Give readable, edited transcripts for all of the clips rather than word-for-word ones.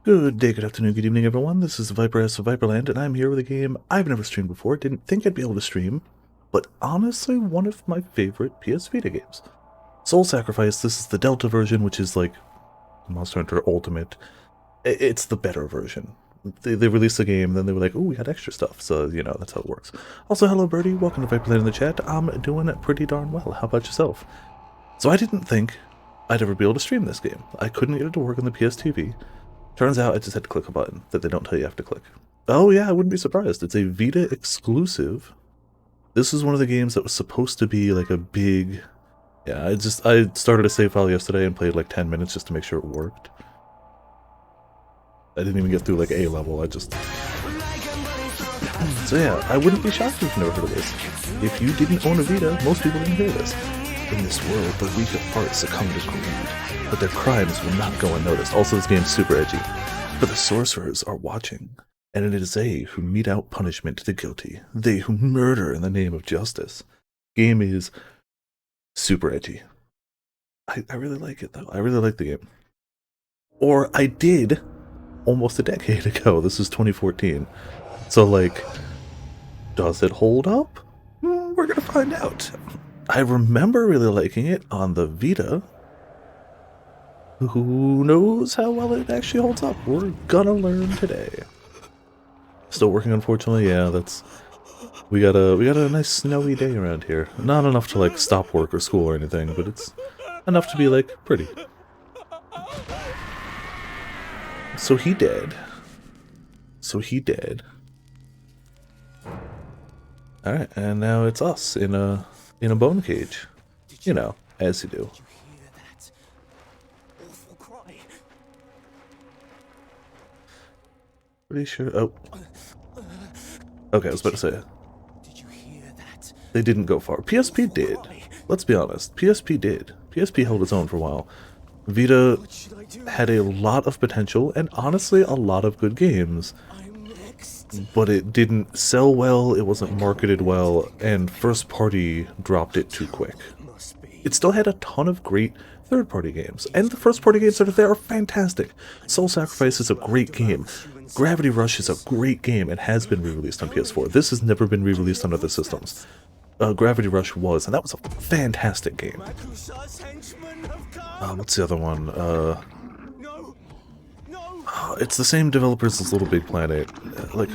Good day, good afternoon, good evening, everyone. This is Viper S of Viperland, and I'm here with a game I've never streamed before. Didn't think I'd be able to stream, but honestly, one of my favorite PS Vita games. Soul Sacrifice. This is the Delta version, which is like Monster Hunter Ultimate. It's the better version. They released the game, then they were like, "Oh, we had extra stuff," so that's how it works. Also, hello, Birdie. Welcome to Viperland in the chat. I'm doing pretty darn well. How about yourself? So I didn't think I'd ever be able to stream this game. I couldn't get it to work on the PSTV. Turns out I just had to click a button that they don't tell you have to click. Oh yeah, I wouldn't be surprised. It's a Vita exclusive. This is one of the games that was supposed to be like a big... Yeah, I started a save file yesterday and played like 10 minutes just to make sure it worked. I didn't even get through like A level, So yeah, I wouldn't be shocked if you've never heard of this. If you didn't own a Vita, most people didn't hear this. In this world, the weak at heart succumb to greed, but their crimes will not go unnoticed. Also, this game's super edgy. But the sorcerers are watching, and it is they who mete out punishment to the guilty, they who murder in the name of justice. Game is super edgy. I really like it, though. I really like the game. Or I did almost a decade ago. This is 2014. So, like, does it hold up? We're gonna find out. I remember really liking it on the Vita. Who knows how well it actually holds up? We're gonna learn today. Still working, unfortunately. Yeah, we got a nice snowy day around here. Not enough to like stop work or school or anything, but it's enough to be like pretty. So he dead. All right, and now it's us in a bone cage. You know, as you do. Pretty sure. Oh. Okay, I was about to say. Did you hear that? They didn't go far. PSP did. Let's be honest. PSP did. PSP held its own for a while. Vita had a lot of potential and honestly a lot of good games. But it didn't sell well, it wasn't marketed well, and first party dropped it too quick. It still had a ton of great third-party games, and the first-party games that are there are fantastic. Soul Sacrifice is a great game. Gravity Rush is a great game and has been re-released on PS4. This has never been re-released on other systems. Gravity Rush was, and that was a fantastic game. What's the other one? It's the same developers as Little Big Planet. Like,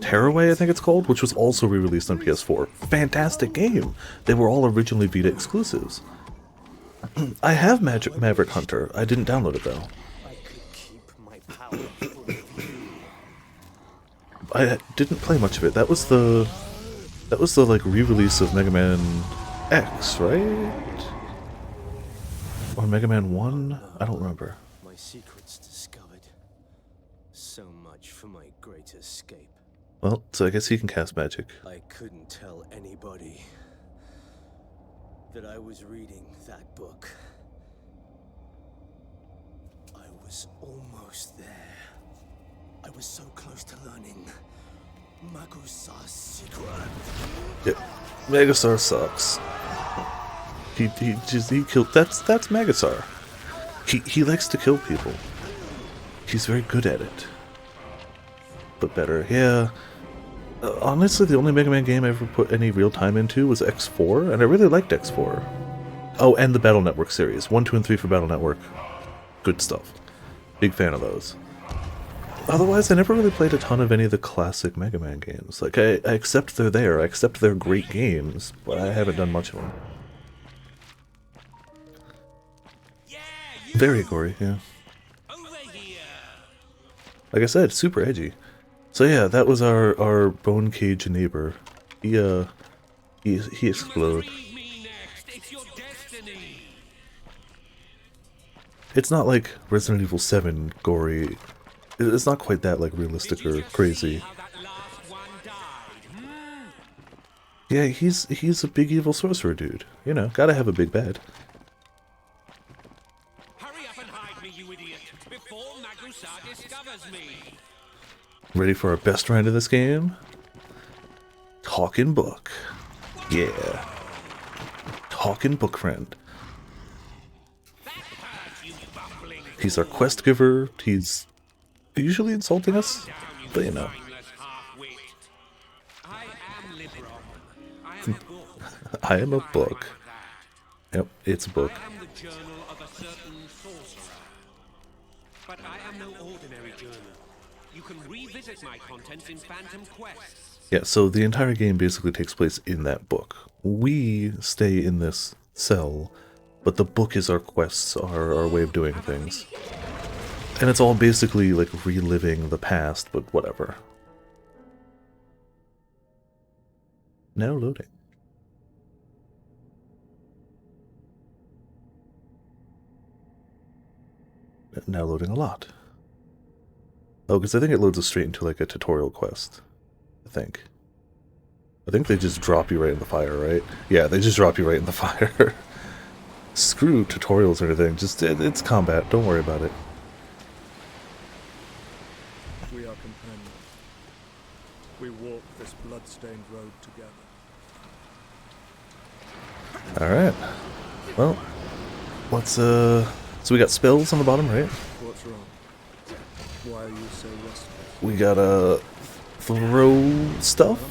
Tearaway, I think it's called, which was also re-released on PS4. Fantastic game! They were all originally Vita exclusives. I have Maverick Hunter. I didn't download it, though. I didn't play much of it. That was the like re-release of Mega Man X, right? Or Mega Man 1? I don't remember. My secret's discovered. So much for my great escape. Well, so I guess he can cast magic. I couldn't tell anybody that I was reading that book. I was almost there. I was so close to learning Magusar's secret. Yep. Megasar sucks. He killed. That's Megasar. He likes to kill people. He's very good at it. But better, yeah. Honestly, the only Mega Man game I ever put any real time into was X4, and I really liked X4. Oh, and the Battle Network series. 1, 2, and 3 for Battle Network. Good stuff. Big fan of those. Otherwise, I never really played a ton of any of the classic Mega Man games. Like, I accept they're there, I accept they're great games, but I haven't done much of them. Very gory, yeah. Like I said, super edgy. So yeah, that was our bone cage neighbor. He exploded. It's not like Resident Evil 7 gory. It's not quite that like realistic or crazy. Yeah, he's a big evil sorcerer dude. You know, gotta have a big bad. Hurry up and hide me, you idiot, before Magusar discovers me. Ready for our best round of this game? Talking book. Yeah. Talking book friend. He's our quest giver. He's usually insulting us, Down, you but you know. mindless half-wit. I am Libron. I am a book. I am a Far book. like that. Yep, it's a book. I am the journal of a certain sorcerer. But I am no ordinary journal. You can revisit my contents in Phantom Quests. Yeah, so the entire game basically takes place in that book. We stay in this cell, but the book is our quests, our way of doing things. And it's all basically like reliving the past, but whatever. Now loading. Now loading a lot. Oh, because I think it loads us straight into like a tutorial quest. I think they just drop you right in the fire, right? Yeah, they just drop you right in the fire. Screw tutorials or anything, just it's combat, don't worry about it. We are companions. We walk this blood-stained road together. Alright. Well, let's so we got spells on the bottom, right? What's wrong? Why are you so restless? We got throw stuff.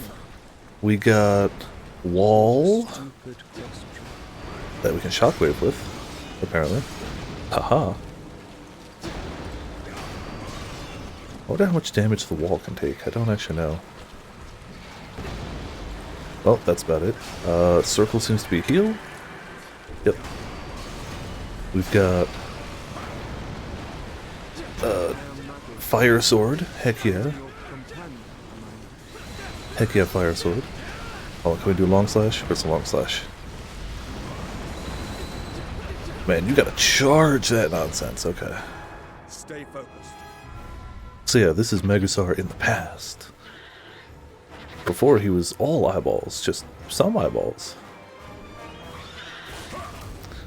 We got wall Stupid question. that we can shockwave with, apparently. Haha. I wonder how much damage the wall can take. I don't actually know. Well, that's about it. Circle seems to be heal. Yep. We've got fire sword. Heck yeah. Your companion, Heck yeah, fire sword. Oh, can we do long slash? It's a long slash. Man, you gotta charge that nonsense. Okay. Stay focused. So yeah, this is Magusar in the past. Before he was all eyeballs, just some eyeballs.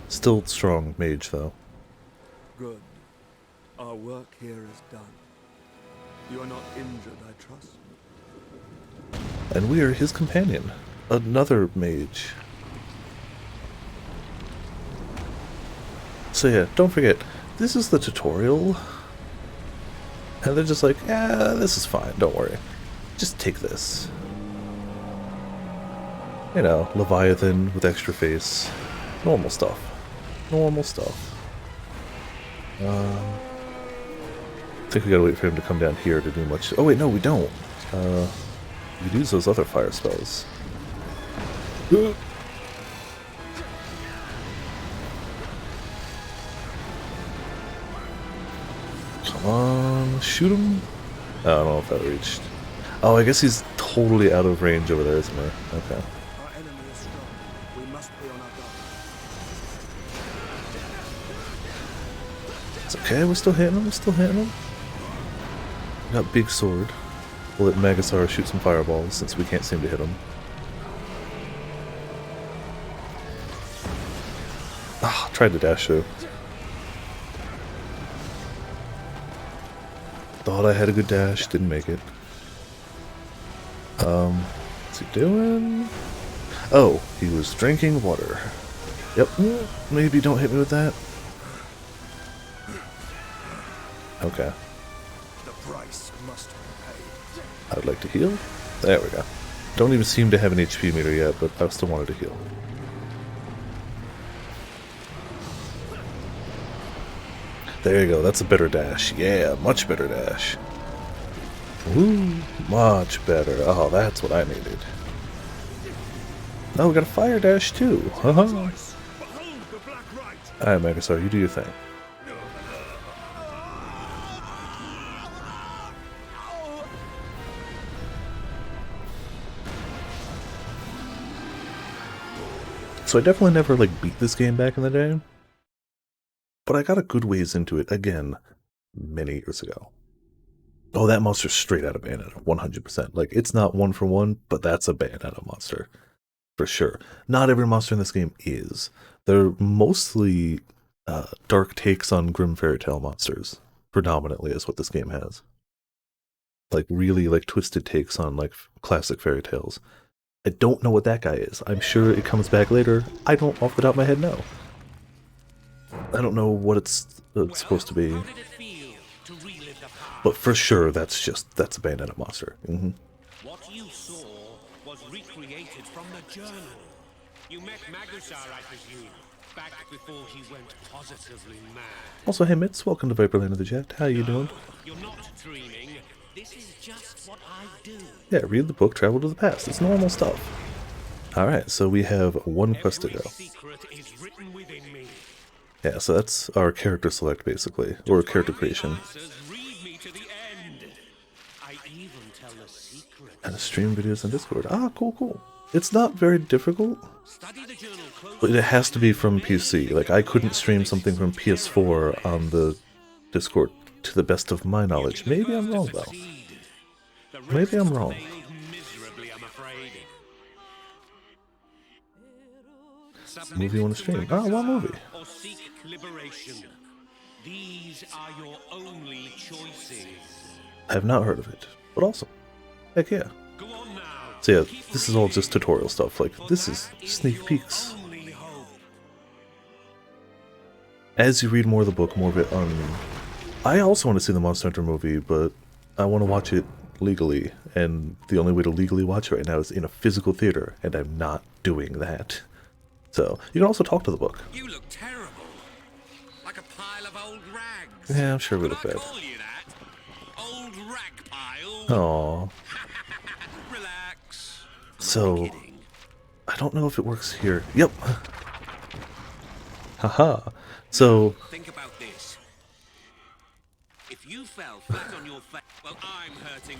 Still strong mage though. Good. Our work here is done. You are not injured, I trust. And we are his companion. Another mage. So yeah, don't forget, this is the tutorial. And they're just like, yeah, this is fine, don't worry. Just take this. You know, Leviathan with extra face. Normal stuff. Normal stuff. I think we gotta wait for him to come down here to do much. Oh wait, no, we don't. We use those other fire spells. Come on, shoot him. I don't know if that reached. Oh, I guess he's totally out of range over there, isn't he? Okay. Our enemy is strong. We must be on our guard. It's okay, we're still hitting him, we're still hitting him. Got big sword. We'll let Magusar shoot some fireballs since we can't seem to hit him. Ah, tried to dash through. Thought I had a good dash, didn't make it. What's he doing? Oh, he was drinking water. Yep, maybe don't hit me with that. Okay. The price must be paid. I would like to heal. There we go. Don't even seem to have an HP meter yet, but I still wanted to heal. There you go, that's a better dash. Yeah, much better dash. Woo, much better. Oh, that's what I needed. Oh, we got a fire dash too. Haha. Behold the Black Rite! Alright, Magusar, you do your thing. So I definitely never like beat this game back in the day, but I got a good ways into it again many years ago. Oh, that monster's straight out of Bayonetta, 100%. Like, it's not one for one, but that's a Bayonetta monster. For sure. Not every monster in this game is. They're mostly dark takes on Grim Fairy Tale monsters, predominantly, is what this game has. Like, really, like, twisted takes on, like, classic fairy tales. I don't know what that guy is. I'm sure it comes back later. I don't, off the top of my head, know. I don't know what it's supposed to be. How did it feel to relive the past? But for sure, that's a Bayonetta monster. What you saw was recreated from the journal. You met Magusar, I presume, back before he went positively mad. Also, hey Mitz, welcome to Viperland of the Jet. How you doing? You're not dreaming. This is just what I do. Yeah, read the book, travel to the past. It's normal stuff. Alright, so we have one quest to Every go. secret is written within me. Yeah, so that's our character select, basically. Or character creation. Answers, read me to the end. I even tell the secret. And stream videos on Discord. Ah, cool. It's not very difficult, Study the journal closely. but it has to be from PC. Like, I couldn't stream something from PS4 on the Discord, to the best of my knowledge. Maybe I'm wrong, though. Maybe I'm wrong. Miserably, I'm afraid. Movie you want to stream? Ah, what movie? Or seek liberation. These are your only choices. I have not heard of it, but awesome. Heck yeah. Go on now. So yeah, this is all just tutorial stuff. Like, this is sneak peeks. Only hope. As you read more of the book, more of it I also want to see the Monster Hunter movie, but I want to watch it legally, and the only way to legally watch it right now is in a physical theater, and I'm not doing that. So, you can also talk to the book. You look terrible. Like a pile of old rags. Yeah, I'm sure we Could look I bad. call you that? Old rag pile. Aww. Relax. So, Kidding. I don't know if it works here. Yep. Haha. So, Think about this. If you fell flat on your face, well, I'm hurting.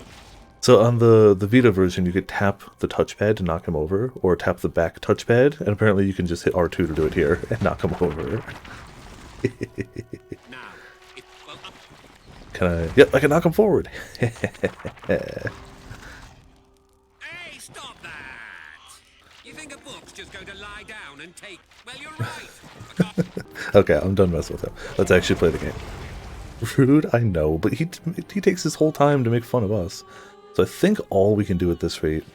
So on the Vita version, you could tap the touchpad to knock him over, or tap the back touchpad, and apparently you can just hit R2 to do it here and knock him over. Now, well, Can I? Yep, I can knock him forward. hey, stop that! You think a book's just going to lie down and take? Well, you're right. I can't- Okay, I'm done messing with him. Let's actually play the game. Rude, I know, but he takes his whole time to make fun of us. So I think all we can do at this rate...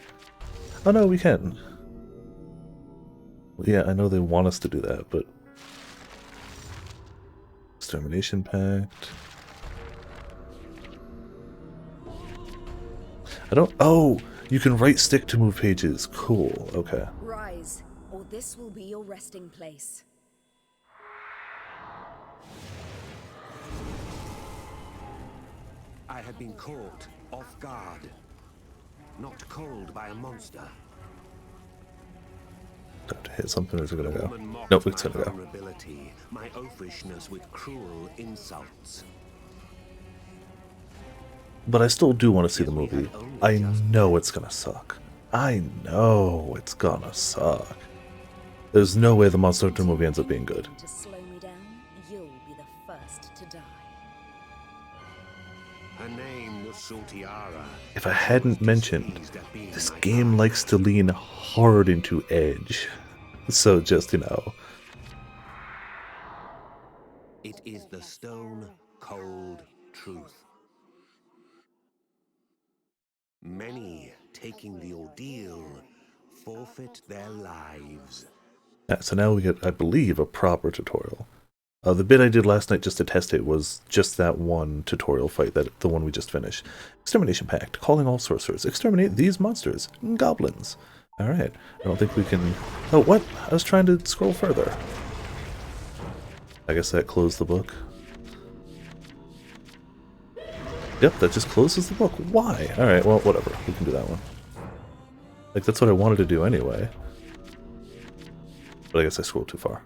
Oh no, we can. Yeah, I know they want us to do that, but... Extermination Pact... I don't... Oh! You can right stick to move pages. Cool, okay. Rise, or this will be your resting place. I had been caught off guard, not cold by a monster. Do I have to hit something or is it gonna go? Woman mocked Nope, it's my gonna go. vulnerability, my oafishness with cruel insults. But I still do want to see the movie. I know it's gonna suck. I know it's gonna suck. There's no way the Monster Hunter movie ends up being good. To slow me down, you'll be the first to die. Her name was Sultiara. If I hadn't mentioned, this game likes to lean hard into edge. So just, you know. It is the stone cold truth. Many, taking the ordeal, forfeit their lives. Yeah, so now we get, I believe, a proper tutorial. The bit I did last night just to test it was just that one tutorial fight, the one we just finished. Extermination Pact, calling all sorcerers, exterminate these monsters, goblins. Alright, I don't think we can... Oh, what? I was trying to scroll further. I guess that closed the book. Yep, that just closes the book. Why? Alright, well, whatever. We can do that one. Like, that's what I wanted to do anyway. But I guess I scrolled too far.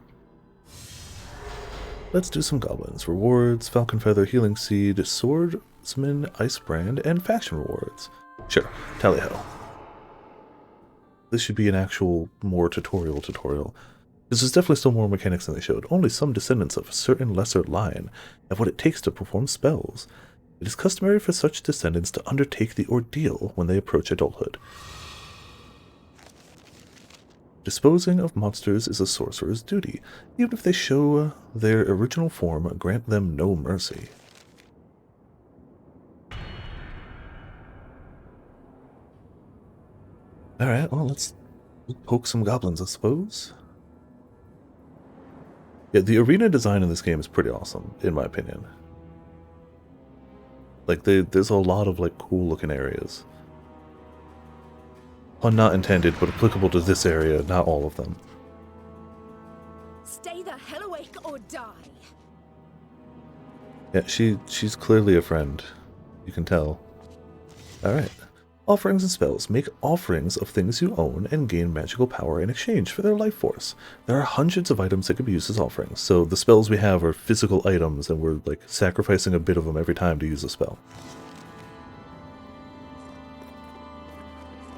Let's do some goblins. Rewards, Falcon Feather, Healing Seed, Swordsman, Ice Brand, and Faction rewards. Sure, tally ho. This should be an actual, more tutorial. This is definitely still more mechanics than they showed. Only some descendants of a certain lesser line have what it takes to perform spells. It is customary for such descendants to undertake the ordeal when they approach adulthood. Disposing of monsters is a sorcerer's duty. Even if they show their original form, grant them no mercy. Alright, well, let's poke some goblins, I suppose. Yeah, the arena design in this game is pretty awesome, in my opinion. Like, there's a lot of, like, cool-looking areas. Pun not intended, but applicable to this area, not all of them. Stay the hell awake or die. Yeah, she's clearly a friend. You can tell. Alright. Offerings and spells. Make offerings of things you own and gain magical power in exchange for their life force. There are hundreds of items that can be used as offerings, so the spells we have are physical items, and we're, like, sacrificing a bit of them every time to use a spell.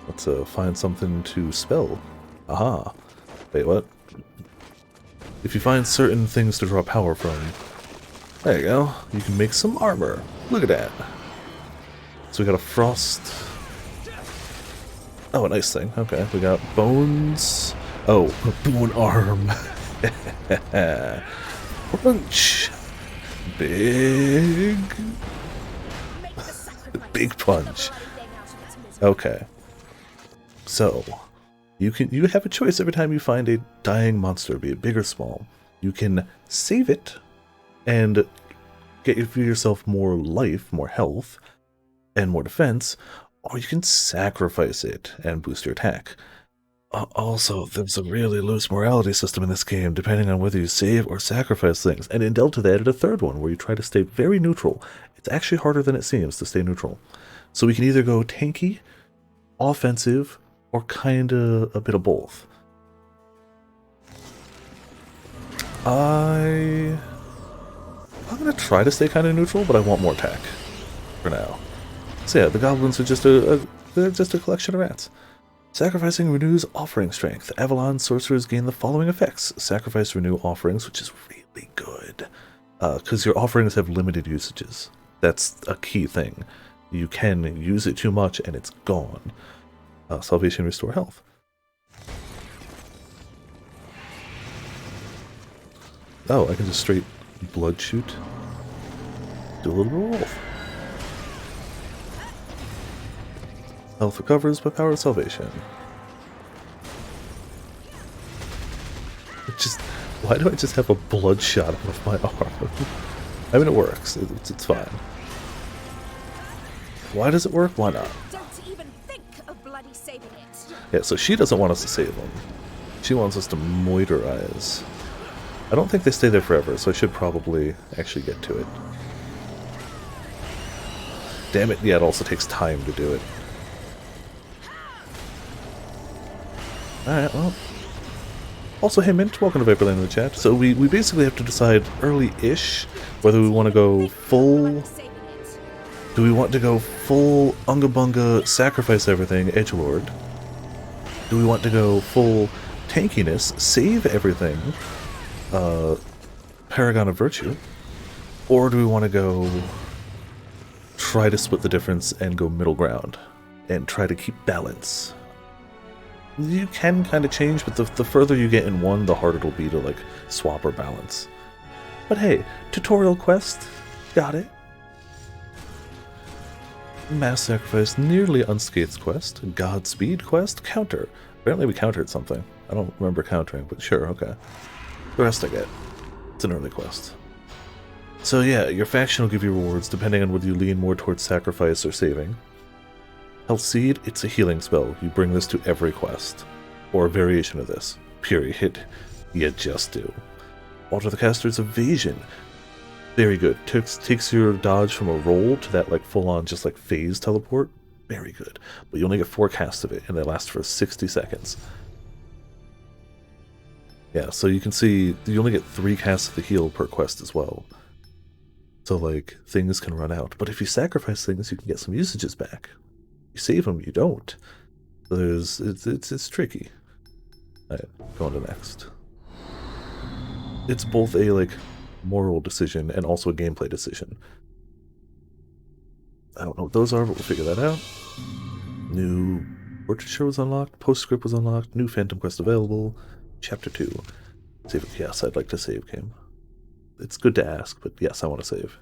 Let's find something to spell. Aha. Wait, what? If you find certain things to draw power from, there you go. You can make some armor. Look at that. So we got a frost. Oh, a nice thing. Okay, we got bones. Oh, a bone arm. Punch. Big. Make the sacrifice. Big punch. The bloody thing out of its misery. Okay. So, you have a choice every time you find a dying monster, be it big or small. You can save it and get yourself more life, more health, and more defense, or you can sacrifice it and boost your attack. Also, there's a really loose morality system in this game, depending on whether you save or sacrifice things, and in Delta they added a third one, where you try to stay very neutral. It's actually harder than it seems to stay neutral. So we can either go tanky, offensive, or kinda a bit of both. I'm gonna try to stay kinda neutral, but I want more attack for now. So yeah, the goblins are they're just a collection of rats. Sacrificing renews offering strength. Avalon sorcerers gain the following effects. Sacrifice renew offerings, which is really good. Because your offerings have limited usages. That's a key thing. You can use it too much and it's gone. Salvation restore health. Oh, I can just straight blood shoot. Do a little bit of wolf. Health recovers by power of salvation. Why do I just have a bloodshot out of my arm? I mean, it works. It's fine. Why does it work? Why not? Don't even think of bloody saving it. Yeah, so she doesn't want us to save them. She wants us to moiderize. I don't think they stay there forever, so I should probably actually get to it. Damn it, yeah, it also takes time to do it. Alright, well. Also, hey Mint, welcome to Viperland in the chat. So we basically have to decide early-ish whether we want to go full... Bloody saving it. Do we want to go full Unga Bunga, sacrifice everything, edgelord? Do we want to go full tankiness, save everything, Paragon of Virtue? Or do we want to go try to split the difference and go middle ground and try to keep balance? You can kind of change, but the further you get in one, the harder it'll be to, like, swap or balance. But hey, tutorial quest, got it. Mass Sacrifice, Nearly Unscathed quest, Godspeed quest, Counter. Apparently we countered something. I don't remember countering, but sure, okay. The rest I get. It's an early quest. So yeah, your faction will give you rewards depending on whether you lean more towards sacrifice or saving. Health Seed, it's a healing spell. You bring this to every quest. Or a variation of this. Period. You just do. Alter the Caster's Evasion. Very good. Takes your dodge from a roll to that, like, full-on just, like, phase teleport. Very good. But you only get 4 casts of it, and they last for 60 seconds. Yeah, so you can see you only get 3 casts of the heal per quest as well. So, like, things can run out. But if you sacrifice things, you can get some usages back. You save them, you don't. So it's tricky. Alright, going to next. It's both a, like, moral decision and also a gameplay decision. I don't know what those are, but we'll figure that out. New portraiture was unlocked, postscript was unlocked, new Phantom Quest available, Chapter 2. Save it. Yes, I'd like to save game. It's good to ask, but yes, I want to save.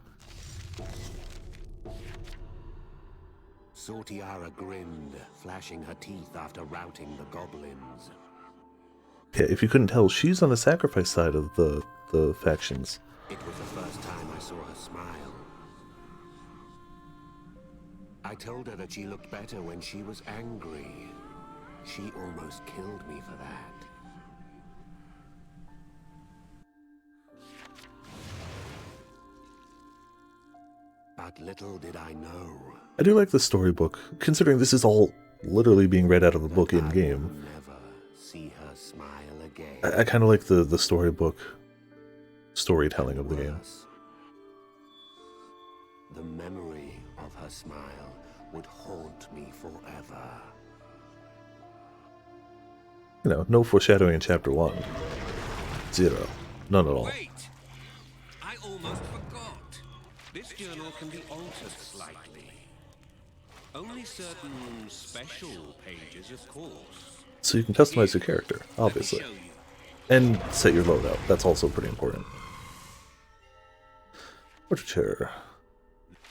Sortiara grinned, flashing her teeth after routing the goblins. Yeah, if you couldn't tell, she's on the sacrifice side of the factions. It was the first time I saw her smile. I told her that she looked better when she was angry. She almost killed me for that. But little did I know. I do like the storybook, considering this is all literally being read out of a book in game. Never see her smile again. I kind of like the storybook storytelling of the game. Worse, the memory of her smile would haunt me forever. You know, no foreshadowing in chapter 1. 0. None at all. Wait! I almost forgot. This journal can be altered slightly. Only certain special pages, of course. So you can customize your character, obviously. Let me show you. And set your loadout. That's also pretty important. Portraiture.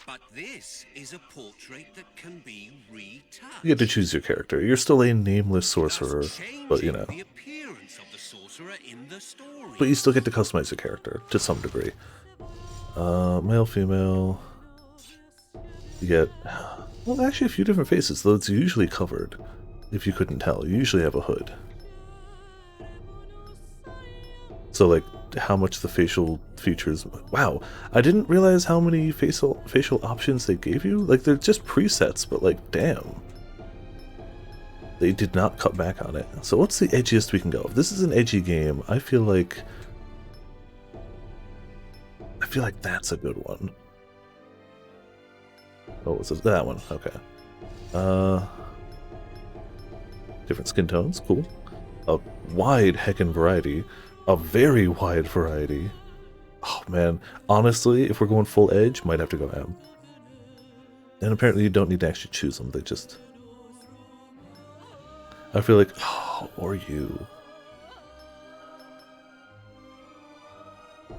But this is a portrait that can be retouched. You get to choose your character. You're still a nameless sorcerer, thus but you changing know. the appearance of the sorcerer in the story. But you still get to customize your character to some degree. Male, female. You get, well, actually a few different faces, though it's usually covered. If you couldn't tell, you usually have a hood. So, like, how much the facial features... Wow, I didn't realize how many facial options they gave you. Like, they're just presets, but, like, damn. They did not cut back on it. So what's the edgiest we can go? If this is an edgy game, I feel like that's a good one. Oh, what's this? That one. Okay. Different skin tones. Cool. A wide heckin' variety. A very wide variety. Oh, man. Honestly, if we're going full edge, might have to go M. And apparently you don't need to actually choose them. They just... I feel like... Oh, or you.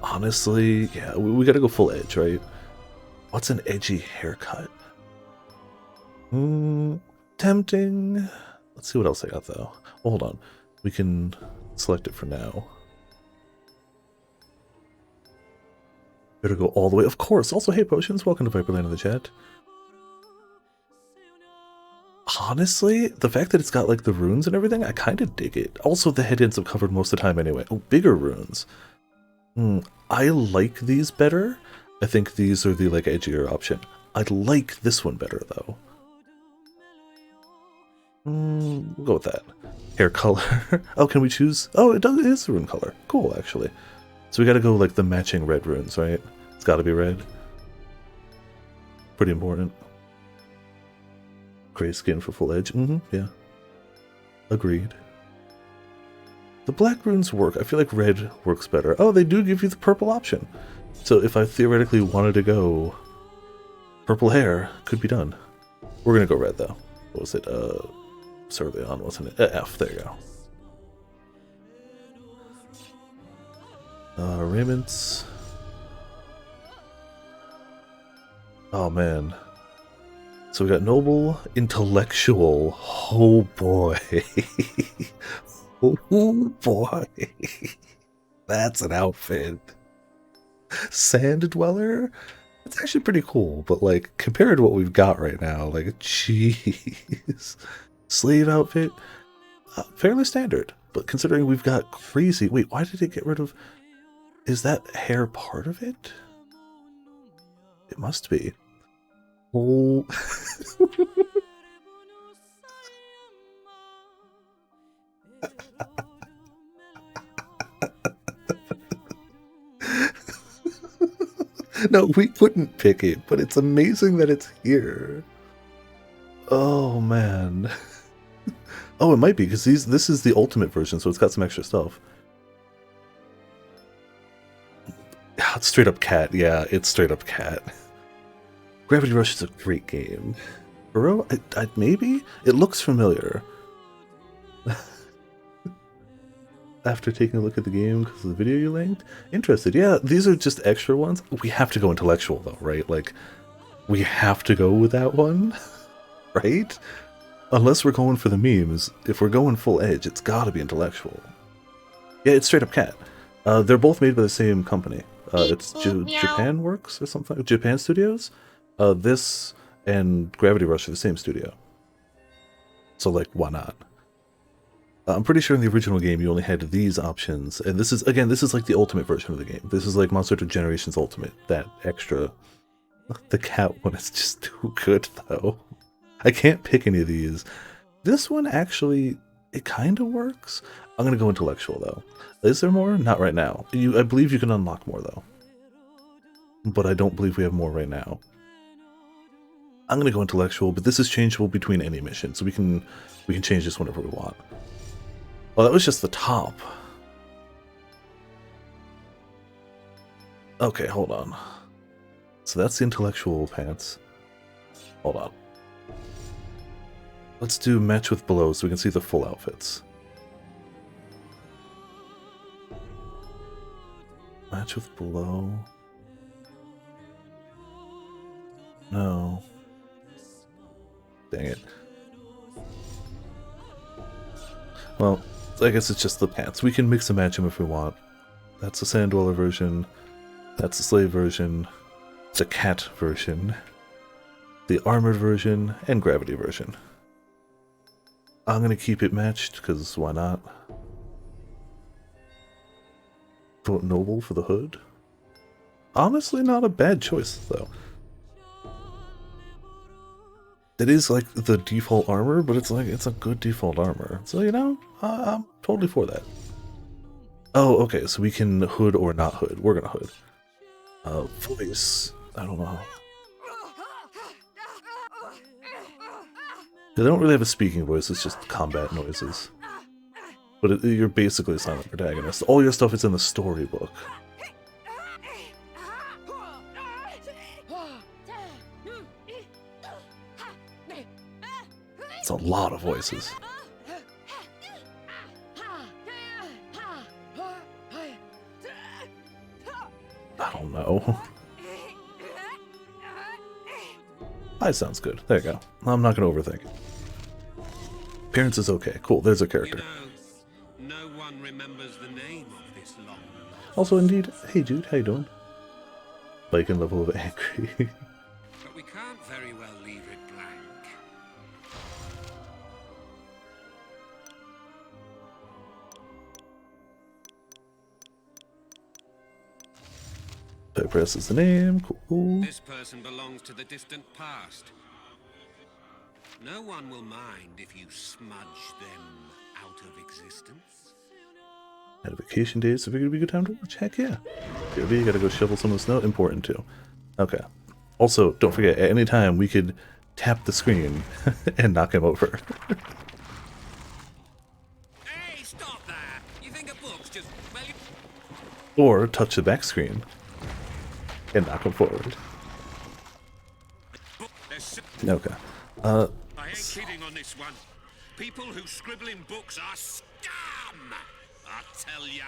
Honestly, yeah, we gotta go full edge, right? What's an edgy haircut? Tempting. Let's see what else I got, though. Oh, hold on. We can select it for now. Better go all the way. Of course. Also, hey, Potions. Welcome to Viperland in the chat. Honestly, the fact that it's got, like, the runes and everything, I kind of dig it. Also, the head ends up covered most of the time anyway. Oh, bigger runes. I like these better. I think these are the, like, edgier option. I like this one better, though. We'll go with that. Hair color. Oh, can we choose? Oh, it is the rune color. Cool, actually. So we gotta go, like, the matching red runes, right? It's gotta be red. Pretty important. Gray skin for full edge. Yeah. Agreed. The black runes work. I feel like red works better. Oh, they do give you the purple option. So if I theoretically wanted to go purple hair, could be done. We're gonna go red, though. What was it? Cerulean, wasn't it? F, there you go. Raiments. Oh, man. So we got noble, intellectual. Oh, boy. Oh, boy. That's an outfit. Sand Dweller? It's actually pretty cool, but, like, compared to what we've got right now, like, jeez. Slave outfit? Fairly standard, but considering we've got crazy... Wait, why did it get rid of... Is that hair part of it? It must be. Oh... No, we couldn't pick it, but it's amazing that it's here. Oh, man. Oh, it might be, because this is the ultimate version, so it's got some extra stuff. It's straight up cat. Yeah, it's straight up cat. Gravity Rush is a great game. Burrow? Maybe? It looks familiar. After taking a look at the game because of the video you linked? Interested. Yeah, these are just extra ones. We have to go intellectual, though, right? Like, we have to go with that one, right? Unless we're going for the memes, if we're going full edge, it's gotta be intellectual. Yeah, it's straight up cat. They're both made by the same company. It's Japan Works or something. Japan Studios. This and Gravity Rush are the same studio. So, like, why not? I'm pretty sure in the original game you only had these options, and this is, again, this is like the ultimate version of the game. This is like Monster Hunter Generations Ultimate, that extra. The cat one is just too good, though. I can't pick any of these. This one, actually, it kind of works. I'm going to go intellectual, though. Is there more? Not right now. I believe you can unlock more, though. But I don't believe we have more right now. I'm going to go intellectual, but this is changeable between any mission, so we can change this whenever we want. Well, that was just the top. Okay, hold on. So that's the intellectual pants. Hold on. Let's do match with below so we can see the full outfits. Match with below. No. Dang it. Well, I guess it's just the pants. We can mix and match them if we want. That's the Sand Dweller version. That's the Slave version. The Cat version. The Armored version. And Gravity version. I'm going to keep it matched, because why not? Vote Noble for the hood. Honestly, not a bad choice, though. It is like the default armor, but it's like, it's a good default armor. So, you know, I'm totally for that. Oh, okay, so we can hood or not hood. We're gonna hood. Voice. I don't know. They don't really have a speaking voice, it's just combat noises. But you're basically a silent protagonist. All your stuff is in the storybook. It's a lot of voices. I don't know. That sounds good. There you go. I'm not going to overthink it. Appearance is okay. Cool, there's a character. You know, no one remembers the name of this long. Also, indeed, hey dude, how you doing? Like in level of angry. But we can't very well leave it blank. Press is the name. Cool. This person belongs to the distant past. No one will mind if you smudge them out of existence. Had a vacation day, so figured it'd be a good time to watch. Heck yeah. You gotta go shovel some of the snow. Important too. Okay. Also, don't forget, at any time we could tap the screen and knock him over. Hey, stop that! You think a book's just... well, you... Or touch the back screen and knock him forward. Okay. I ain't kidding on this one. People who scribble in books are scum! I tell ya.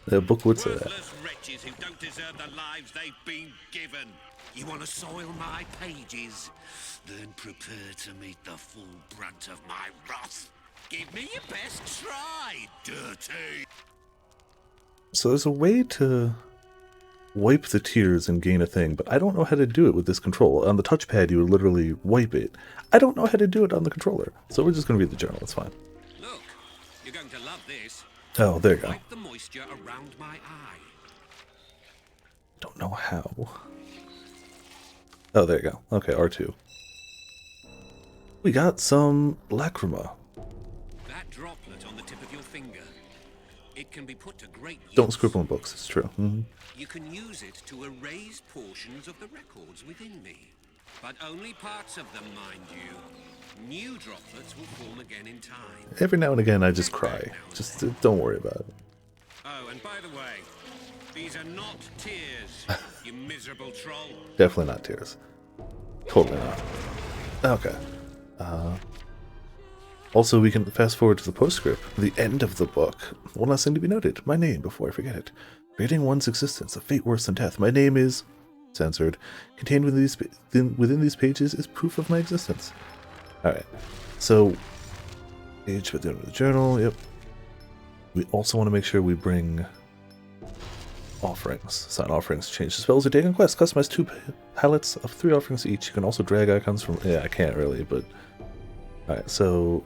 The book would say that. Worthless wretches who don't deserve the lives they've been given. You want to soil my pages? Then prepare to meet the full brunt of my wrath. Give me your best try, dirty! So there's a way to wipe the tears and gain a thing, but I don't know how to do it with this control. On the touchpad, you would literally wipe it. I don't know how to do it on the controller, so we're just going to read the journal. It's fine. Look, you're going to love this. Oh, there you go. Wipe the moisture around my eye. Don't know how. Oh, there you go. Okay, R2. We got some lacrima. That droplet on the tip of your finger. It can be put to great use. Don't scribble in books, it's true. You can use it to erase portions of the records within me. But only parts of them, mind you. New droplets will form again in time. Every now and again I just cry. Just don't worry about it. Oh, and by the way, these are not tears, you miserable troll. Definitely not tears. Totally not. Okay. Also, we can fast forward to the postscript, the end of the book. One last thing to be noted. My name, before I forget it. Creating one's existence, a fate worse than death. My name is... censored. Contained within these pages is proof of my existence. Alright. So, page at the end of the journal, yep. We also want to make sure we bring offerings. Sign offerings, change the spells you take on quest. Customize 2 palettes of 3 offerings each. You can also drag icons from... Yeah, I can't really, but... Alright, so...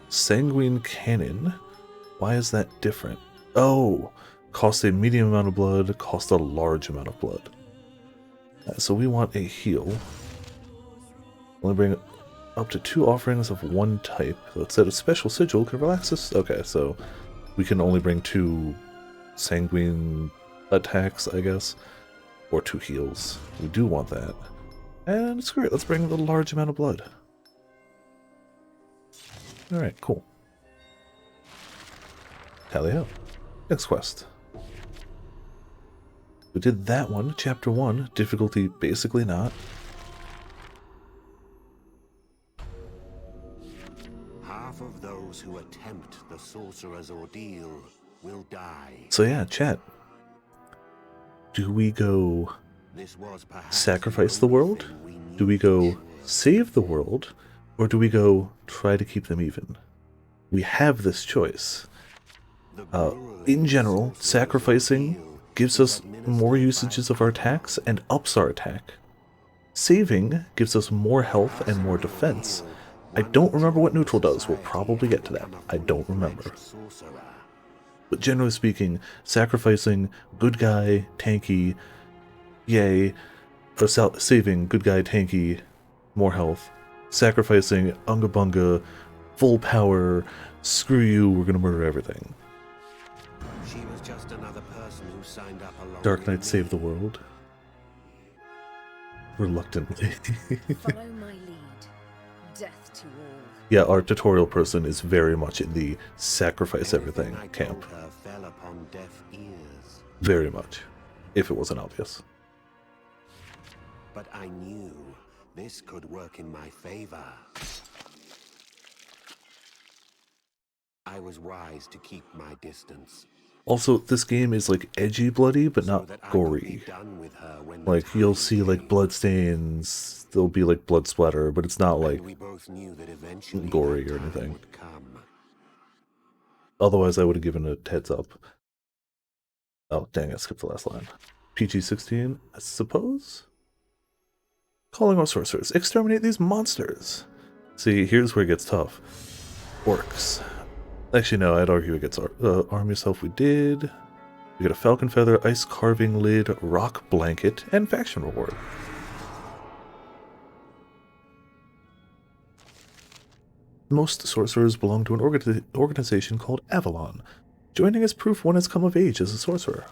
Sanguine Cannon. Why is that different? Oh! Cost a medium amount of blood, cost a large amount of blood. So we want a heal. Only bring up to 2 offerings of 1 type. Let's set a special sigil can relax us. Okay, so we can only bring 2 sanguine attacks, I guess. Or 2 heals. We do want that. And screw it, let's bring the large amount of blood. Alright, cool. Tally ho. Next quest. We did that one, chapter 1, difficulty basically not. Half of those who attempt the sorcerer's ordeal will die. So yeah, chat. Do we go This was perhaps sacrifice the world? Do we go save the world? Or do we go try to keep them even? We have this choice. In general, sacrificing gives us more usages of our attacks and ups our attack. Saving gives us more health and more defense. I don't remember what neutral does. We'll probably get to that. I don't remember. But generally speaking, sacrificing, good guy, tanky, yay. Or saving, good guy, tanky, more health. Sacrificing, unga bunga, full power, screw you, we're gonna murder everything. She was just another person who signed up along. Dark Knight save the world. Reluctantly. Follow my lead. Death to all. Yeah, our tutorial person is very much in the sacrifice everything camp. Her fell upon deaf ears. Very much. If it wasn't obvious. But I knew this could work in my favor. I was wise to keep my distance. Also, this game is like edgy bloody, but not gory. Like, you'll see like blood stains, there'll be like blood splatter, but it's not like gory or anything. Otherwise, I would have given a heads up. Oh, dang, I skipped the last line. PG-16, I suppose? Calling all sorcerers. Exterminate these monsters! See, here's where it gets tough. Orcs. Actually, no, I'd argue it gets arm yourself. We did. We got a falcon feather, ice carving lid, rock blanket, and faction reward. Most sorcerers belong to an organization called Avalon. Joining is proof one has come of age as a sorcerer.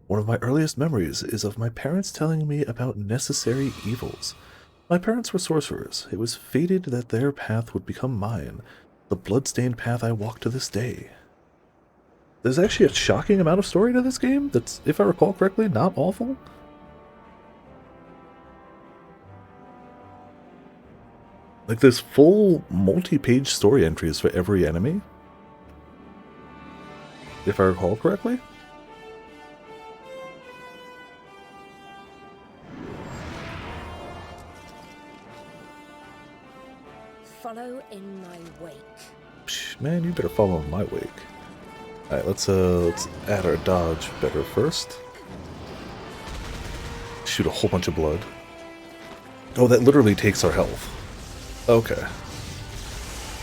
One of my earliest memories is of my parents telling me about necessary evils. My parents were sorcerers. It was fated that their path would become mine. The bloodstained path I walk to this day. There's actually a shocking amount of story to this game that's, if I recall correctly, not awful. Like, there's full multi-page story entries for every enemy, if I recall correctly. Follow in my wake. Psh, man, you better follow in my wake. Alright, let's add our dodge better first. Shoot a whole bunch of blood. Oh, that literally takes our health. Okay.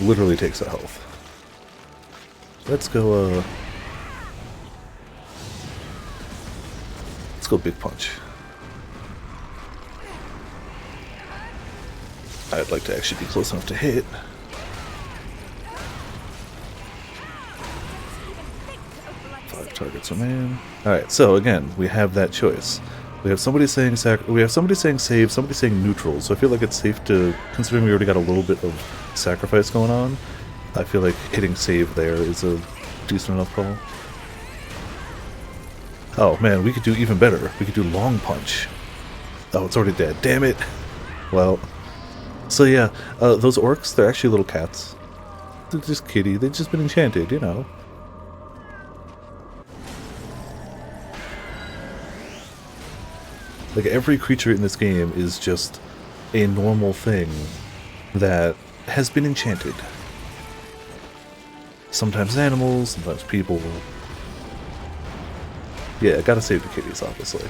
Literally takes our health. Let's go, let's go big punch. I'd like to actually be close enough to hit. Five targets remain. Alright, so again, we have that choice. We have somebody saying save, somebody saying neutral, so I feel like it's safe to, considering we already got a little bit of sacrifice going on, I feel like hitting save there is a decent enough call. Oh man, we could do even better. We could do long punch. Oh, it's already dead. Damn it! Well, so yeah, those orcs, they're actually little cats. They're just kitty, they've just been enchanted, you know. Like, every creature in this game is just a normal thing that has been enchanted. Sometimes animals, sometimes people. Yeah, gotta save the kitties, obviously.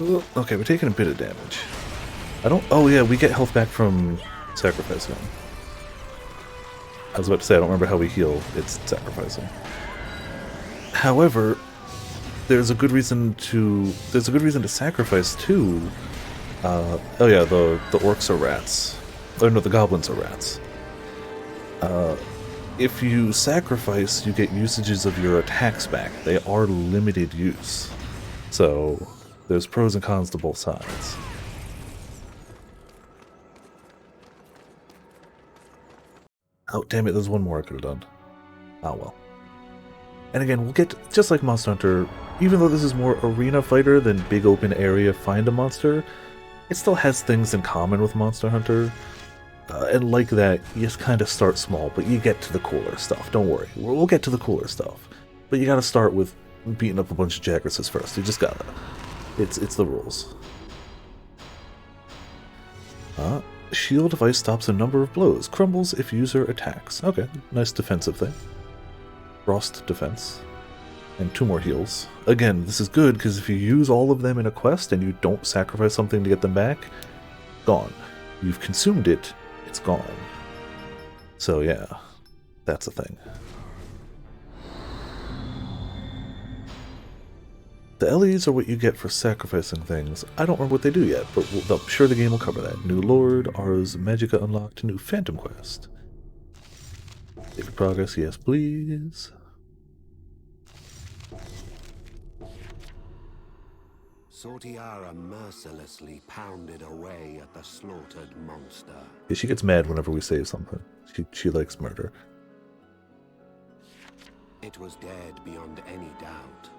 Ooh, okay, we're taking a bit of damage. I don't... Oh yeah, we get health back from sacrificing. I was about to say, I don't remember how we heal. It's sacrificing. However, there's a good reason to sacrifice too. Oh yeah, the orcs are rats. Oh no, the goblins are rats. If you sacrifice, you get usages of your attacks back. They are limited use. So, there's pros and cons to both sides. Oh, damn it, there's one more I could have done. Oh well. And again, we'll get, just like Monster Hunter, even though this is more arena fighter than big open area find a monster, it still has things in common with Monster Hunter. And like that, you just kind of start small, but you get to the cooler stuff. Don't worry, we'll get to the cooler stuff. But you gotta start with beating up a bunch of Jagresses first. You just gotta. It's the rules. Shield device stops a number of blows. Crumbles if user attacks. Okay, nice defensive thing. Frost defense. And 2 more heals. Again, this is good because if you use all of them in a quest and you don't sacrifice something to get them back, gone. You've consumed it, it's gone. So yeah, that's a thing. The LEs are what you get for sacrificing things. I don't remember what they do yet, but I'm sure the game will cover that. New Lord, Ars Magica unlocked, new Phantom Quest. Save progress, yes please. Sortiara mercilessly pounded away at the slaughtered monster. Yeah, she gets mad whenever we save something. She likes murder. It was dead beyond any doubt.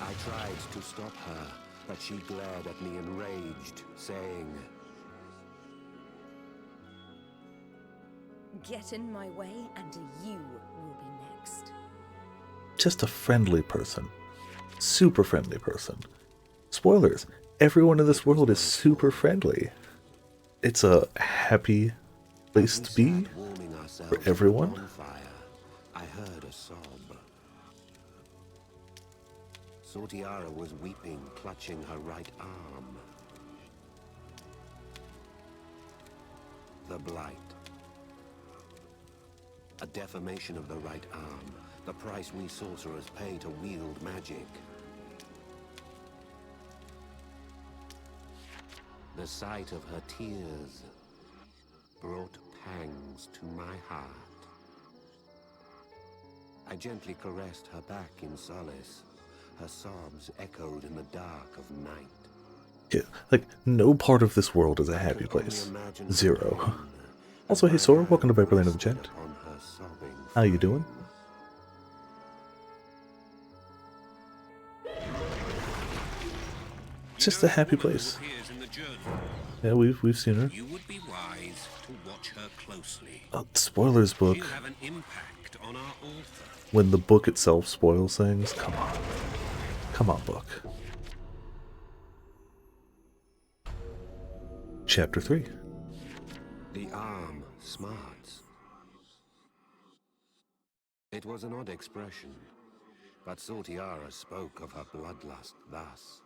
I tried to stop her, but she glared at me enraged, saying, Get in my way and you will be next. Just a friendly person. Super friendly person. Spoilers, everyone in this world is super friendly. It's a happy place to be for everyone. I heard a sob. Sortiara was weeping, clutching her right arm. The Blight. A deformation of the right arm. The price we sorcerers pay to wield magic. The sight of her tears brought pangs to my heart. I gently caressed her back in solace. Her sobs echoed in the dark of night. Yeah, like, no part of this world is a happy place. Zero. Also, hey Sora, welcome to Viperland of the Chat. How you doing? It's just a happy place. Yeah, we've seen her. You would be wise to watch her closely. Spoilers book. You have an impact on our author. When the book itself spoils things, come on. Come on, book. Chapter 3. The arm smarts. It was an odd expression, but Sortiara spoke of her bloodlust thus.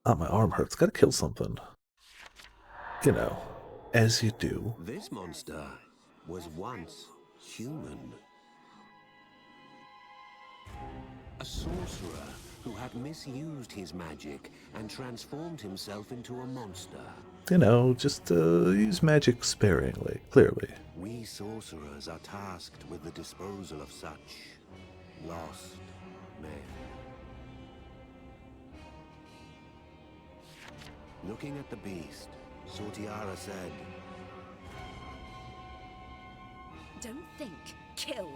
Ah, my arm hurts. Gotta kill something. You know, as you do. This monster was once human. A sorcerer who had misused his magic and transformed himself into a monster. You know, just use magic sparingly, clearly. We sorcerers are tasked with the disposal of such lost men. Looking at the beast, Sortiara said, Don't think, kill.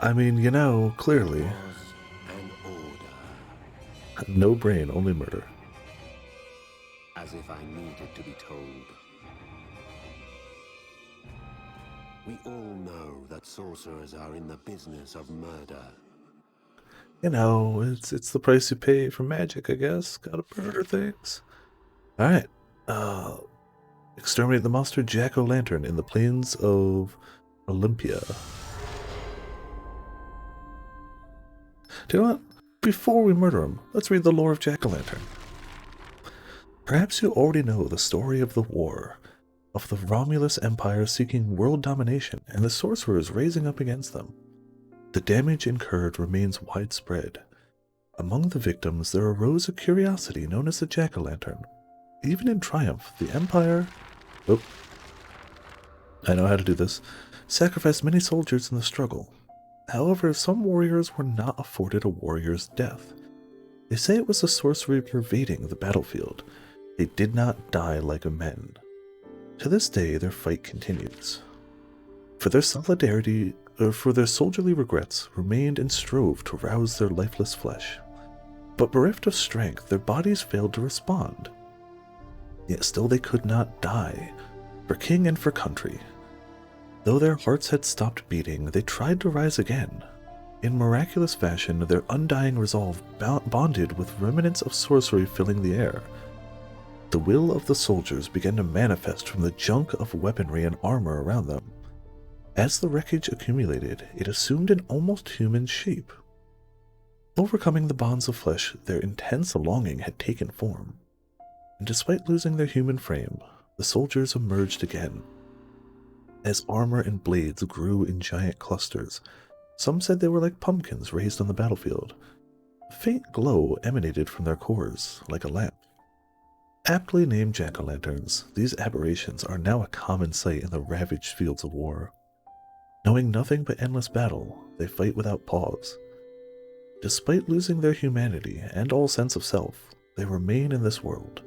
I mean, you know, clearly. was an order. No brain, only murder. As if I needed to be told. We all know that sorcerers are in the business of murder. You know, it's the price you pay for magic, I guess. Gotta murder things. Alright. Exterminate the monster Jack-O-Lantern in the plains of Olympia. Do you know what? Before we murder him, let's read the lore of Jack-o'-lantern. Perhaps you already know the story of the war, of the Romulus Empire seeking world domination and the sorcerers raising up against them. The damage incurred remains widespread. Among the victims, there arose a curiosity known as the Jack-o'-lantern. Even in triumph, the Empire... Oh, I know how to do this. Sacrificed many soldiers in the struggle. However, some warriors were not afforded a warrior's death. They say it was the sorcery pervading the battlefield. They did not die like men. To this day, their fight continues. For their solidarity, for their soldierly regrets, remained and strove to rouse their lifeless flesh. But bereft of strength, their bodies failed to respond. Yet still they could not die, for king and for country. Though their hearts had stopped beating, they tried to rise again. In miraculous fashion, their undying resolve bonded with remnants of sorcery filling the air. The will of the soldiers began to manifest from the junk of weaponry and armor around them. As the wreckage accumulated, it assumed an almost human shape. Overcoming the bonds of flesh, their intense longing had taken form. And despite losing their human frame, the soldiers emerged again. As armor and blades grew in giant clusters, some said they were like pumpkins raised on the battlefield. A faint glow emanated from their cores, like a lamp. Aptly named jack-o'-lanterns, these aberrations are now a common sight in the ravaged fields of war. Knowing nothing but endless battle, they fight without pause. Despite losing their humanity and all sense of self, they remain in this world.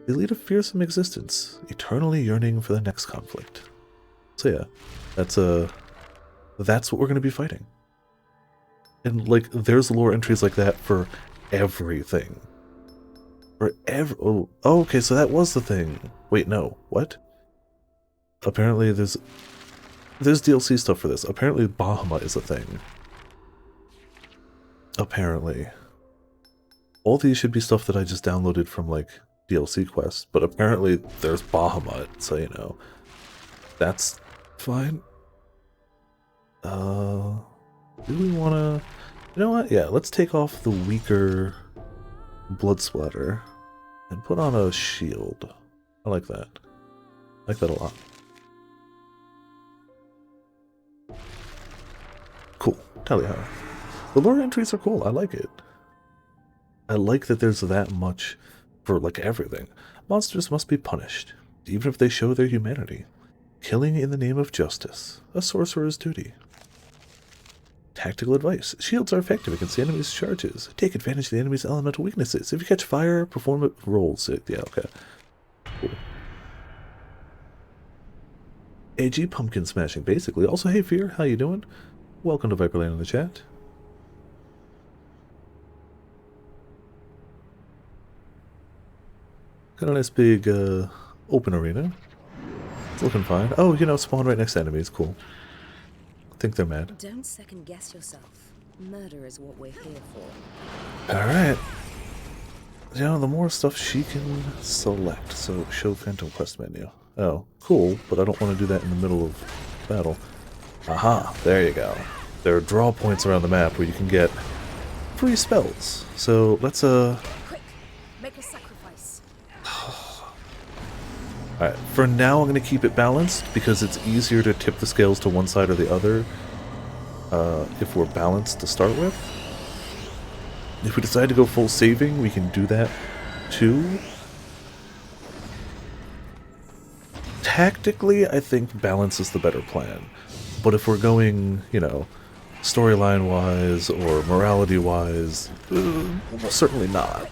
They lead a fearsome existence, eternally yearning for the next conflict. So yeah, that's what we're going to be fighting. And like, there's lore entries like that for everything. Oh, okay, so that was the thing. Wait, no, what? Apparently there's DLC stuff for this. Apparently Bahamut is a thing. Apparently. All these should be stuff that I just downloaded from, like, DLC quests, but apparently there's Bahamut, so you know. That's fine. Do we wanna... You know what? Yeah, let's take off the weaker blood splatter and put on a shield. I like that. I like that a lot. Cool. Tell you how. The lore entries are cool. I like it. I like that there's that much for, like, everything. Monsters must be punished, even if they show their humanity. Killing in the name of justice. A sorcerer's duty. Tactical advice. Shields are effective against the enemy's charges. Take advantage of the enemy's elemental weaknesses. If you catch fire, perform rolls. Yeah, okay. Cool. AG pumpkin smashing, basically. Also, hey Fear, how you doing? Welcome to Viperland in the chat. Got a nice big open arena. It's looking fine. Oh, you know, spawn right next to enemies. Cool. Think they're mad. Don't second guess yourself. Murder is what we're here for. Alright. You know, the more stuff she can select. So, show Phantom Quest menu. Oh, cool, but I don't want to do that in the middle of battle. Aha, there you go. There are draw points around the map where you can get free spells. So, let's, Quick, make a sacrifice. Alright, for now I'm going to keep it balanced because it's easier to tip the scales to one side or the other if we're balanced to start with. If we decide to go full saving, we can do that too. Tactically, I think balance is the better plan. But if we're going, you know, storyline-wise or morality-wise, certainly not.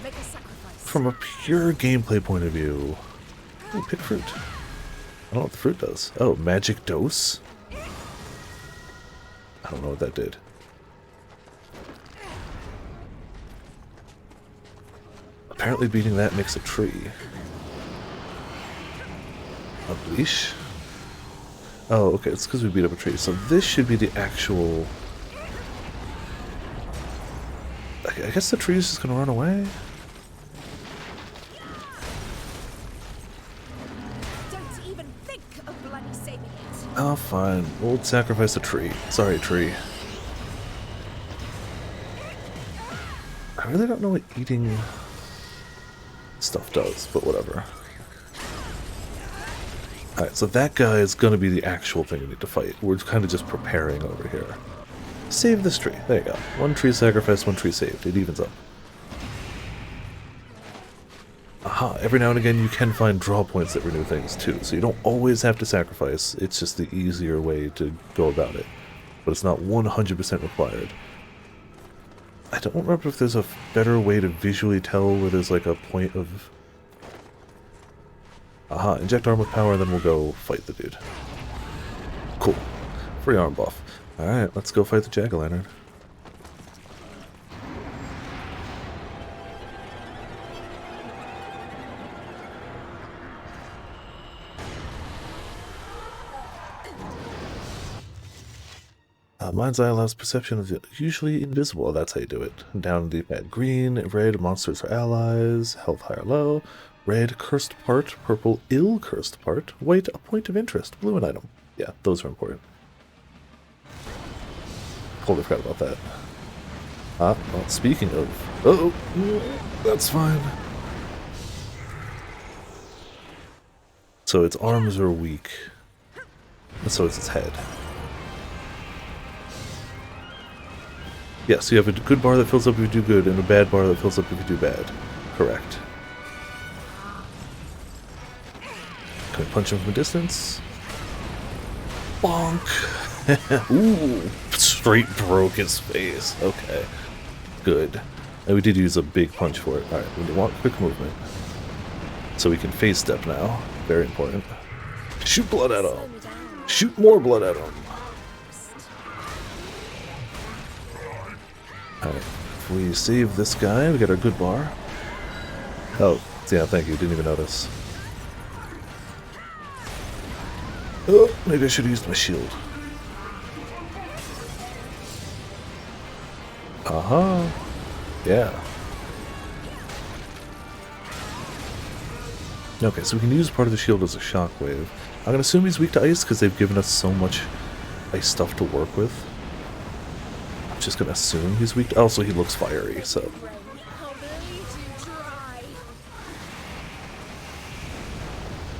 Make a sacrifice. From a pure gameplay point of view... Oh, pick fruit. I don't know what the fruit does. Oh, magic dose? I don't know what that did. Apparently beating that makes a tree. A leash? Oh, okay, it's because we beat up a tree. So this should be the actual... I guess the tree is just going to run away? Oh, fine. We'll sacrifice a tree. Sorry, tree. I really don't know what eating stuff does, but whatever. Alright, so that guy is going to be the actual thing we need to fight. We're kind of just preparing over here. Save this tree. There you go. One tree sacrificed, one tree saved. It evens up. Aha, every now and again you can find draw points that renew things too, so you don't always have to sacrifice. It's just the easier way to go about it. But it's not 100% required. I don't remember if there's a better way to visually tell where there's like a point of... Aha, inject arm with power and then we'll go fight the dude. Cool. Free arm buff. Alright, let's go fight the Jack-o'-lantern. Mind's Eye allows perception of the usually invisible. That's how you do it. Down the pad. Green, red, monsters are allies. Health high or low. Red, cursed part. Purple, ill cursed part. White, a point of interest. Blue, an item. Yeah, those are important. Totally forgot about that. Well, speaking of... Oh, that's fine. So its arms are weak. And so is its head. Yeah, so you have a good bar that fills up if you do good, and a bad bar that fills up if you do bad. Correct. Can I punch him from a distance? Bonk! Ooh! Straight broke his face. Okay. Good. And we did use a big punch for it. Alright, we want quick movement. So we can phase step now. Very important. Shoot blood at him! Shoot more blood at him! Alright, if we save this guy, we get our good bar. Oh, yeah, thank you, didn't even notice. Oh, maybe I should have used my shield. Aha! Yeah. Okay, so we can use part of the shield as a shockwave. I'm gonna assume he's weak to ice because they've given us so much ice stuff to work with. Just gonna assume he's weak. Also, he looks fiery, so.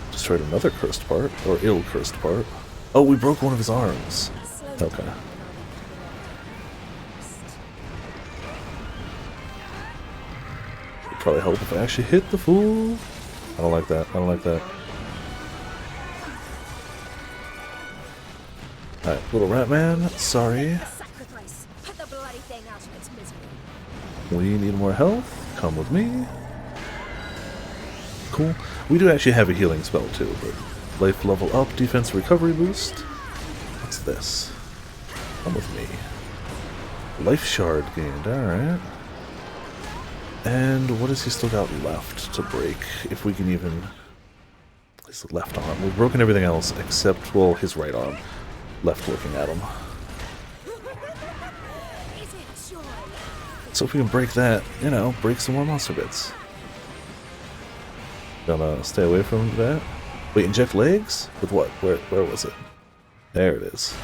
Destroyed another cursed part, or ill cursed part. Oh, we broke one of his arms. Okay. It'd probably help if I actually hit the fool. I don't like that. I don't like that. Alright, little rat man. Sorry. We need more health. Come with me. Cool. We do actually have a healing spell too, but life level up, defense recovery boost. What's this? Come with me. Life shard gained, alright. And what has he still got left to break? If we can even... His left arm. We've broken everything else except, well, his right arm. Left looking at him. So if we can break that, you know, break some more monster bits. Gonna stay away from that. Wait, inject legs? With what? Where was it? There it is.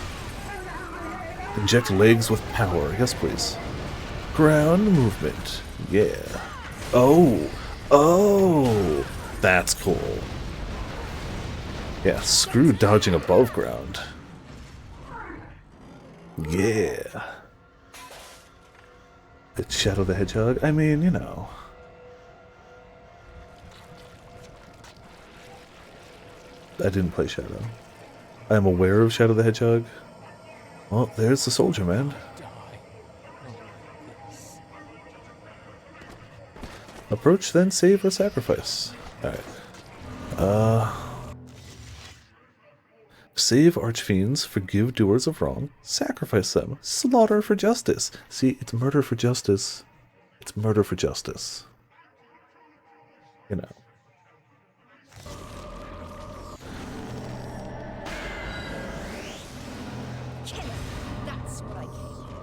Inject legs with power. Yes, please. Ground movement. Yeah. Oh! Oh! That's cool. Yeah, screw dodging above ground. Yeah. It's Shadow the Hedgehog? I mean, you know. I didn't play Shadow. I am aware of Shadow the Hedgehog. Well, there's the soldier, man. Approach, then save or sacrifice. Alright. Save archfiends, forgive doers of wrong, sacrifice them, slaughter for justice. See, it's murder for justice. It's murder for justice. You know. That's what I came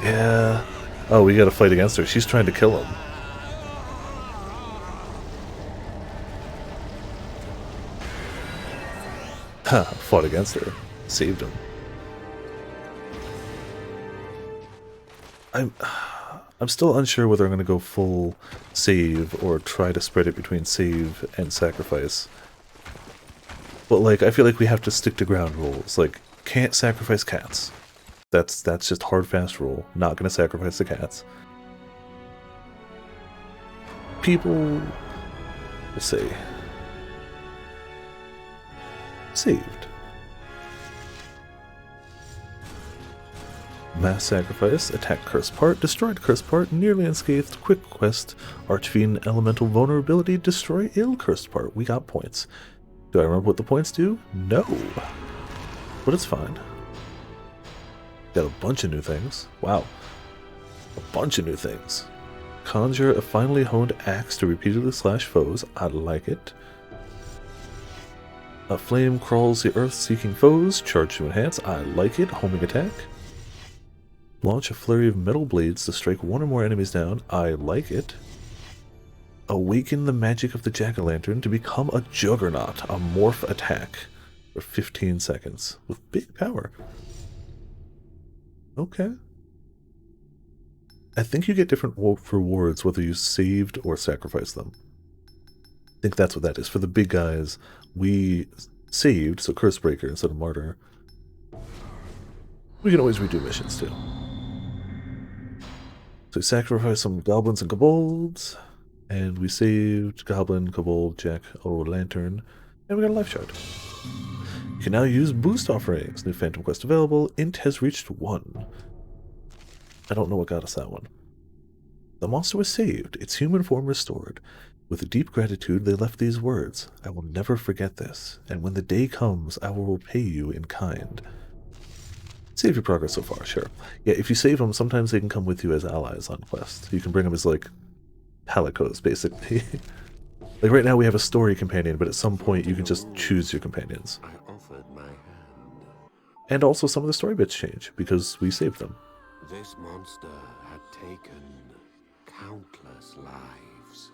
Yeah. Oh, we gotta fight against her. She's trying to kill him. Fought against her. Saved him. I'm still unsure whether I'm going to go full save or try to spread it between save and sacrifice. But, like, I feel like we have to stick to ground rules. Like, can't sacrifice cats. That's just hard, fast rule. Not going to sacrifice the cats. People... Let's see. Saved. Mass sacrifice, attack cursed part, destroyed cursed part, nearly unscathed, quick quest, Archfiend elemental vulnerability, destroy ill cursed part. We got points. Do I remember what the points do? No. But it's fine. Got a bunch of new things. Wow. A bunch of new things. Conjure a finely honed axe to repeatedly slash foes. I like it. A flame crawls the earth seeking foes. Charge to enhance. I like it. Homing attack. Launch a flurry of metal blades to strike one or more enemies down. I like it. Awaken the magic of the jack-o'-lantern to become a juggernaut. A morph attack for 15 seconds with big power. Okay. I think you get different rewards whether you saved or sacrificed them. I think that's what that is. For the big guys, we saved, so Cursebreaker instead of Martyr. We can always redo missions too. So we sacrificed some goblins and kobolds, and we saved goblin, kobold, jack-o'-lantern, and we got a life shard. You can now use boost offerings. New Phantom Quest available. Int has reached 1. I don't know what got us that one. The monster was saved, its human form restored. With a deep gratitude, they left these words. I will never forget this, and when the day comes, I will repay you in kind. Save your progress so far, sure. Yeah, if you save them, sometimes they can come with you as allies on quest. You can bring them as, like, palicos, basically. Like, right now we have a story companion, but at some point you can just choose your companions. I offered my hand. And also some of the story bits change, because we saved them. This monster had taken countless lives.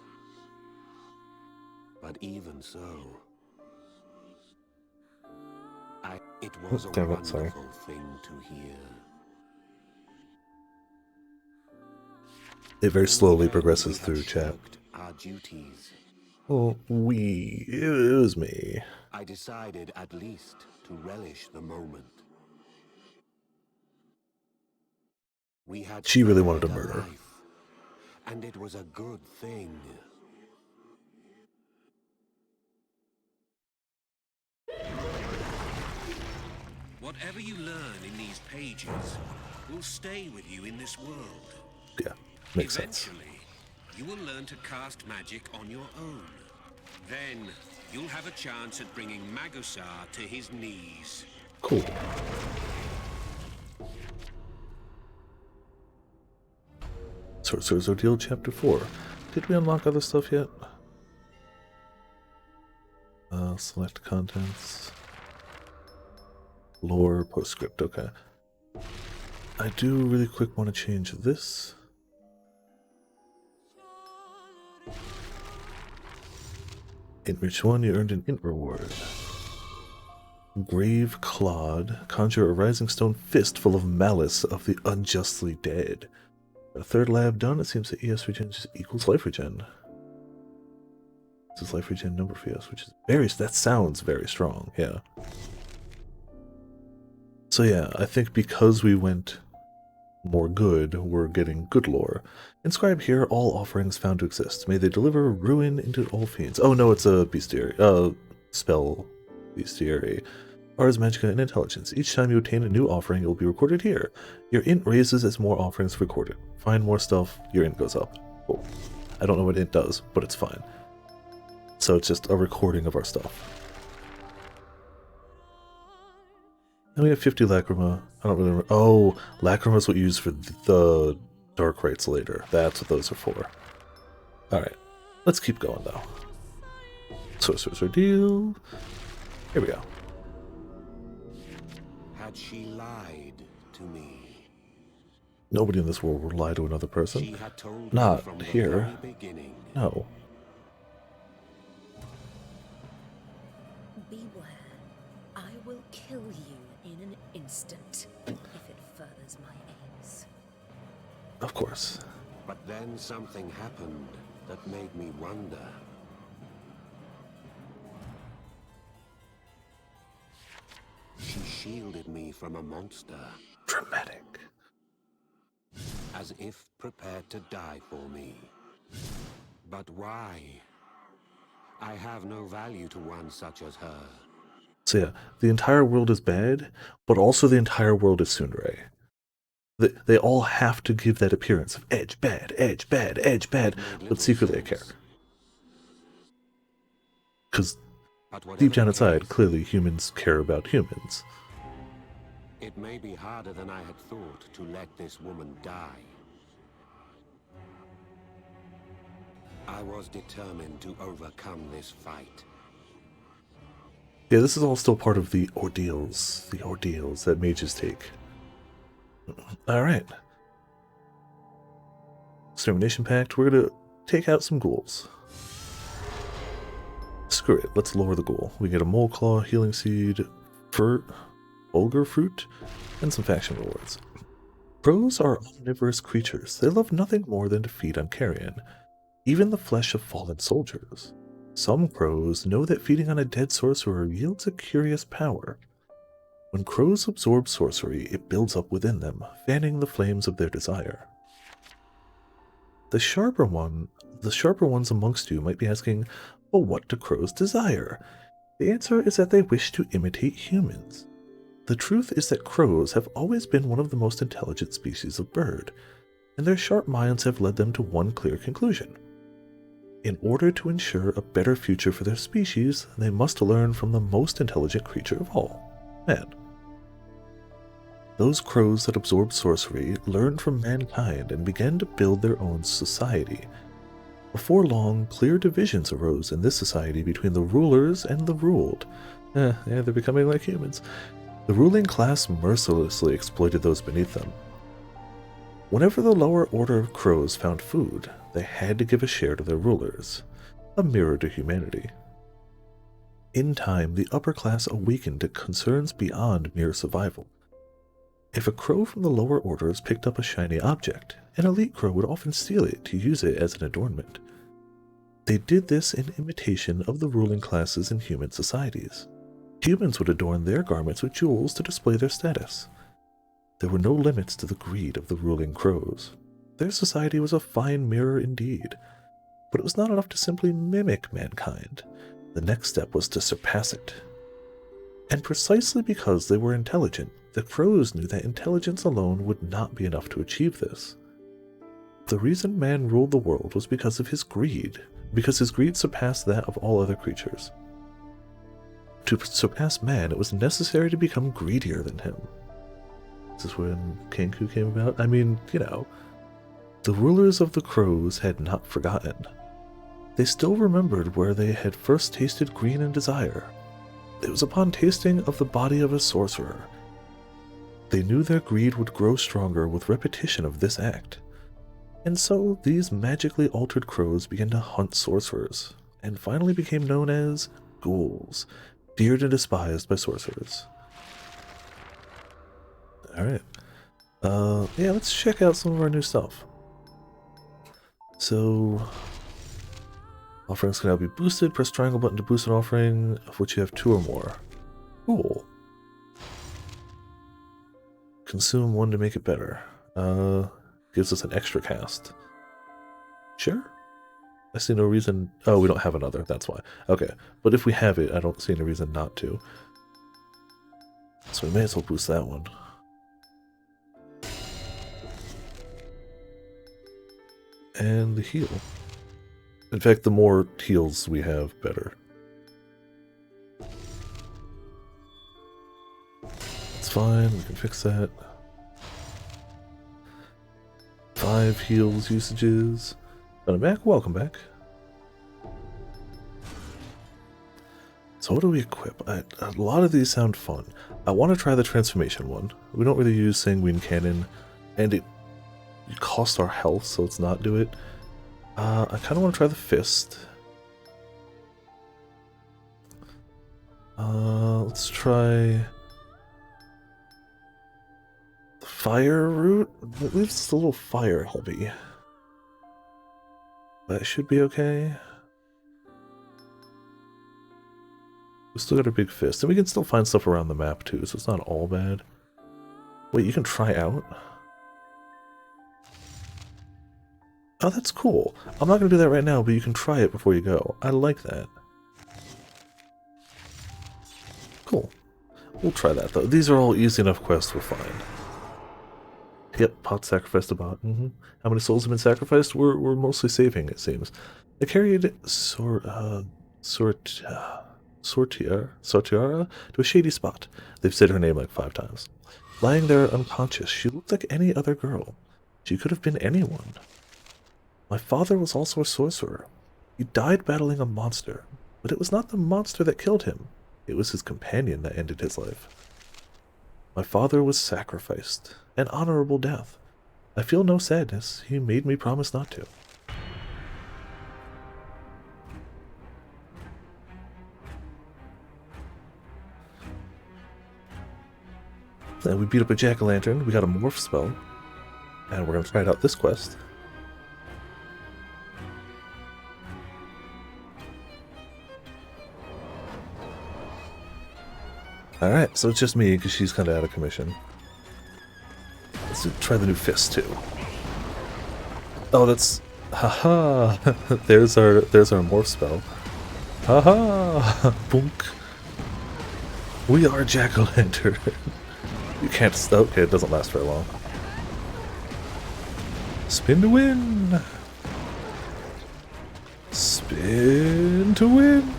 But even so, it was a wonderful thing to hear. It very slowly progresses through chat. Our duties. Well, it was me. I decided at least to relish the moment. We had She really wanted to spared a murder. life, and it was a good thing. Whatever you learn in these pages will stay with you in this world. Yeah, makes sense. Eventually, you will learn to cast magic on your own. Then, you'll have a chance at bringing Magosar to his knees. Cool. Sorcerer's Ordeal Chapter 4. Did we unlock other stuff yet? Select contents. Lore, postscript, okay. I do really quick want to change this. Int reach 1, you earned an int reward. Grave Clod. Conjure a rising stone fist full of malice of the unjustly dead. A third lab done, it seems that ES regen just equals life regen. This is life regen number for ES, which is that sounds very strong, yeah. So yeah, I think because we went more good, we're getting good lore. Inscribe here all offerings found to exist. May they deliver ruin into all fiends. Oh no, it's a bestiary. Spell bestiary. Ars Magica and Intelligence. Each time you obtain a new offering, it will be recorded here. Your int raises as more offerings recorded. Find more stuff, your int goes up. Cool. I don't know what int does, but it's fine. So it's just a recording of our stuff. And we have 50 Lacrima. I don't really remember. Oh, Lacrima is what you use for the Dark Rites later. That's what those are for. Alright. Let's keep going, though. Sorcerer's Ordeal. Here we go. Had she lied to me? Nobody in this world would lie to another person. She had told Not me from the here. very beginning. No. Beware. I kill you in an instant if it furthers my aims. Of course. But then something happened that made me wonder. She shielded me from a monster, Dramatic. as if prepared to die for me. But why? I have no value to one such as her. So yeah, the entire world is bad, but also the entire world is tsundere. They all have to give that appearance of edge bad, edge bad, edge bad, but secretly I care. Because But whatever deep down the inside, case, clearly humans care about humans. it may be harder than I had thought to let this woman die. I was determined to overcome this fight. Yeah, this is all still part of the ordeals that mages take. Alright. Extermination Pact, we're gonna take out some ghouls. Screw it, let's lower the ghoul. We get a Mole Claw, Healing Seed, Bulgur Fruit, and some faction rewards. Crows are omnivorous creatures. They love nothing more than to feed on carrion, even the flesh of fallen soldiers. Some crows know that feeding on a dead sorcerer yields a curious power. When crows absorb sorcery, it builds up within them, fanning the flames of their desire. The sharper ones amongst you might be asking, well, what do crows desire? The answer is that they wish to imitate humans. The truth is that crows have always been one of the most intelligent species of bird, and their sharp minds have led them to one clear conclusion. In order to ensure a better future for their species, they must learn from the most intelligent creature of all, man. Those crows that absorbed sorcery learned from mankind and began to build their own society. Before long, clear divisions arose in this society between the rulers and the ruled. They're becoming like humans. The ruling class mercilessly exploited those beneath them. Whenever the lower order of crows found food, they had to give a share to their rulers, a mirror to humanity. In time, the upper class awakened to concerns beyond mere survival. If a crow from the lower orders picked up a shiny object, an elite crow would often steal it to use it as an adornment. They did this in imitation of the ruling classes in human societies. Humans would adorn their garments with jewels to display their status. There were no limits to the greed of the ruling crows. Their society was a fine mirror indeed, but it was not enough to simply mimic mankind. The next step was to surpass it. And precisely because they were intelligent, the crows knew that intelligence alone would not be enough to achieve this. The reason man ruled the world was because of his greed, because his greed surpassed that of all other creatures. To surpass man, it was necessary to become greedier than him. This is when Kenku came about. I mean, the rulers of the crows had not forgotten. They still remembered where they had first tasted greed and desire. It was upon tasting of the body of a sorcerer. They knew their greed would grow stronger with repetition of this act. And so these magically altered crows began to hunt sorcerers, and finally became known as ghouls, feared and despised by sorcerers. Alright. Yeah, let's check out some of our new stuff. So, offerings can now be boosted. Press triangle button to boost an offering, of which you have 2 or more. Cool. Consume 1 to make it better. Gives us an extra cast. Sure. I see no reason... Oh, we don't have another, that's why. Okay, but if we have it, I don't see any reason not to. So we may as well boost that one. And the heal. In fact, the more heals we have, better. That's fine, we can fix that. 5 heals usages. I'm back, welcome back. So what do we equip? A lot of these sound fun. I want to try the transformation one. We don't really use Sanguine Cannon, and it costs our health, so let's not do it. I kind of want to try the Fist. Let's try fire route? That leaves us a little fire heavy. That should be okay. We still got a big fist, and we can still find stuff around the map too, so it's not all bad. Wait, you can try out? Oh, that's cool. I'm not going to do that right now, but you can try it before you go. I like that. Cool. We'll try that, though. These are all easy enough quests we'll find. Yep, Pot sacrificed a bot. How many souls have been sacrificed? We're mostly saving, it seems. They carried Sortiara to a shady spot. They've said her name like 5 times. Lying there unconscious, she looked like any other girl. She could have been anyone. My father was also a sorcerer. He died battling a monster, but it was not the monster that killed him. It was his companion that ended his life. My father was sacrificed, an honorable death. I feel no sadness. He made me promise not to. Then we beat up a jack-o'-lantern, we got a morph spell, and we're going to try out this quest. Alright, so it's just me, because she's kind of out of commission. Let's try the new fist, too. Oh, that's... Haha! there's our morph spell. Haha! Boonk! We are jack-o'-lantern. You can't stop. Okay, it doesn't last very long. Spin to win! Spin to win!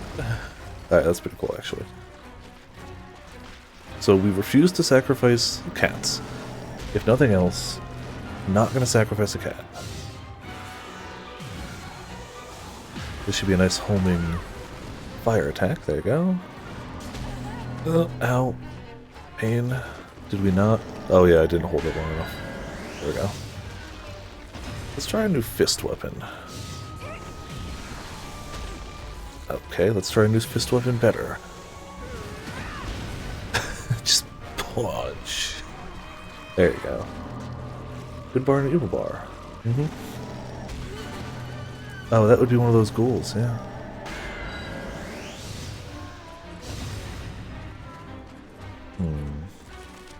Alright, that's pretty cool, actually. So we refuse to sacrifice cats. If nothing else, not going to sacrifice a cat. This should be a nice homing fire attack. There you go. Oh, ow. Pain. Did we not? Oh yeah, I didn't hold it long enough. There we go. Let's try a new fist weapon. Okay, let's try a new fist weapon better. Just punch. There you go. Good bar and evil bar. Oh, that would be one of those ghouls, yeah.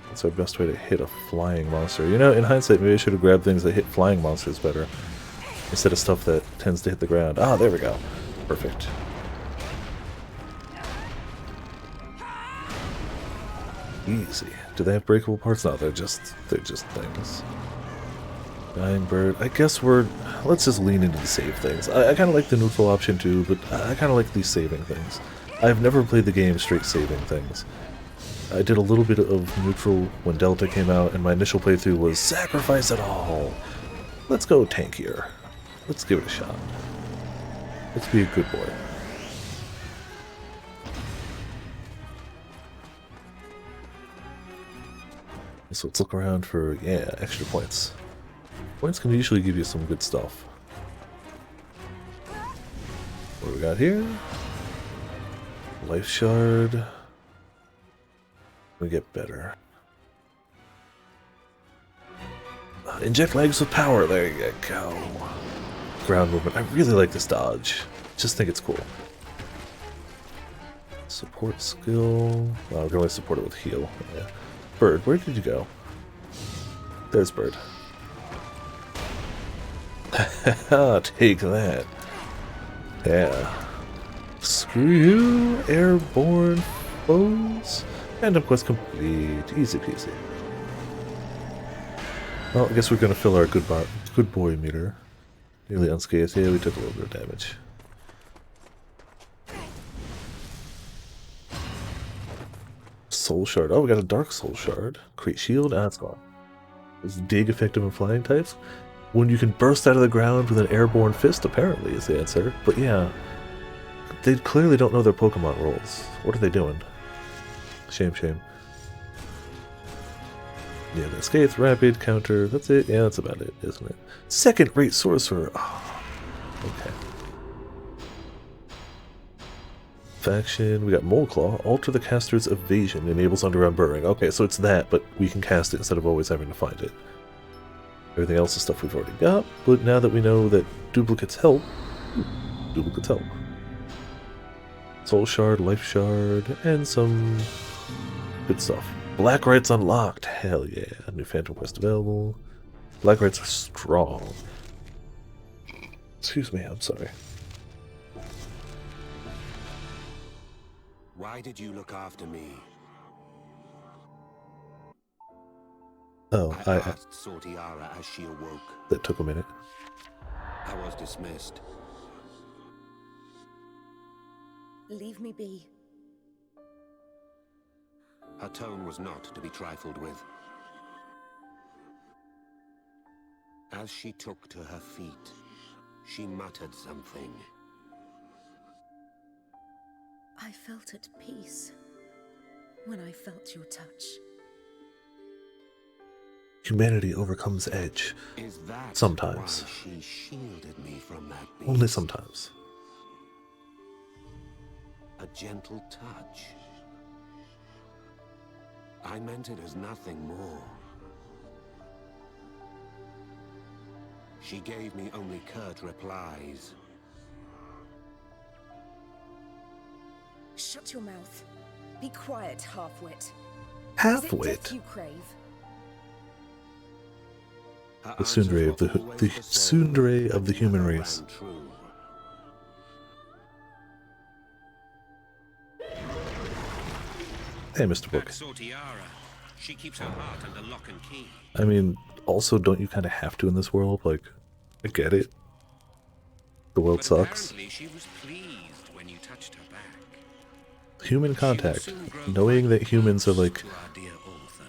That's our best way to hit a flying monster. You know, in hindsight, maybe I should have grabbed things that hit flying monsters better, instead of stuff that tends to hit the ground. Ah, there we go. Perfect. Easy. Do they have breakable parts? No, they're just things. Dying bird. I guess let's just lean into the save things. I kind of like the neutral option too, but I kind of like these saving things. I've never played the game straight saving things. I did a little bit of neutral when Delta came out, and my initial playthrough was sacrifice it all. Let's go tankier. Let's give it a shot. Let's be a good boy. So let's look around for, yeah, extra points. Points can usually give you some good stuff. What do we got here? Life shard. We get better. Inject legs with power. There you go. Ground movement. I really like this dodge. Just think it's cool. Support skill. Well, we can only support it with heal. Yeah. Bird, where did you go? There's Bird. Take that. Yeah. Screw you, airborne foes. Random quest complete. Easy peasy. Well, I guess we're gonna fill our good boy meter. Nearly unscathed. Yeah, we took a little bit of damage. Soul shard. Oh, we got a dark soul shard. Create shield. Ah, it's gone. Is dig effective in flying types? When you can burst out of the ground with an airborne fist, apparently, is the answer. But yeah, they clearly don't know their Pokemon rules. What are they doing? Shame, shame. Yeah, the Scathe, Rapid, Counter, that's it. Yeah, that's about it, isn't it? Second-rate Sorcerer. Oh, okay. faction. We got Mole Claw. Alter the caster's evasion. Enables underground burrowing. Okay, so it's that, but we can cast it instead of always having to find it. Everything else is stuff we've already got, but now that we know that duplicates help, duplicates help. Soul Shard, Life Shard, and some good stuff. Black Rites unlocked. Hell yeah. New Phantom Quest available. Black Rites are strong. Excuse me, I'm sorry. Why did you look after me? Oh, I I asked Sortiara as she awoke. that took a minute. I was dismissed. Leave me be. Her tone was not to be trifled with. As she took to her feet, she muttered something. I felt at peace when I felt your touch. Humanity overcomes edge. Is that Sometimes. why she shielded me from that beast? Only sometimes. A gentle touch. I meant it as nothing more. She gave me only curt replies. Shut your mouth. Be quiet, half-wit. Is it Half-wit. death you crave? Her The tsundere of the answers were always same, tsundere of the human never race. rang true. Hey, Mr. Book. That's Sortiara. She keeps her heart under lock and key. I mean, also, don't you kind of have to in this world? Like, I get it. The world But sucks. apparently she was pleased when you touched her back. Human She will contact. soon grow Knowing quite that humans are close like, to our dear author.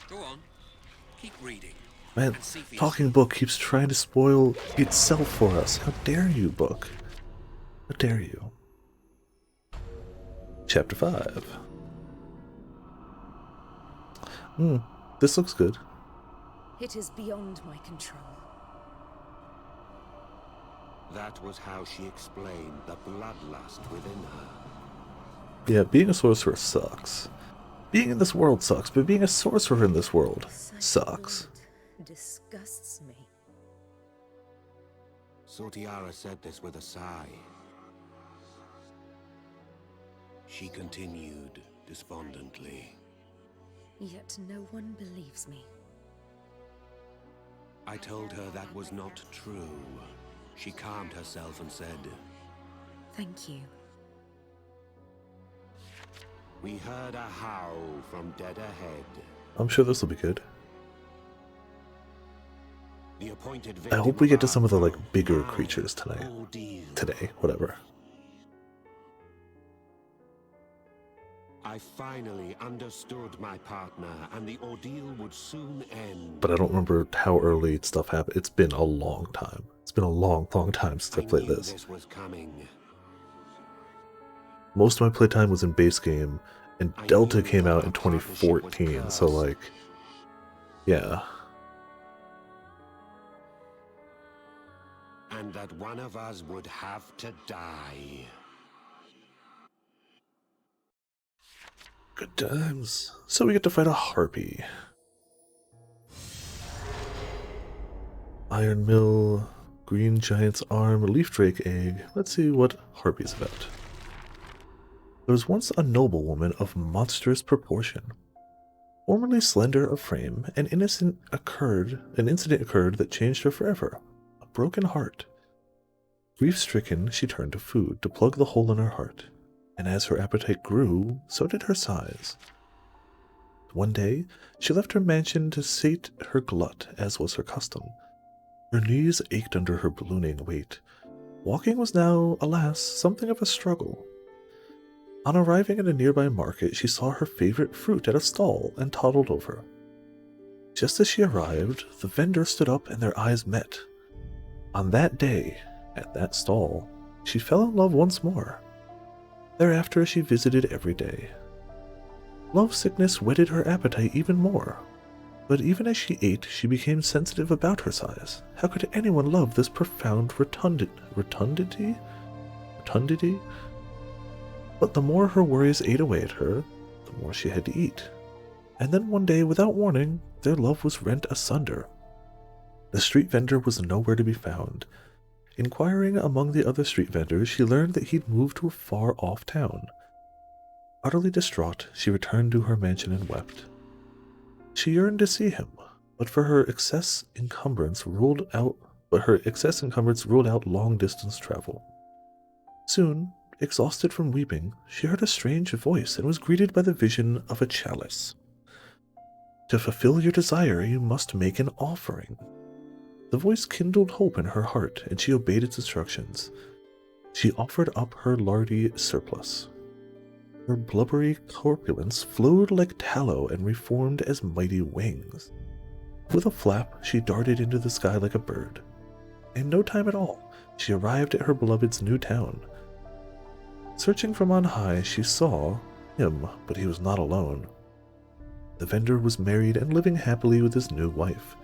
Go on. Keep reading. man, and see for Talking Book keeps trying to spoil itself for us. How dare you, Book? How dare you? Chapter 5. This looks good. It is beyond my control. That was how she explained the bloodlust within her. Yeah, being a sorcerer sucks. Being in this world sucks, but being a sorcerer in this world Such sucks. word disgusts me. Sortiara said this with a sigh. She continued despondently. Yet no one believes me. I told her that was not true. She calmed herself and said, Thank you. we heard a howl from dead ahead. I'm sure this will be good. The appointed I hope we get to victim some of the, our like, bigger vile creatures tonight. ordeal. Today, whatever. I finally understood my partner, and the ordeal would soon end. But I don't remember how early stuff happened. It's been a long time. It's been a long, long time since I played knew this. was coming. Most of my playtime was in base game, and I Delta knew came that out our in partnership was 2014, so cursed. like, yeah. And that one of us would have to die. Good times. So we get to fight a harpy. Iron Mill, Green Giant's Arm, Leaf Drake Egg. Let's see what harpy's about. There was once a noblewoman of monstrous proportion. Formerly slender of frame, an incident occurred that changed her forever. A broken heart. Grief-stricken, she turned to food to plug the hole in her heart. And as her appetite grew, so did her size. One day, she left her mansion to sate her glut, as was her custom. Her knees ached under her ballooning weight. Walking was now, alas, something of a struggle. On arriving at a nearby market, she saw her favorite fruit at a stall and toddled over. Just as she arrived, the vendor stood up and their eyes met. On that day, at that stall, she fell in love once more. Thereafter, she visited every day. Lovesickness whetted her appetite even more. But even as she ate, she became sensitive about her size. How could anyone love this profound rotundity? But the more her worries ate away at her, the more she had to eat. And then one day, without warning, their love was rent asunder. The street vendor was nowhere to be found. Inquiring among the other street vendors, she learned that he'd moved to a far-off town. Utterly distraught, she returned to her mansion and wept. She yearned to see him, but her excess encumbrance ruled out long-distance travel. Soon, exhausted from weeping, she heard a strange voice and was greeted by the vision of a chalice. To fulfill your desire, you must make an offering. The voice kindled hope in her heart, and she obeyed its instructions. She offered up her lardy surplus. Her blubbery corpulence flowed like tallow and reformed as mighty wings. With a flap, she darted into the sky like a bird. In no time at all, she arrived at her beloved's new town. Searching from on high, she saw him, but he was not alone. The vendor was married and living happily with his new wife.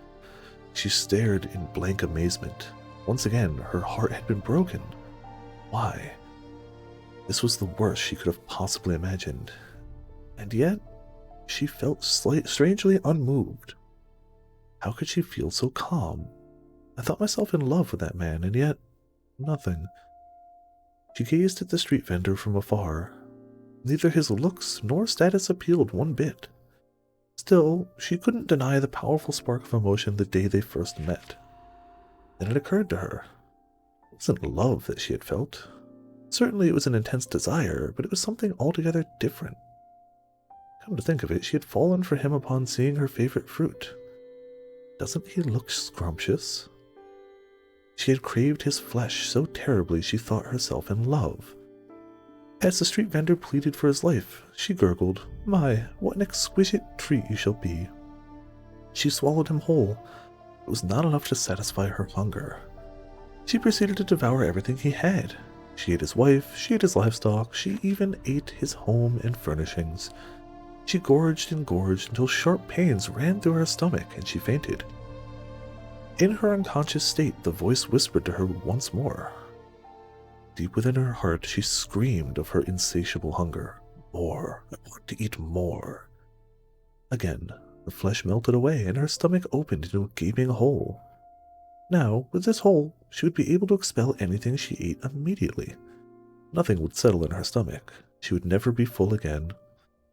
She stared in blank amazement. Once again, her heart had been broken. Why? This was the worst she could have possibly imagined. And yet, she felt strangely unmoved. How could she feel so calm? I thought myself in love with that man, and yet, nothing. She gazed at the street vendor from afar. Neither his looks nor status appealed one bit. Still, she couldn't deny the powerful spark of emotion the day they first met. Then it occurred to her. It wasn't love that she had felt. Certainly it was an intense desire, but it was something altogether different. Come to think of it, she had fallen for him upon seeing her favorite fruit. Doesn't he look scrumptious? She had craved his flesh so terribly she thought herself in love. As the street vendor pleaded for his life, she gurgled, "My, what an exquisite treat you shall be." She swallowed him whole. It was not enough to satisfy her hunger. She proceeded to devour everything he had. She ate his wife, she ate his livestock, she even ate his home and furnishings. She gorged and gorged until sharp pains ran through her stomach and she fainted. In her unconscious state, the voice whispered to her once more. Deep within her heart, she screamed of her insatiable hunger. More. I want to eat more. Again, the flesh melted away and her stomach opened into a gaping hole. Now, with this hole, she would be able to expel anything she ate immediately. Nothing would settle in her stomach. She would never be full again.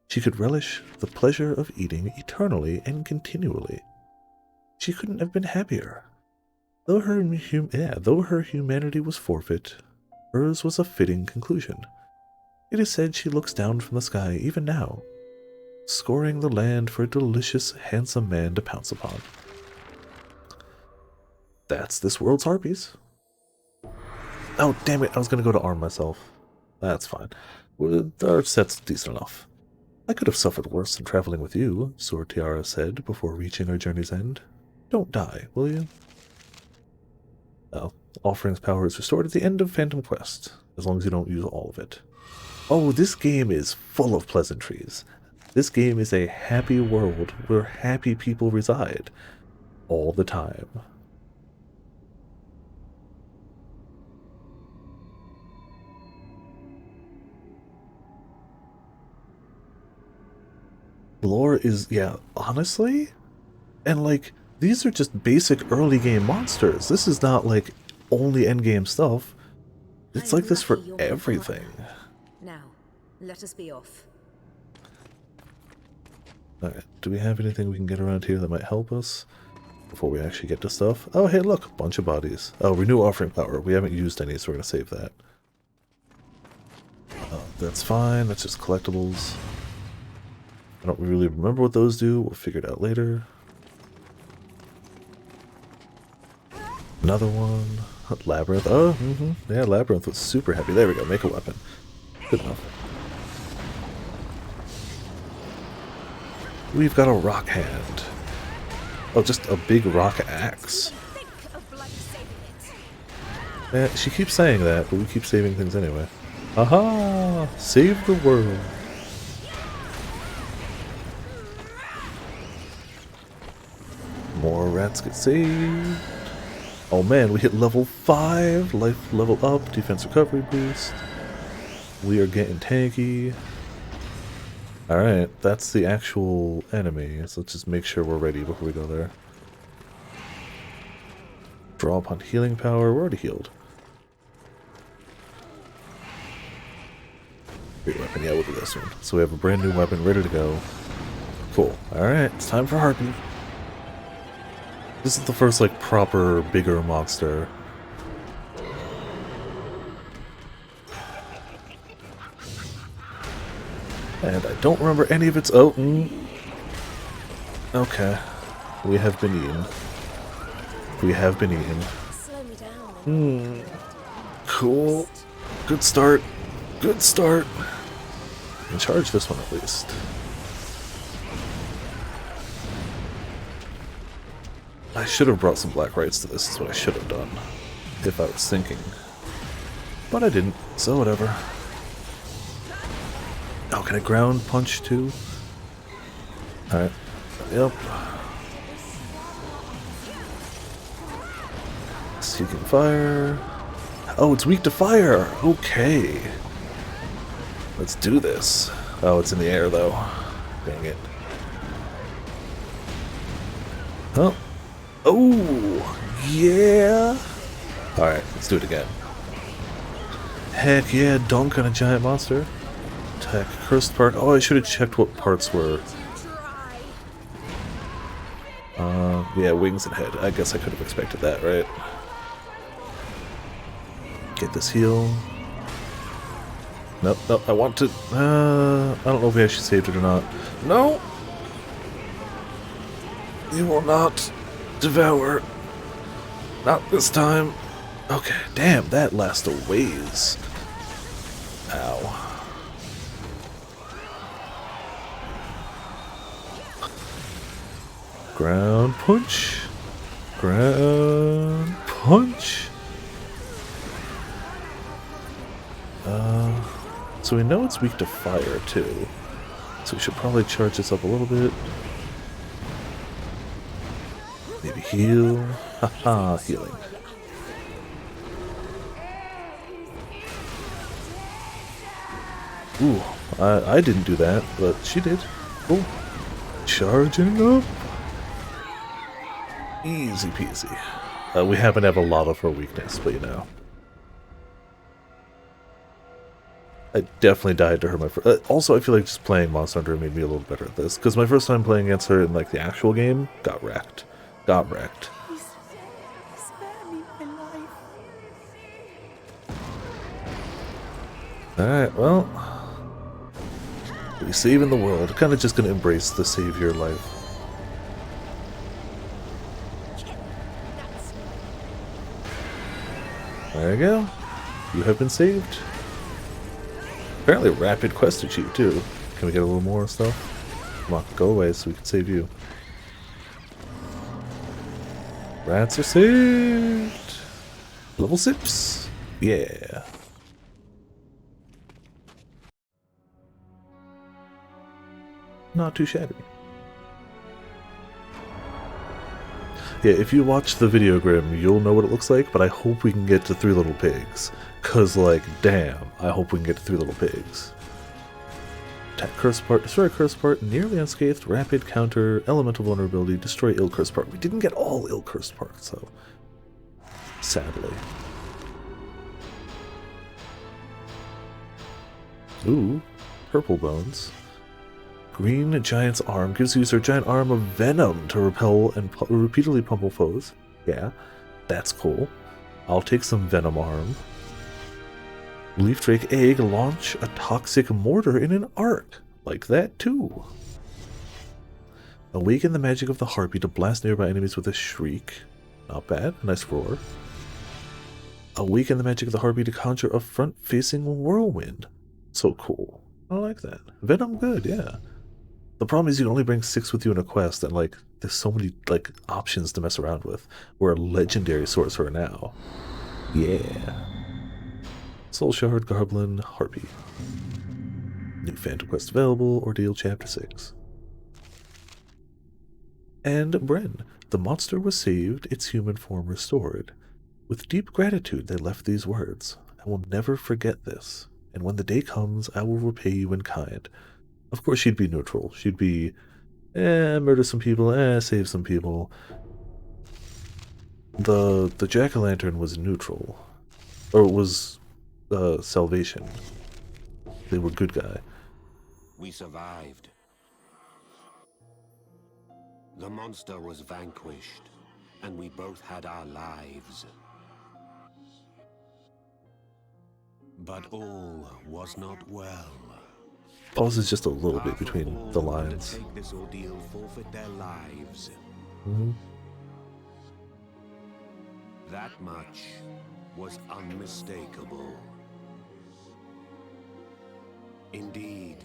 She could relish the pleasure of eating eternally and continually. She couldn't have been happier. Though her humanity was forfeit, hers was a fitting conclusion. It is said she looks down from the sky even now, scoring the land for a delicious, handsome man to pounce upon. That's this world's harpies. Oh, damn it, I was going to go to arm myself. That's fine. Our set's decent enough. I could have suffered worse than traveling with you, Sword Tiara said before reaching our journey's end. Don't die, will you? Well, Offering's power is restored at the end of Phantom Quest, as long as you don't use all of it. Oh, this game is full of pleasantries. This game is a happy world where happy people reside. All the time. Lore is, yeah, honestly? And like, these are just basic early game monsters. This is not like only endgame stuff. It's like this for everything. Now, let us be off. Alright, do we have anything we can get around here that might help us before we actually get to stuff? Oh, hey, look, bunch of bodies. Oh, renew offering power. We haven't used any, so we're going to save that. That's fine. That's just collectibles. I don't really remember what those do. We'll figure it out later. Another one. Labyrinth. Oh, yeah, Labyrinth was super happy. There we go. Make a weapon. Good enough. We've got a rock hand. Oh, just a big rock axe. Yeah, she keeps saying that, but we keep saving things anyway. Aha! Save the world. More rats get saved. Oh man, we hit level 5. Life level up. Defense recovery boost. We are getting tanky. Alright, that's the actual enemy, so let's just make sure we're ready before we go there. Draw upon healing power, we're already healed. Great weapon, yeah, we'll do this one. So we have a brand new weapon ready to go. Cool. Alright, it's time for Harpy. This is the first, like, proper, bigger monster. And I don't remember any of its... Oh, okay. We have been eaten. We have been eaten. Slow me down. Cool. Good start. Good start. And charge this one at least. I should have brought some black rights to this, is what I should have done. If I was thinking. But I didn't, so whatever. Oh, can I ground punch too? Alright. Yep. Seeking fire. Oh, it's weak to fire! Okay. Let's do this. Oh, it's in the air though. Dang it. Oh. Oh! Yeah! Alright, let's do it again. Heck yeah, dunk on a giant monster. Attack, cursed part. Oh, I should have checked what parts were. Yeah, wings and head. I guess I could have expected that, right? Get this heal. Nope, nope, I want to... I don't know if I actually saved it or not. No! You will not devour. Not this time. Okay, damn, that lasts a ways. Ow. Ground punch. Ground punch. So we know it's weak to fire too. So we should probably charge this up a little bit. Maybe heal. Haha, healing. Ooh, I didn't do that, but she did. Oh, charging up. Easy peasy. We happen to have a lot of her weakness, but you know. I definitely died to her my first... also, I feel like just playing Monster Hunter made me a little better at this, because my first time playing against her in, like, the actual game, got wrecked. Got wrecked. Alright, well... we're saving the world. Kind of just gonna embrace the savior life. There you go. You have been saved. Apparently rapid quest achieved too. Can we get a little more stuff? Come on, go away so we can save you. Rats are saved! Level 6! Yeah. Not too shabby. Yeah, if you watch the video, Grim, you'll know what it looks like, but I hope we can get to 3 Little Pigs. Cause, like, damn, I hope we can get to 3 Little Pigs. Attack Curse Part, destroy Curse Part, nearly unscathed, rapid counter, elemental vulnerability, destroy Ill Curse Part. We didn't get all Ill Curse Parts, though. Sadly. Ooh, purple bones. Green Giant's Arm gives the user a giant arm of venom to repel and repeatedly pummel foes. Yeah, that's cool. I'll take some Venom Arm. Leaf Drake Egg, launch a toxic mortar in an arc. Like that too. Awaken the magic of the Harpy to blast nearby enemies with a shriek. Not bad, nice roar. Awaken the magic of the Harpy to conjure a front-facing whirlwind. So cool. I like that. Venom good, yeah. The problem is you can only bring 6 with you in a quest, and like there's so many like options to mess around with. We're a legendary sorcerer now. Yeah. Soul Shard Goblin Harpy. New Phantom Quest available, Ordeal Chapter 6. And Bren. The monster was saved, its human form restored. With deep gratitude they left these words. I will never forget this. and when the day comes, I will repay you in kind. Of course, she'd be neutral. She'd be, murder some people, save some people. The jack-o'-lantern was neutral. Or it was, salvation. They were good guy. We survived. The monster was vanquished, and we both had our lives. But all was not well. Pauses just a little bit Half of between all the who lines. undertake this ordeal forfeit their lives. Mm-hmm. That much was unmistakable. Indeed,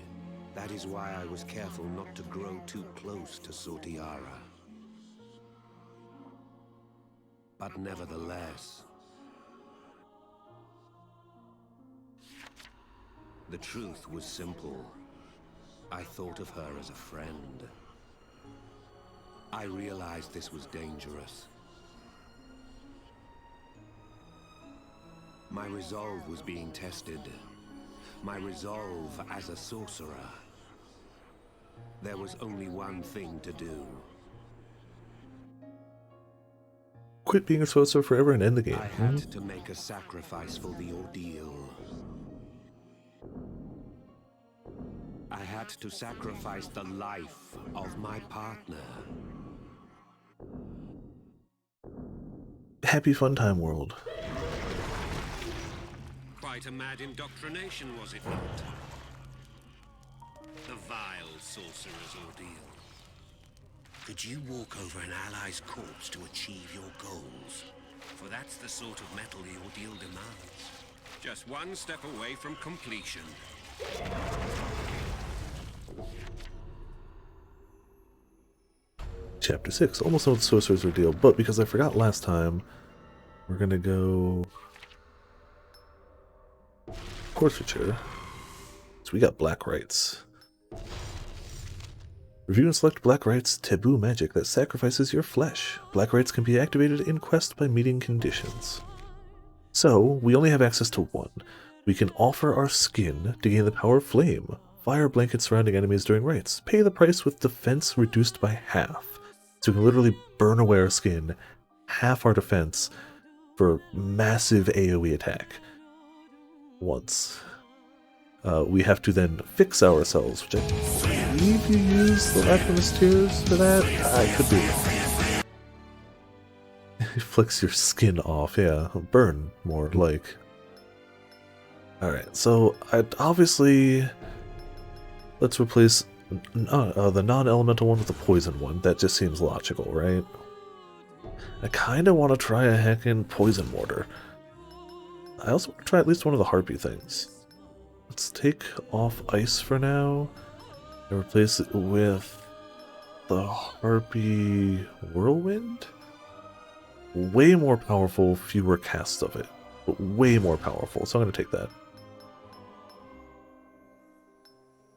that is why I was careful not to grow too close to Sortiara. But nevertheless, the truth was simple. I thought of her as a friend. I realized this was dangerous. My resolve was being tested. My resolve as a sorcerer. There was only one thing to do. Quit being a sorcerer forever and end the game. I had to make a sacrifice for the ordeal. I had to sacrifice the life of my partner. Happy fun time world. Quite a mad indoctrination, was it not? The vile sorcerer's ordeal. Could you walk over an ally's corpse to achieve your goals? For that's the sort of metal the ordeal demands. Just one step away from completion. Chapter 6. Almost know the sorcerer's ordeal, but because I forgot last time, we're gonna go Portraiture. So we got Black Rites. Review and select Black Rites taboo magic that sacrifices your flesh. Black Rites can be activated in quest by meeting conditions. So, we only have access to one. We can offer our skin to gain the power of flame. Fire blankets surrounding enemies during rites. Pay the price with defense reduced by half. So we can literally burn away our skin, half our defense, for massive AoE attack. Once. We have to then fix ourselves, which I believe you use the Lacrimous Tears for that? I could be. Flicks your skin off, yeah. Burn, more like. Alright, so obviously, let's replace the non-elemental one with the poison one. That just seems logical, right? I kind of want to try a heckin' poison mortar. I also want to try at least one of the harpy things. Let's take off ice for now and replace it with the harpy whirlwind. Way more powerful, fewer casts of it, but way more powerful, so I'm going to take that.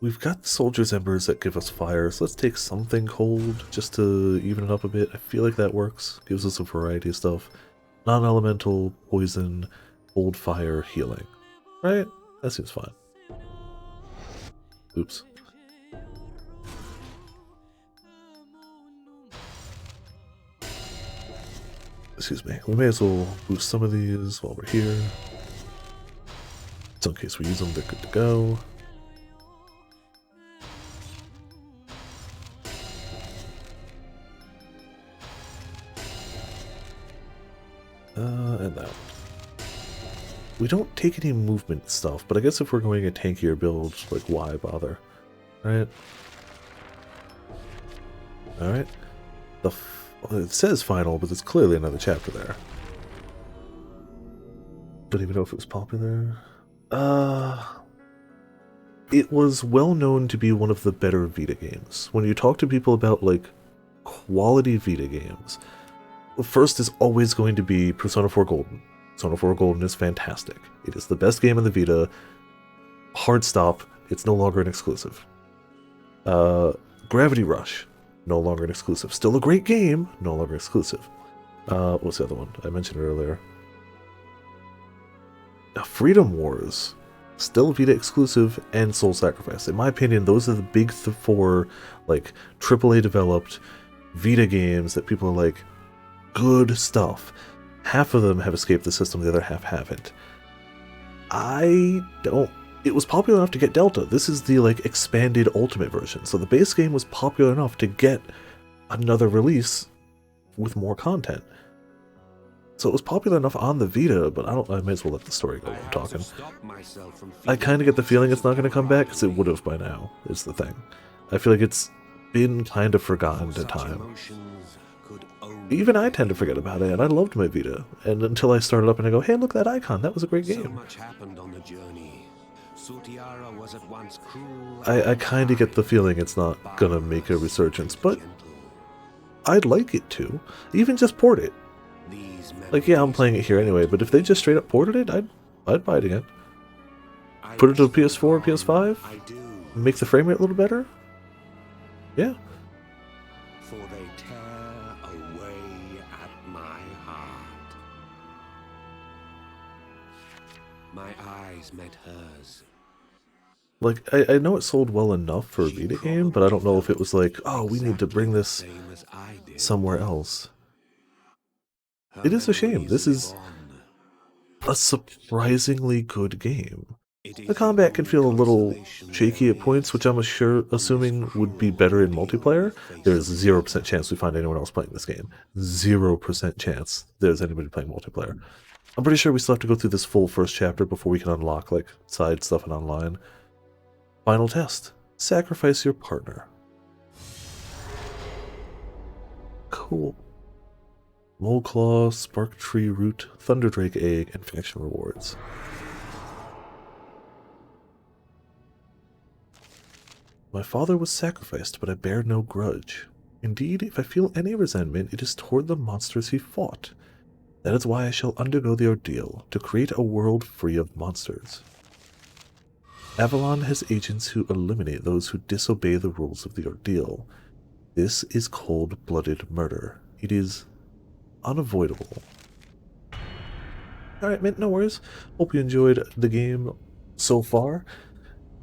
We've got the Soldier's Embers that give us fire, so let's take something cold just to even it up a bit. I feel like that works. Gives us a variety of stuff. Non-elemental, poison, cold fire, healing. Right? That seems fine. Oops. Excuse me. We may as well boost some of these while we're here. So in case we use them, they're good to go. And that one. We don't take any movement stuff, but I guess if we're going a tankier build, like, why bother? Right? Alright. It says final, but there's clearly another chapter there. Don't even know if it was popular. It was well known to be one of the better Vita games. When you talk to people about, like, quality Vita games, the first is always going to be Persona 4 Golden. Persona 4 Golden is fantastic. It is the best game in the Vita. Hard stop. It's no longer an exclusive. Gravity Rush. No longer an exclusive. Still a great game. No longer exclusive. What's the other one? I mentioned it earlier. Freedom Wars. still Vita exclusive, and Soul Sacrifice. In my opinion, those are the big four, like, AAA developed Vita games that people are like, good stuff. Half of them have escaped the system, the other half haven't. It was popular enough to get Delta. This is the, like, expanded Ultimate version. So the base game was popular enough to get another release with more content. So it was popular enough on the Vita, but I may as well let the story go while I'm talking. I kind of get the feeling it's not going to come back, because it would have by now, is the thing. I feel like it's been kind of forgotten at time. Even I tend to forget about it, and I loved my Vita. And until I started up and I go, hey, look, that icon, that was a great game. I kind of get the feeling it's not going to make a resurgence, but I'd like it to. Even just port it. Like, yeah, I'm playing it here anyway, but if they just straight up ported it, I'd buy it again. Put it to PS4, PS5, make the frame rate a little better. Yeah. For they tear away at my heart. My eyes met hers. Like, I know it sold well enough for a Vita game, but I don't know if it was like, oh, we need to bring this somewhere else. It is a shame. This is a surprisingly good game. The combat can feel a little shaky at points, which I'm assuming would be better in multiplayer. There's 0% chance we find anyone else playing this game. 0% chance there's anybody playing multiplayer. I'm pretty sure we still have to go through this full first chapter before we can unlock, like, side stuff and online. Final test. Sacrifice your partner. Cool. Mole Claw, Spark Tree Root, Thunderdrake Egg, and faction rewards. My father was sacrificed, but I bear no grudge. Indeed, if I feel any resentment, it is toward the monsters he fought. That is why I shall undergo the ordeal, to create a world free of monsters. Avalon has agents who eliminate those who disobey the rules of the ordeal. This is cold-blooded murder. It is unavoidable. Alright, Mint, no worries. Hope you enjoyed the game so far.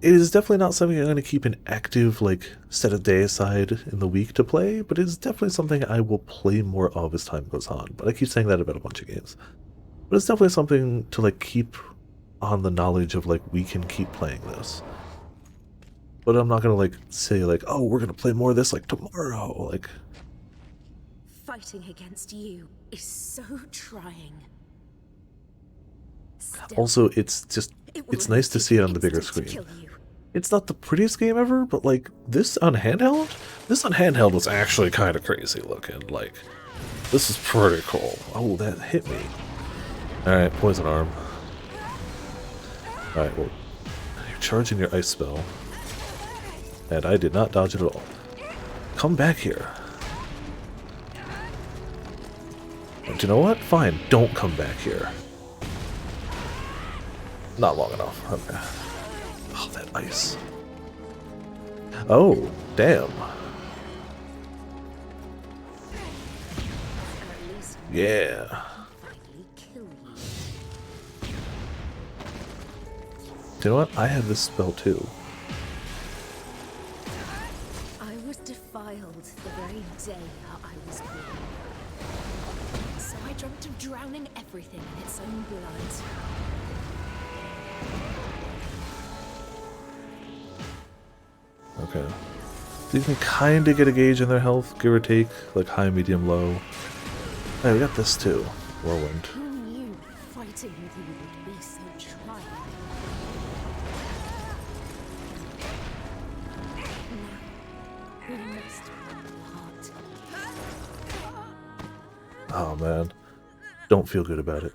It is definitely not something I'm going to keep an active, like, set a day aside in the week to play, but it is definitely something I will play more of as time goes on. But I keep saying that about a bunch of games. But it's definitely something to, like, keep on the knowledge of, like, we can keep playing this. But I'm not going to, like, say, like, oh, we're going to play more of this, like, tomorrow. Like, Fighting against you is so trying. Still, also, it's just, it's nice to see it on the bigger screen. It's not the prettiest game ever, but, like, this on handheld was actually kind of crazy looking. Like, this is pretty cool. Oh, that hit me. Alright, poison arm. Alright, well, you're charging your ice spell. And I did not dodge it at all. Come back here. And you know what? Fine, don't come back here. Not long enough. Okay. Oh, that ice. Oh, damn. Yeah. Finally kill you. You know what? I have this spell too. I was defiled the very day I was born. So I dreamt of drowning everything in its own blood. Okay. So you can kind of get a gauge on their health, give or take, like high, medium, low. Hey, we got this too. Whirlwind. Who knew fighting with you would be so trying? Now, we must part. Oh man. Don't feel good about it.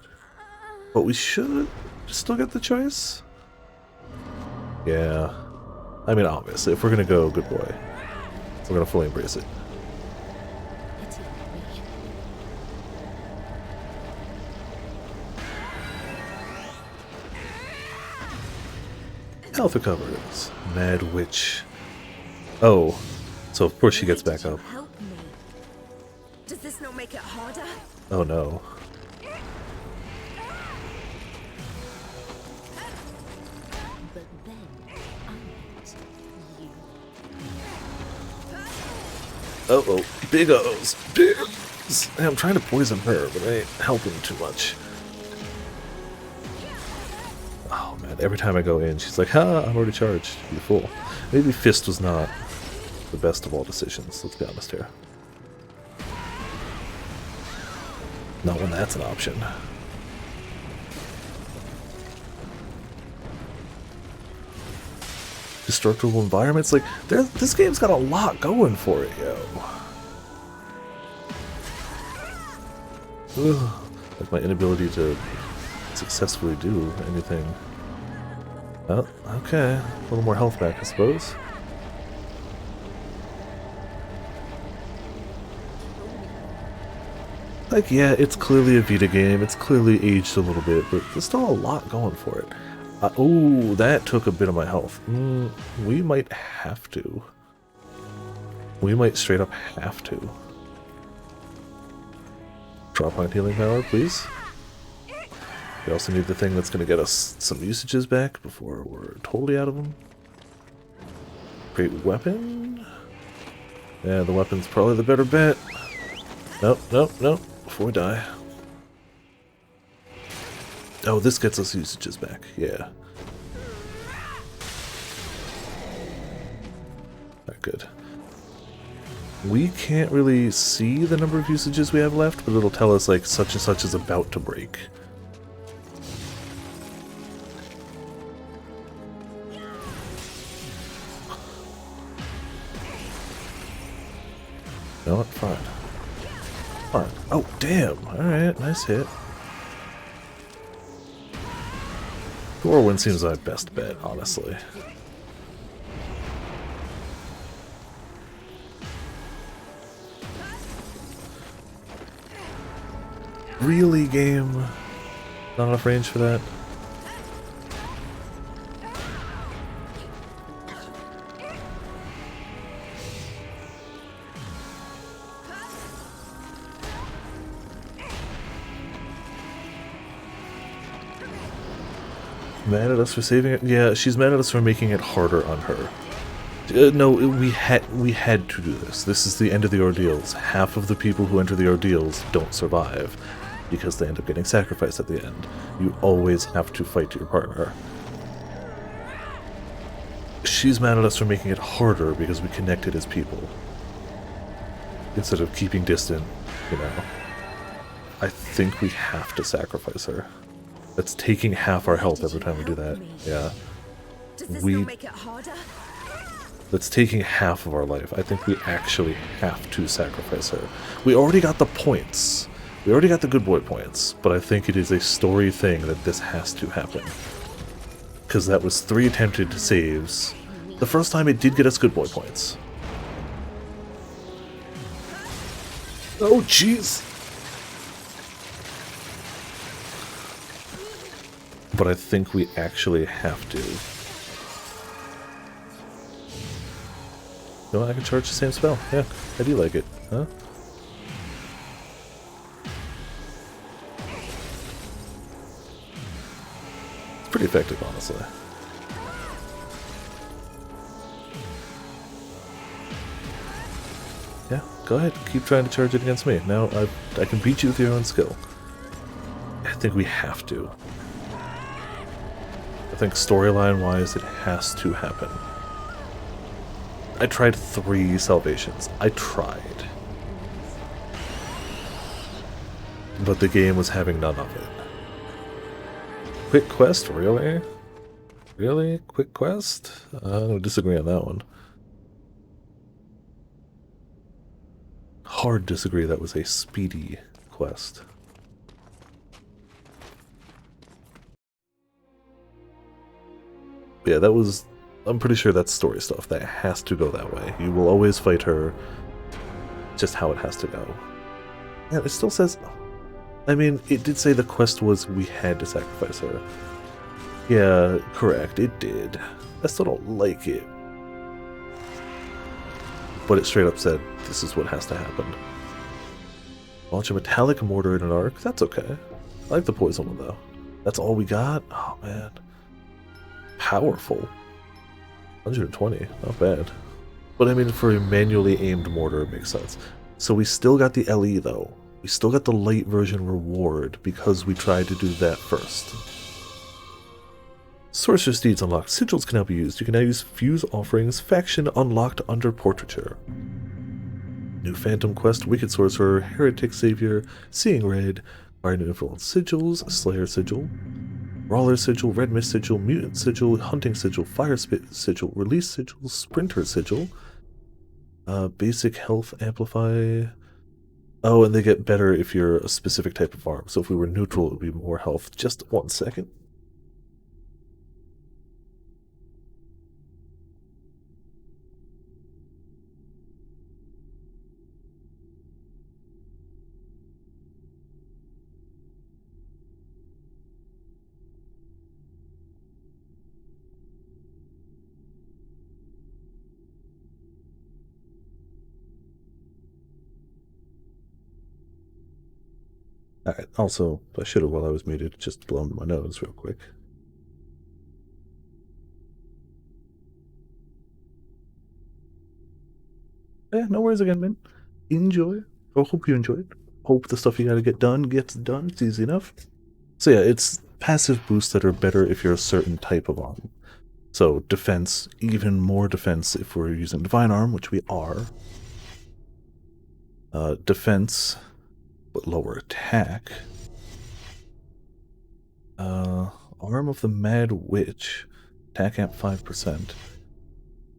But we should still get the choice? Yeah. I mean, obviously, if we're gonna go good boy, we're gonna fully embrace it. Pity me. Health recovers. Mad Witch. Oh. So of course she gets back up. Help me. Does this not make it harder? Oh no. Uh-oh. Big O's. Big O's. Hey, I'm trying to poison her, but I ain't helping too much. Oh, man. Every time I go in, she's like, ha, I'm already charged. You fool. Maybe Fist was not the best of all decisions. Let's be honest here. Not when that's an option. Destructible environments, like, this game's got a lot going for it, yo. Ugh. Like my inability to successfully do anything. Oh, okay. A little more health back, I suppose. Like, yeah, it's clearly a Vita game, it's clearly aged a little bit, but there's still a lot going for it. Oh, that took a bit of my health. We might have to. We might straight up have to. Drop point healing power, please. We also need the thing that's going to get us some usages back before we're totally out of them. Great weapon. Yeah, the weapon's probably the better bet. Nope, nope, nope. Before we die. Oh, this gets us usages back. Yeah. Alright, good. We can't really see the number of usages we have left, but it'll tell us, like, such and such is about to break. No, fine. Fine. Oh, damn. Alright, nice hit. Thorwyn seems my best bet, honestly. Really, game? Not enough range for that? Mad at us for saving it? Yeah, she's mad at us for making it harder on her. No, we had to do this. This is the end of the ordeals. Half of the people who enter the ordeals don't survive because they end up getting sacrificed at the end. You always have to fight your partner. She's mad at us for making it harder because we connected as people. Instead of keeping distant, you know. I think we have to sacrifice her. That's taking half our health every time we do that. Yeah. Does this not make it harder? That's taking half of our life. I think we actually have to sacrifice her. We already got the points. We already got the good boy points, but I think it is a story thing that this has to happen. Because that was 3 attempted saves. The first time it did get us good boy points. Oh, jeez! But I think we actually have to. You know, I can charge the same spell. Yeah, I do like it. Huh? It's pretty effective, honestly. Yeah, go ahead. Keep trying to charge it against me. Now I can beat you with your own skill. I think we have to. I think storyline-wise, it has to happen. I tried 3 salvations. I tried. But the game was having none of it. Quick quest? Really? Really? Quick quest? I don't disagree on that one. Hard disagree that was a speedy quest. Yeah, that was... I'm pretty sure that's story stuff. That has to go that way. You will always fight her. Just how it has to go. Yeah, it still says... I mean, it did say the quest was we had to sacrifice her. Yeah, correct. It did. I still don't like it. But it straight up said, this is what has to happen. Launch a metallic mortar in an arc? That's okay. I like the poison one, though. That's all we got? Oh, man. Powerful. 120. Not bad. But I mean, for a manually aimed mortar, it makes sense. So we still got the LE though. We still got the light version reward because we tried to do that first. Sorcerer's Deeds unlocked. Sigils can now be used. You can now use Fuse Offerings. Faction unlocked under Portraiture. New Phantom Quest, Wicked Sorcerer, Heretic Savior, Seeing Red, Fire New Influence Sigils, Slayer Sigil, Brawler Sigil, Red Mist Sigil, Mutant Sigil, Hunting Sigil, Fire Spit Sigil, Release Sigil, Sprinter Sigil, Basic Health Amplify. Oh, and they get better if you're a specific type of arm. So if we were neutral, it would be more health. Just 1 second. Alright, also, I should have while I was muted, just blown my nose real quick. Yeah, no worries again, man. Enjoy. I hope you enjoyed. Hope the stuff you gotta get done gets done. It's easy enough. So yeah, it's passive boosts that are better if you're a certain type of arm. So defense, even more defense if we're using Divine Arm, which we are. Defense, but lower attack. Arm of the Mad Witch, attack amp 5%.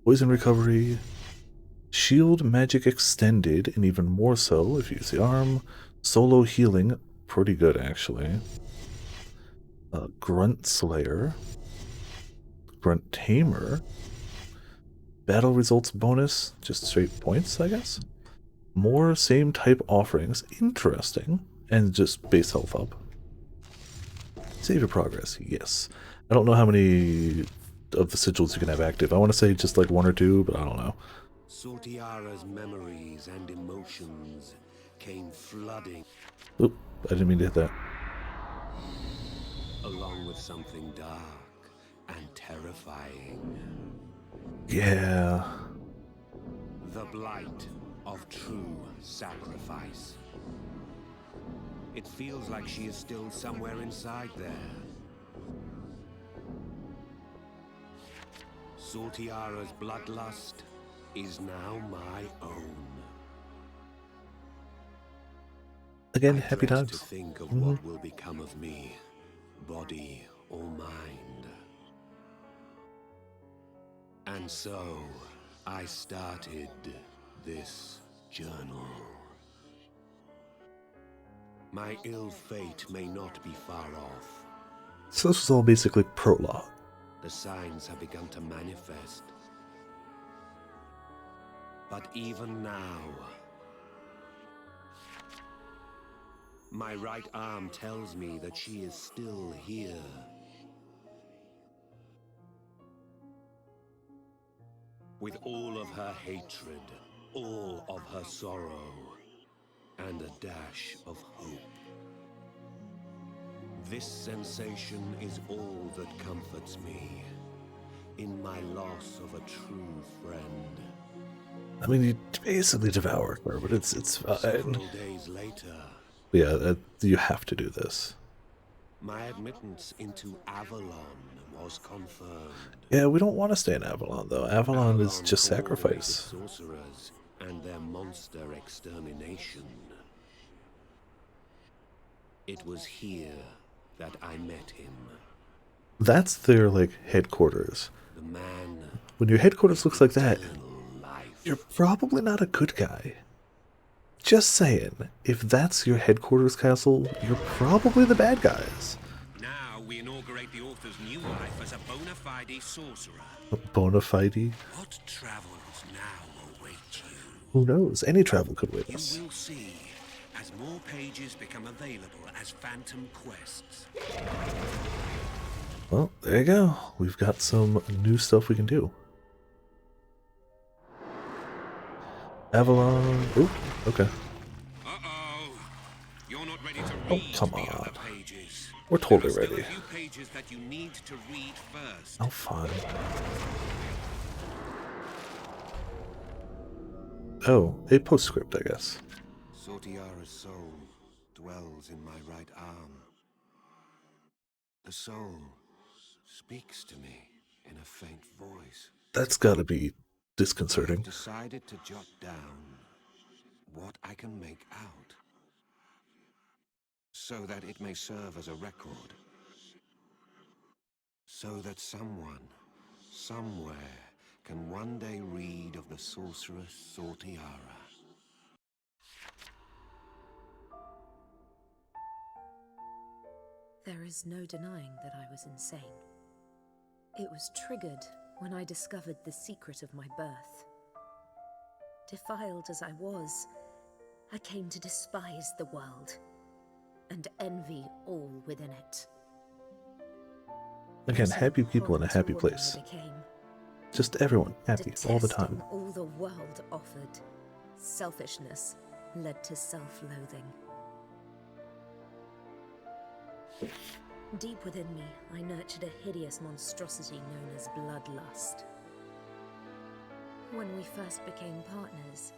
Poison recovery, shield magic extended, and even more so if you use the arm. Solo healing, pretty good actually. Grunt Slayer, Grunt Tamer, battle results bonus, just straight points, I guess. More same type offerings, interesting, and just base health up. Save your progress, yes. I don't know how many of the sigils you can have active. I want to say just like 1 or 2, but I don't know. Sortiara's memories and emotions came flooding. Oop, I didn't mean to hit that. Along with something dark and terrifying. Yeah. The blight of true sacrifice. It feels like she is still somewhere inside there. Sortiara's bloodlust is now my own. Again, I happy dread times. to think of what will become of me, body or mind. And so, I started this journal. My ill fate may not be far off. So this was all basically prologue. The signs have begun to manifest. But even now, my right arm tells me that she is still here. With all of her hatred, all of her sorrow, and a dash of hope. This sensation is all that comforts me in my loss of a true friend. I mean, you basically devoured her, but it's fine. Several days later, Yeah, you have to do this. my admittance into Avalon was confirmed. Yeah, we don't want to stay in Avalon, though. Avalon is just called sacrifice. the sorcerers and their monster extermination. It was here that I met him. That's their, like, headquarters. The man When your headquarters looks like that, eternal life. you're probably not a good guy. Just saying, if that's your headquarters castle, you're probably the bad guys. Now we inaugurate the author's new life as a bona fide sorcerer. Bona fide? What travels now await you? Who knows? Any travel could win You us. will see as more pages become available as Phantom Quests. Well, there you go. We've got some new stuff we can do. Avalon. Ooh, okay. Uh-oh. You're not ready to Oh, read come the on. other pages. We're totally There are still ready. a few pages that you need to read first. Oh, fine. Oh, a postscript, I guess. Sortiara's soul dwells in my right arm. The soul speaks to me in a faint voice. That's gotta be I've disconcerting. decided to jot down what I can make out, so that it may serve as a record. So that someone, somewhere, can one day read of the sorceress Sortiara. There is no denying that I was insane. It was triggered when I discovered the secret of my birth. Defiled as I was, I came to despise the world and envy all within it. Again, So happy people in a horrid happy woman place. I became, Just everyone happy all the detesting time. all the world offered. Selfishness led to self-loathing. Deep within me, I nurtured a hideous monstrosity known as bloodlust. When we first became partners,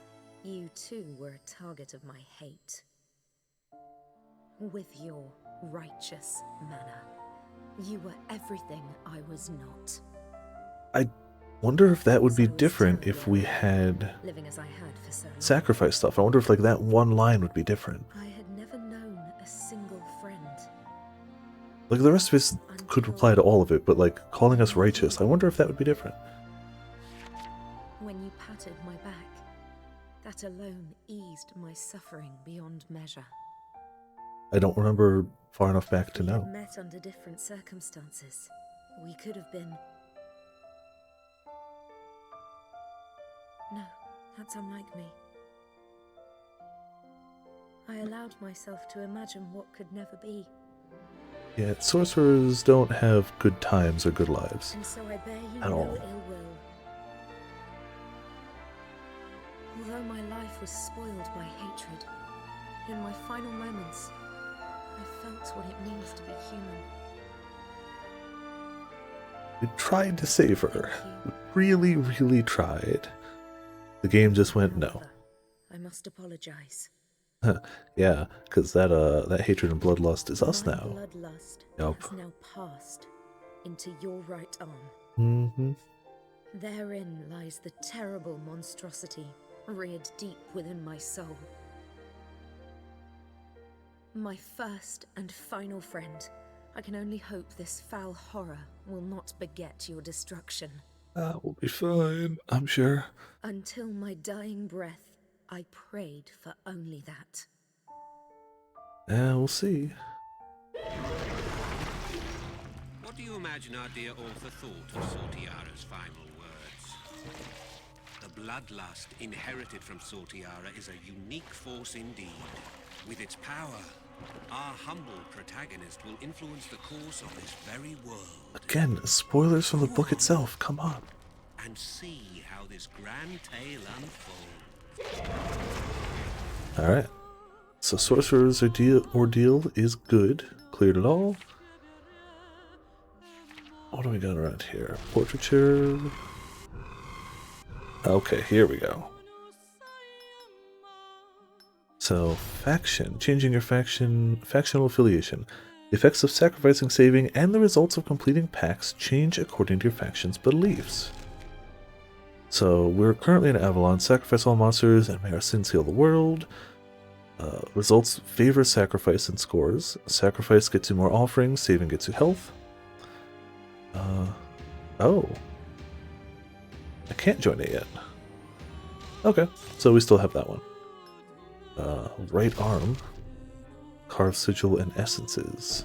you too were a target of my hate. With your righteous manner, you were everything I was not. I wonder if that would be So I was different terribly if we unhappy, had living as I had for so long. sacrifice stuff. I wonder if like that one line would be different. I had never known a single friend. Like the rest of us could apply to all of it, but like calling us righteous, I wonder if that would be different. When you patted my back, that alone eased my suffering beyond measure. I don't remember far enough back to We had know. met under different circumstances. We could have been... No, that's unlike me. I allowed myself to imagine what could never be, Yeah, sorcerers don't have good times or good lives. and so I bear you At no all. ill will. Although my life was spoiled by hatred, in my final moments, I felt what it means to be human. We tried to save her. Thank you. We really, really tried. The game just went no. However, I must apologize. Yeah, because that hatred and bloodlust is us My now. bloodlust Yup. has now passed into your right arm. Mm-hmm. Therein lies the terrible monstrosity reared deep within my soul. My first and final friend, I can only hope this foul horror will not beget your destruction. That will be fine, I'm sure. Until my dying breath, I prayed for only that. Yeah, we'll see. What do you imagine our dear author thought of Sortiara's final words? The bloodlust inherited from Sortiara is a unique force indeed. With its power, our humble protagonist will influence the course of this very world. Again, spoilers from the book itself, come on. And see how this grand tale unfolds. Alright. So Sorcerer's ordeal is good. Cleared it all. What do we got around here? Portraiture. Okay, here we go. So, faction. Changing your factional affiliation. The effects of sacrificing, saving, and the results of completing pacts change according to your faction's beliefs. So, we're currently in Avalon. Sacrifice all monsters and may our sins heal the world. Results favor sacrifice and scores. Sacrifice gets you more offerings, saving gets you health. Oh. I can't join it yet. Okay, so we still have that one. Right arm. Carve sigil and essences.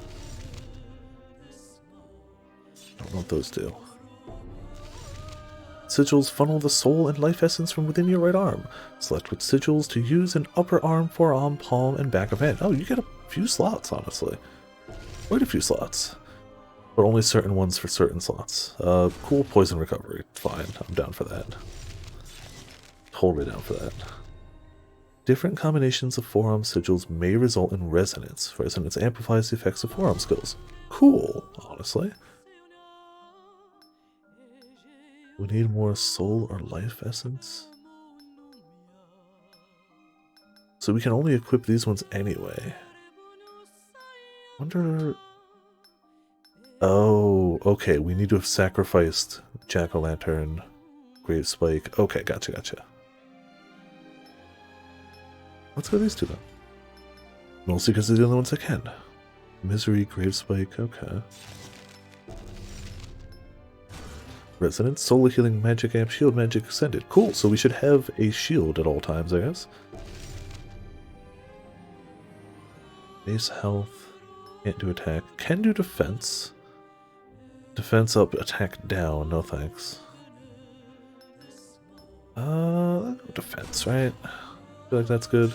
I don't know what those do. Sigils funnel the soul and life essence from within your right arm. Select which sigils to use in upper arm, forearm, palm, and back of hand. Oh, you get a few slots, honestly. Quite a few slots. But only certain ones for certain slots. Cool poison recovery. Fine, I'm down for that. Totally down for that. Different combinations of forearm sigils may result in resonance. Resonance amplifies the effects of forearm skills. Cool, honestly. We need more soul or life essence. So we can only equip these ones anyway. Wonder... Oh, okay, we need to have sacrificed Jack-o'-lantern, Grave Spike. Okay, gotcha. Let's go these two then. Mostly because they're the only ones I can. Misery, Grave Spike, okay. Resonance, Solar Healing, Magic Amp, Shield Magic Extended. Cool, so we should have a shield at all times, I guess. Base health, can't do attack, can do defense. Defense up, attack down, no thanks. Defense, right? I feel like that's good.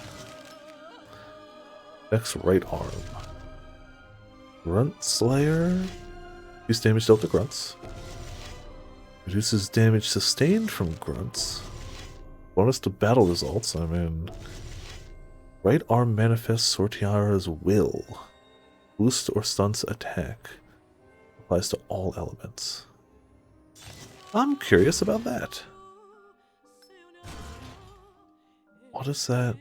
X right arm. Grunt Slayer. Reduce damage dealt to grunts. Reduces damage sustained from grunts. Bonus to battle results, I mean... Right arm manifests Sortiara's will. Boost or stunts attack. Applies to all elements. I'm curious about that. What is that?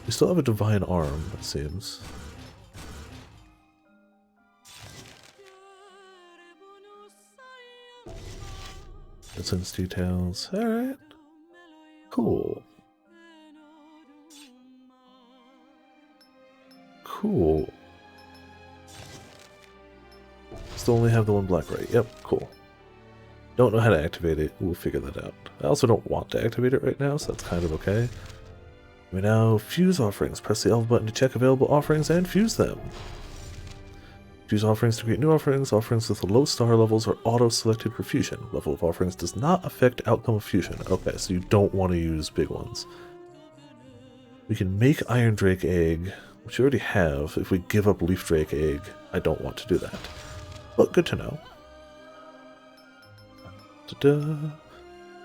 We still have a divine arm, it seems. Essence details. Alright. Cool. Cool. Still only have the one black, right? Yep, cool. Don't know how to activate it. We'll figure that out. I also don't want to activate it right now, so that's kind of okay. We now fuse offerings. Press the L button to check available offerings and fuse them. Fuse offerings to create new offerings. Offerings with low star levels are auto-selected for fusion. Level of offerings does not affect outcome of fusion. Okay, so you don't want to use big ones. We can make Iron Drake Egg, which you already have. If we give up Leaf Drake Egg, I don't want to do that. But good to know.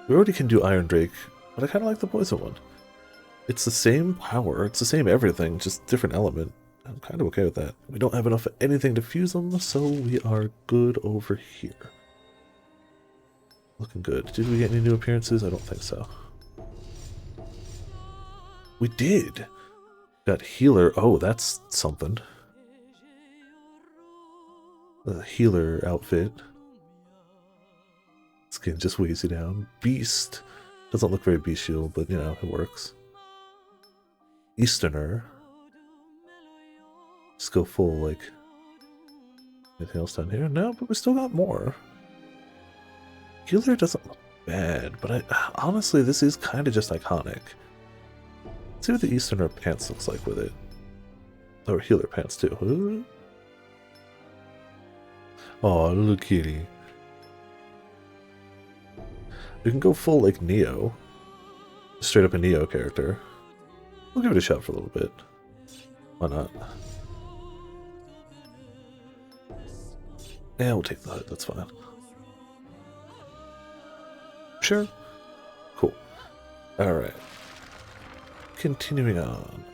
We already can do Iron Drake, but I kind of like the poison one. It's the same power, it's the same everything, just different element. I'm kind of okay with that. We don't have enough of anything to fuse them, so we are good over here. Looking good. Did we get any new appearances? I don't think so. We did! Got healer. Oh, that's something. The healer outfit. Skin just weighs you down. Beast. Doesn't look very bestial, but you know, it works. Easterner. Just go full, like... Anything else down here? No, but we still got more. Healer doesn't look bad, but honestly, this is kind of just iconic. Let's see what the Easterner pants looks like with it. Or healer pants, too. Oh, little kitty. We can go full, like, Neo. Straight up a Neo character. We'll give it a shot for a little bit. Why not? Yeah, we'll take the hood, that's fine. Sure. Cool. Alright. Continuing on.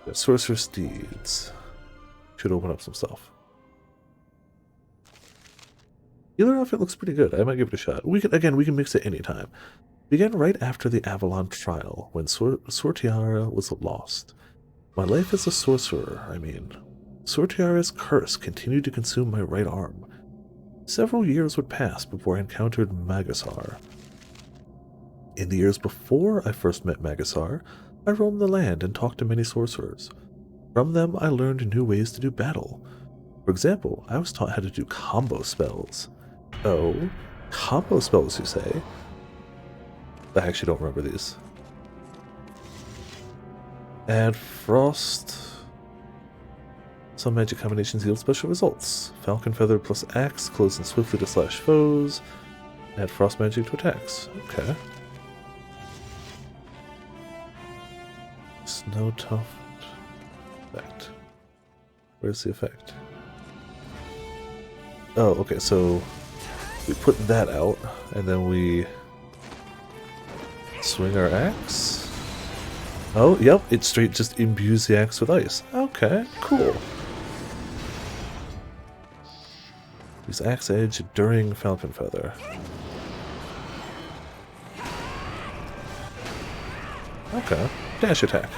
Got Sorcerer's Deeds. Should open up some stuff. Healer outfit looks pretty good. I might give it a shot. We can mix it anytime. Began right after the Avalon trial, when Sortiara was lost. My life as a sorcerer, I mean. Sortiara's curse continued to consume my right arm. Several years would pass before I encountered Magasar. In the years before I first met Magasar, I roamed the land and talked to many sorcerers. From them, I learned new ways to do battle. For example, I was taught how to do combo spells. Oh, combo spells, you say? I actually don't remember these. Add frost. Some magic combinations yield special results. Falcon Feather plus Axe, close and swiftly to slash foes. Add frost magic to attacks. Okay. Snow Tuft effect. Where's the effect? Oh, okay, so we put that out, and then we swing our axe. Oh, yep, it straight just imbues the axe with ice. Okay, cool. Use axe edge during Falcon Feather. Okay. Dash attack.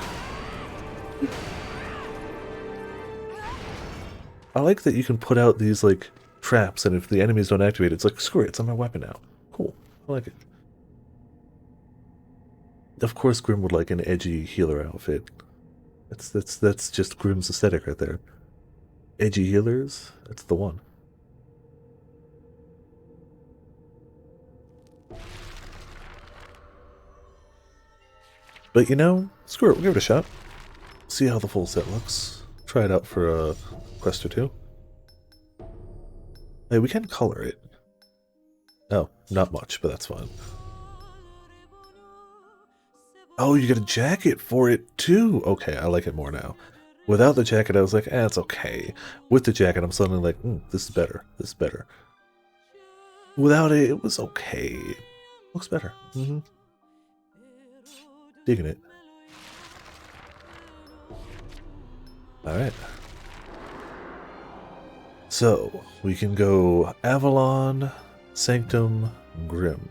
I like that you can put out these, like, traps, and if the enemies don't activate it, it's like, screw it, it's on my weapon now. Cool. I like it. Of course Grim would like an edgy healer outfit. That's just Grim's aesthetic right there. Edgy healers? That's the one. But you know, screw it, we'll give it a shot. See how the full set looks. Try it out for a quest or two. Hey, we can color it. Oh, not much, but that's fine. Oh, you get a jacket for it too! Okay, I like it more now. Without the jacket, I was like, it's okay. With the jacket, I'm suddenly like, this is better. This is better. Without it, it was okay. Looks better. Digging it. Alright. So, we can go Avalon, Sanctum, Grim.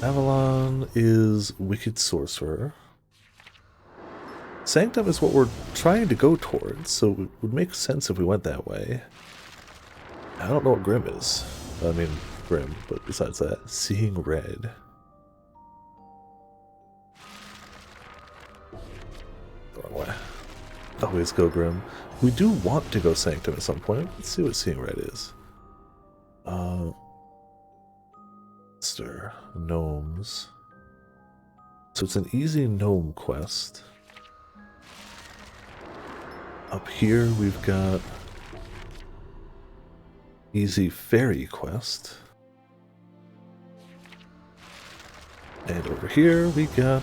Avalon is Wicked Sorcerer. Sanctum is what we're trying to go towards, so it would make sense if we went that way. I don't know what Grim is. I mean, Grim, but besides that, Seeing Red. The wrong way. Always go Grim. We do want to go Sanctum at some point. Let's see what Seeing Red is. Monster. Gnomes. So it's an easy gnome quest. Up here we've got easy fairy quest. And over here we got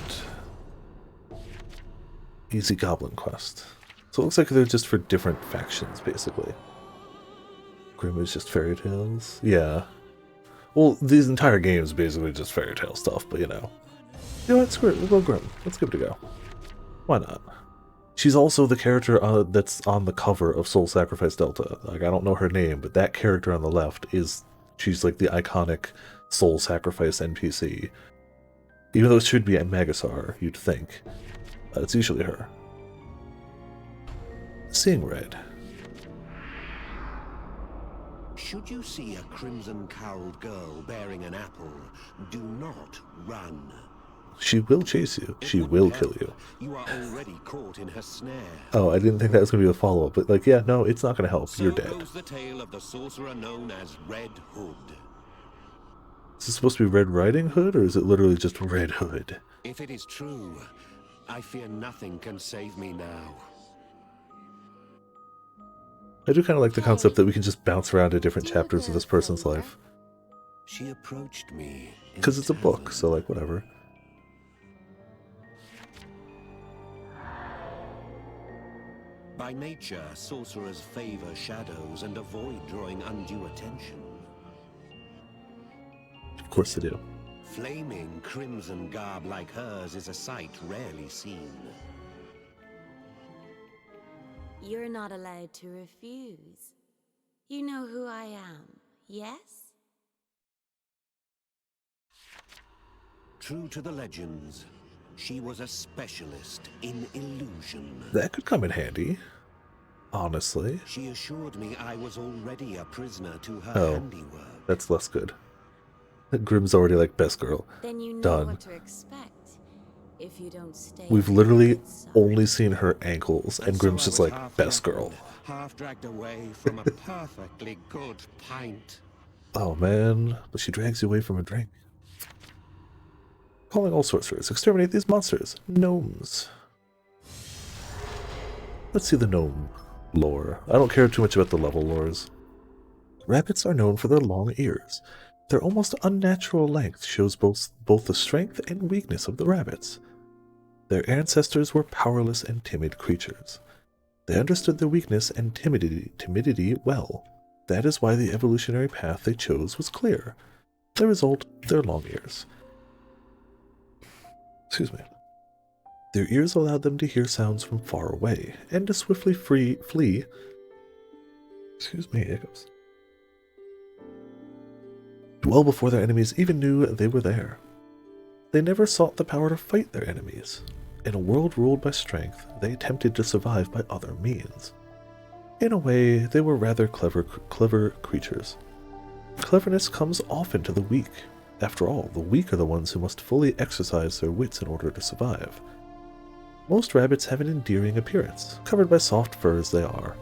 easy goblin quest. So it looks like they're just for different factions, basically. Grim is just fairy tales. Yeah. Well, these entire games basically just fairy tale stuff, but you know. You know what, screw it, we'll go Grim. Let's give it a go. Why not? She's also the character that's on the cover of Soul Sacrifice Delta. Like, I don't know her name, but that character on the left she's like the iconic Soul Sacrifice NPC. Even though it should be a Magasar, you'd think. It's usually her. Seeing Red. Should you see a crimson-cowled girl bearing an apple, do not run. She will chase you. She will kill you. You are already caught in her snare. Oh, I didn't think that was going to be a follow-up, but like, yeah, no, it's not going to help. So You're dead. goes the tale of the sorcerer known as Red Hood. Is this supposed to be Red Riding Hood, or is it literally just Red Hood? If it is true, I fear nothing can save me now. I do kind of like the concept that we can just bounce around to different chapters of this person's life. She approached me. Because it's a book, so like, whatever. By nature, sorcerers favor shadows and avoid drawing undue attention. Of course they do. Flaming crimson garb like hers is a sight rarely seen. You're not allowed to refuse. You know who I am, yes? True to the legends, she was a specialist in illusion. That could come in handy. Honestly. She assured me I was already a prisoner to her Oh, handiwork. that's less good. Grim's already like, best girl. Then you know Done. what to expect if you don't stay. We've on literally your good side. only seen her ankles, and So Grim's I just was like, half best deafened, girl. half dragged away from a perfectly good pint. Oh man, but she drags you away from a drink. Calling all sorcerers, exterminate these monsters. Gnomes. Let's see the gnome lore. I don't care too much about the level lores. Rabbits are known for their long ears. Their almost unnatural length shows both the strength and weakness of the rabbits. Their ancestors were powerless and timid creatures. They understood their weakness and timidity well. That is why the evolutionary path they chose was clear. The result, their long ears. Excuse me. Their ears allowed them to hear sounds from far away, and to swiftly flee. Excuse me, hiccups. Well before their enemies even knew they were there. They never sought the power to fight their enemies. In a world ruled by strength, they attempted to survive by other means. In a way, they were rather clever creatures. Cleverness comes often to the weak. After all, the weak are the ones who must fully exercise their wits in order to survive. Most rabbits have an endearing appearance, covered by soft fur as they are.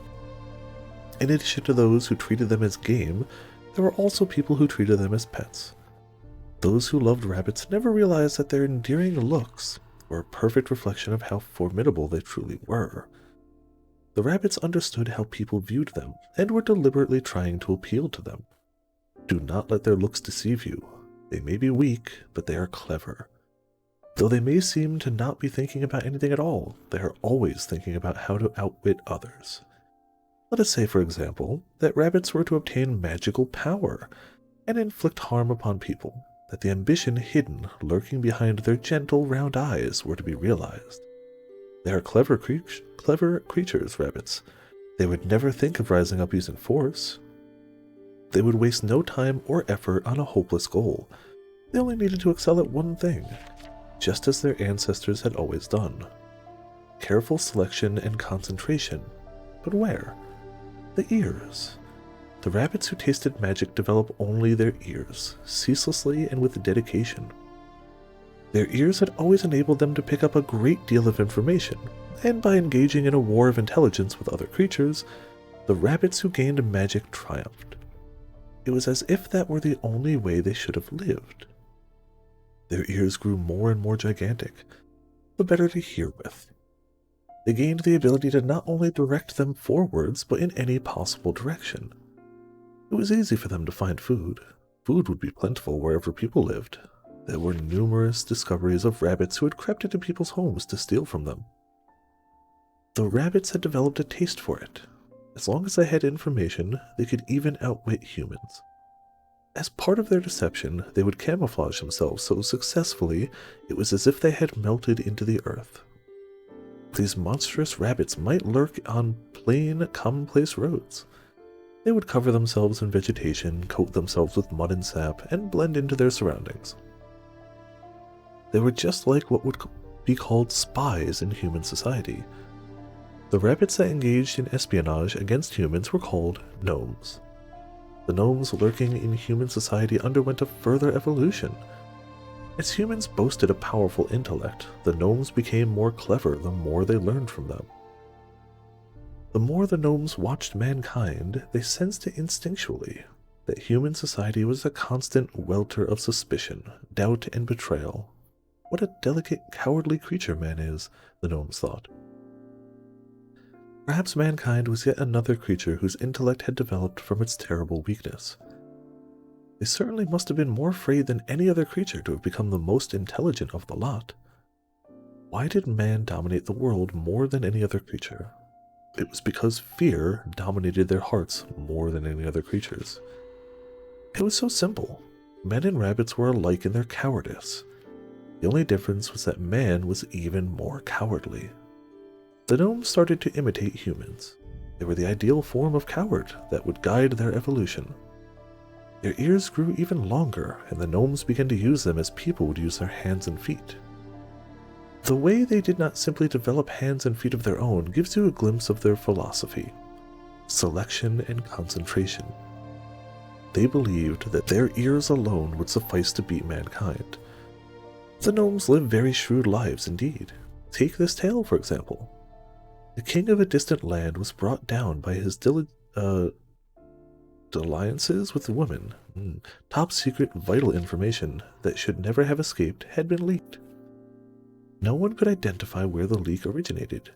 In addition to those who treated them as game, there were also people who treated them as pets. Those who loved rabbits never realized that their endearing looks were a perfect reflection of how formidable they truly were. The rabbits understood how people viewed them, and were deliberately trying to appeal to them. Do not let their looks deceive you. They may be weak, but they are clever. Though they may seem to not be thinking about anything at all, they are always thinking about how to outwit others. Let us say, for example, that rabbits were to obtain magical power and inflict harm upon people, that the ambition hidden, lurking behind their gentle, round eyes were to be realized. They are clever creatures, rabbits. They would never think of rising up using force. They would waste no time or effort on a hopeless goal. They only needed to excel at one thing, just as their ancestors had always done. Careful selection and concentration. But where? The ears. The rabbits who tasted magic develop only their ears, ceaselessly and with dedication. Their ears had always enabled them to pick up a great deal of information, and by engaging in a war of intelligence with other creatures, the rabbits who gained magic triumphed. It was as if that were the only way they should have lived. Their ears grew more and more gigantic, the better to hear with. They gained the ability to not only direct them forwards, but in any possible direction. It was easy for them to find food. Food would be plentiful wherever people lived. There were numerous discoveries of rabbits who had crept into people's homes to steal from them. The rabbits had developed a taste for it. As long as they had information, they could even outwit humans. As part of their deception, they would camouflage themselves so successfully it was as if they had melted into the earth. These monstrous rabbits might lurk on plain, commonplace roads. They would cover themselves in vegetation, coat themselves with mud and sap, and blend into their surroundings. They were just like what would be called spies in human society. The rabbits that engaged in espionage against humans were called gnomes. The gnomes lurking in human society underwent a further evolution. As humans boasted a powerful intellect, the gnomes became more clever the more they learned from them. The more the gnomes watched mankind, they sensed instinctually that human society was a constant welter of suspicion, doubt, and betrayal. What a delicate, cowardly creature man is, the gnomes thought. Perhaps mankind was yet another creature whose intellect had developed from its terrible weakness. They certainly must have been more afraid than any other creature to have become the most intelligent of the lot. Why did man dominate the world more than any other creature? It was because fear dominated their hearts more than any other creatures. It was so simple. Men and rabbits were alike in their cowardice. The only difference was that man was even more cowardly. The gnomes started to imitate humans. They were the ideal form of coward that would guide their evolution. Their ears grew even longer, and the gnomes began to use them as people would use their hands and feet. The way they did not simply develop hands and feet of their own gives you a glimpse of their philosophy: selection and concentration. They believed that their ears alone would suffice to beat mankind. The gnomes lived very shrewd lives indeed. Take this tale, for example. The king of a distant land was brought down by his dalliances with women. Top secret vital information that should never have escaped had been leaked. No one could identify where the leak originated.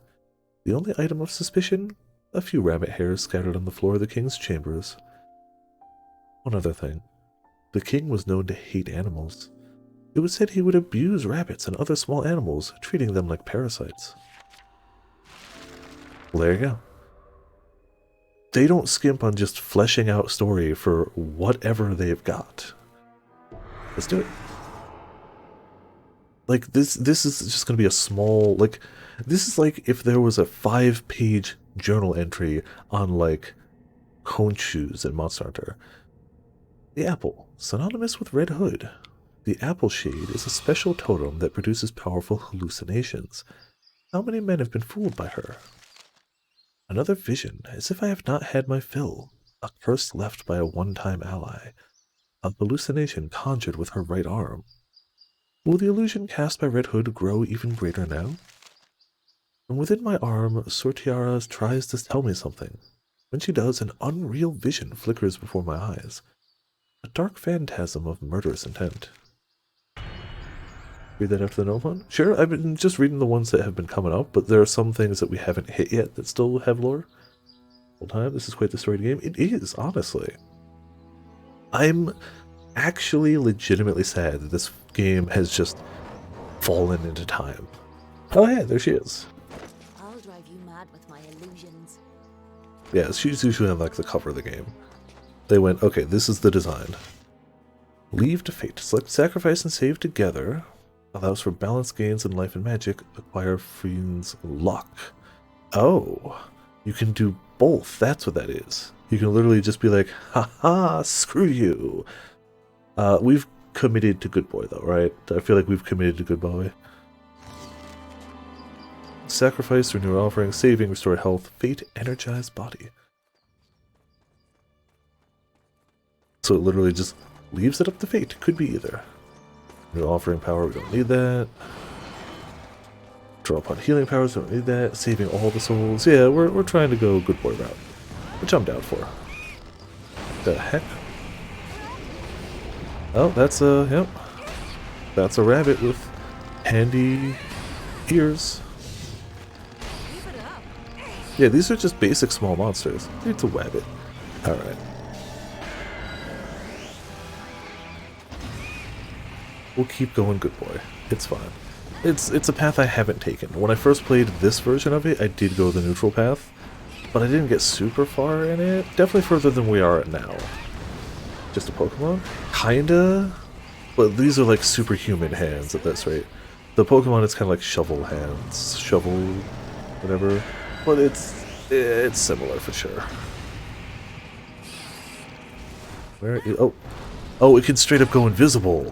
The only item of suspicion? A few rabbit hairs scattered on the floor of the king's chambers. One other thing. The king was known to hate animals. It was said he would abuse rabbits and other small animals, treating them like parasites. Well, there you go. They don't skimp on just fleshing out story for whatever they've got. Let's do it. Like, this is just going to be a small, like, this is like if there was a 5-page journal entry on, like, cone shoes in Monster Hunter. The apple, synonymous with Red Hood. The apple shade is a special totem that produces powerful hallucinations. How many men have been fooled by her? Another vision, as if I have not had my fill. A curse left by a one-time ally. A hallucination conjured with her right arm. Will the illusion cast by Red Hood grow even greater now? From within my arm, Sortiara tries to tell me something. When she does, an unreal vision flickers before my eyes. A dark phantasm of murderous intent. Read that after the gnome one? Sure, I've been just reading the ones that have been coming up, but there are some things that we haven't hit yet that still have lore. Full time, this is quite the storied game. It is, honestly. I'm actually legitimately sad that this game has just fallen into time. Oh yeah, there she is. I'll drive you mad with my illusions. Yeah, she's usually on like the cover of the game. They went, okay, this is the design. Leave to fate. Select sacrifice and save together. Allows for balance gains in life and magic. Acquire Fiend's luck. Oh, you can do both. That's what that is. You can literally just be like, haha, screw you. We've committed to Good Boy though, right? I feel like we've committed to Good Boy. Sacrifice, renew offering, saving, restore health, fate, energize body. So it literally just leaves it up to fate. Could be either. New offering power, we don't need that. Draw upon healing powers, we don't need that. Saving all the souls. Yeah, we're trying to go Good Boy route. Which I'm down for. The heck? Oh, that's a, yep. That's a rabbit with handy ears. Yeah, these are just basic small monsters. It's a rabbit. Alright. We'll keep going Good Boy. It's fine. It's a path I haven't taken. When I first played this version of it, I did go the neutral path, but I didn't get super far in it. Definitely further than we are at now. Just a Pokemon? Kinda, but these are like superhuman hands at this rate. The Pokemon is kind of like shovel hands, shovel, whatever, but it's similar for sure. Where is, oh, it can straight up go invisible.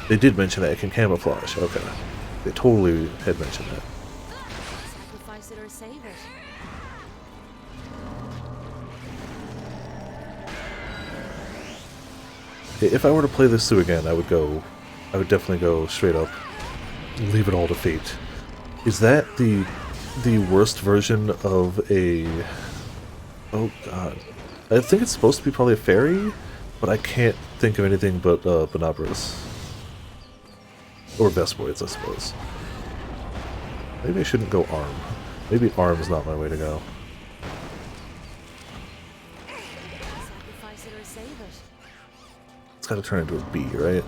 They did mention that it can camouflage. Okay. They totally had mentioned that. Sacrifice it or save it. If I were to play this through again, I would definitely go straight up, leave it all to fate. Is that the worst version of a... Oh god. I think it's supposed to be probably a fairy, but I can't think of anything but Bonabras. Or Vespoids, I suppose. Maybe I shouldn't go Arm. Maybe Arm is not my way to go. Sacrifice it or save it. It's gotta turn into a bee, right?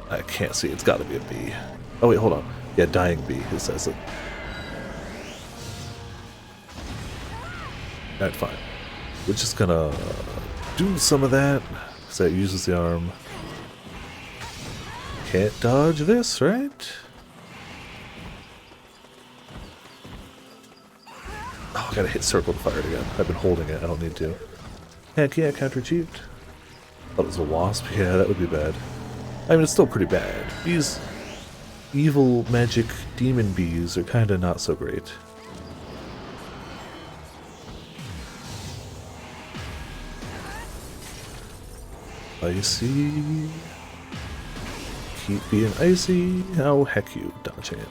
I can't see. It's gotta be a bee. Oh wait, hold on. Yeah, dying bee, it says it. Alright, fine. We're just gonna do some of that, because that uses the arm. Can't dodge this, right? Oh, I gotta hit circle to fire it again. I've been holding it, I don't need to. Heck yeah, counter-achieved. Thought it was a wasp. Yeah, that would be bad. I mean, it's still pretty bad. These evil magic demon bees are kinda not so great. Icy. Keep being icy. Oh, heck you, Danchan.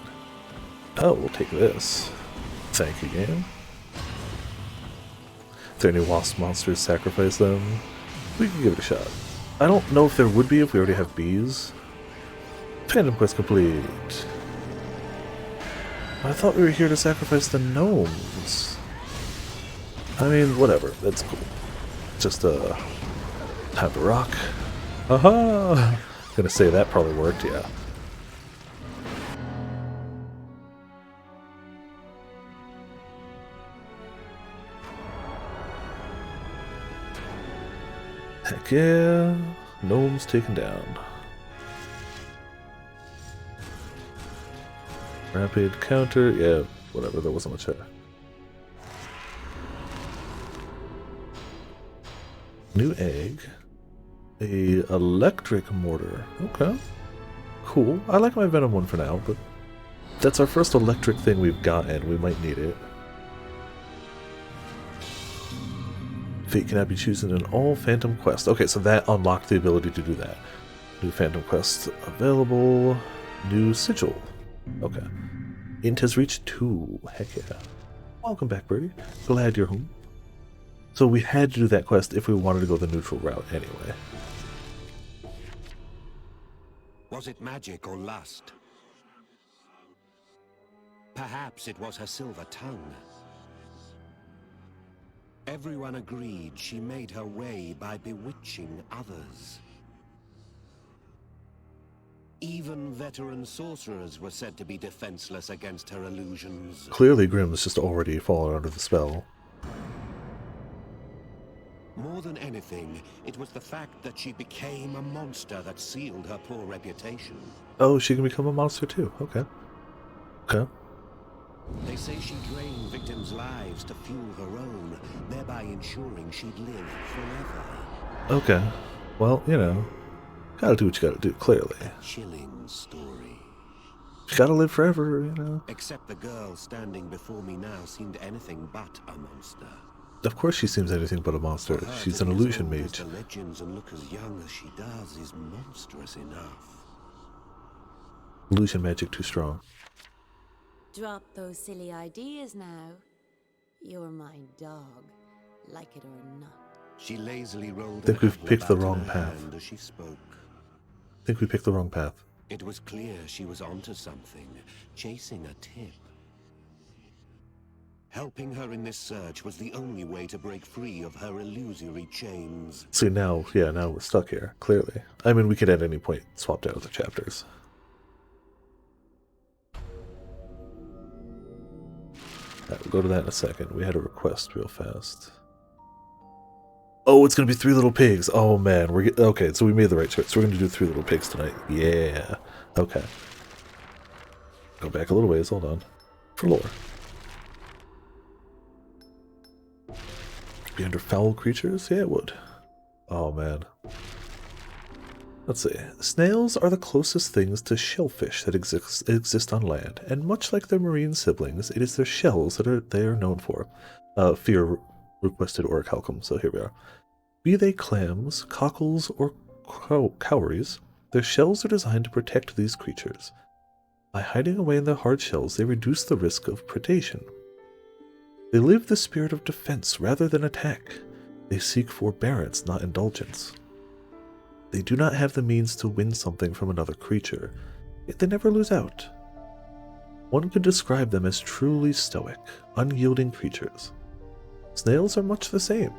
Oh, we'll take this. Thank you, game. If there are any wasp monsters, sacrifice them. We can give it a shot. I don't know if there would be if we already have bees. Fandom quest complete. I thought we were here to sacrifice the gnomes. I mean, whatever. That's cool. Just, time to rock. Aha! Gonna say that probably worked, yeah. Heck yeah. Gnomes taken down. Rapid counter. Yeah, whatever. There wasn't much there. New egg. A electric mortar. Okay. cool. I like my Venom one for now, but that's our first electric thing we've gotten. We might need it. Fate cannot be chosen in all Phantom Quests. Okay, so that unlocked the ability to do that. New Phantom Quests available. New Sigil. Okay. Int has reached 2. Heck yeah. Welcome back, Birdie. Glad you're home. So we had to do that quest if we wanted to go the neutral route anyway. Was it magic or lust? Perhaps it was her silver tongue. Everyone agreed she made her way by bewitching others. Even veteran sorcerers were said to be defenseless against her illusions. Clearly Grimm's just already fallen under the spell. More than anything, it was the fact that she became a monster that sealed her poor reputation. Oh, she can become a monster too. Okay. Okay. They say she drained victims' lives to fuel her own, thereby ensuring she'd live forever. Okay. Well, you know, gotta do what you gotta do, clearly. A chilling story. You gotta live forever, you know. Except the girl standing before me now seemed anything but a monster. Of course she seems anything but a monster. For her She's to an be as illusion old as mage. the legends and look as young as she does is monstrous enough. Illusion magic too strong. Drop those silly ideas now. You're my dog, like it or not. She lazily rolled Think an we've apple picked the about in wrong her path. hand as she spoke. Think we picked the wrong path. It was clear she was onto something, chasing a tip. Helping her in this search was the only way to break free of her illusory chains. See, now, yeah, now we're stuck here, clearly. I mean, we could at any point swap out other chapters. Alright, we'll go to that in a second. We had a request real fast. Oh, it's gonna be 3 Little Pigs. Oh man, okay. So we made the right choice. We're gonna do 3 Little Pigs tonight. Yeah. Okay. Go back a little ways. Hold on. For lore. Be under foul creatures? Yeah, it would. Oh man. Let's see. Snails are the closest things to shellfish that exist on land, and much like their marine siblings, it is their shells that they are known for. Fear requested orichalcum, so here we are. Be they clams, cockles, or cowries, their shells are designed to protect these creatures. By hiding away in their hard shells, they reduce the risk of predation. They live the spirit of defense rather than attack. They seek forbearance, not indulgence. They do not have the means to win something from another creature, yet they never lose out. One could describe them as truly stoic, unyielding creatures. Snails are much the same.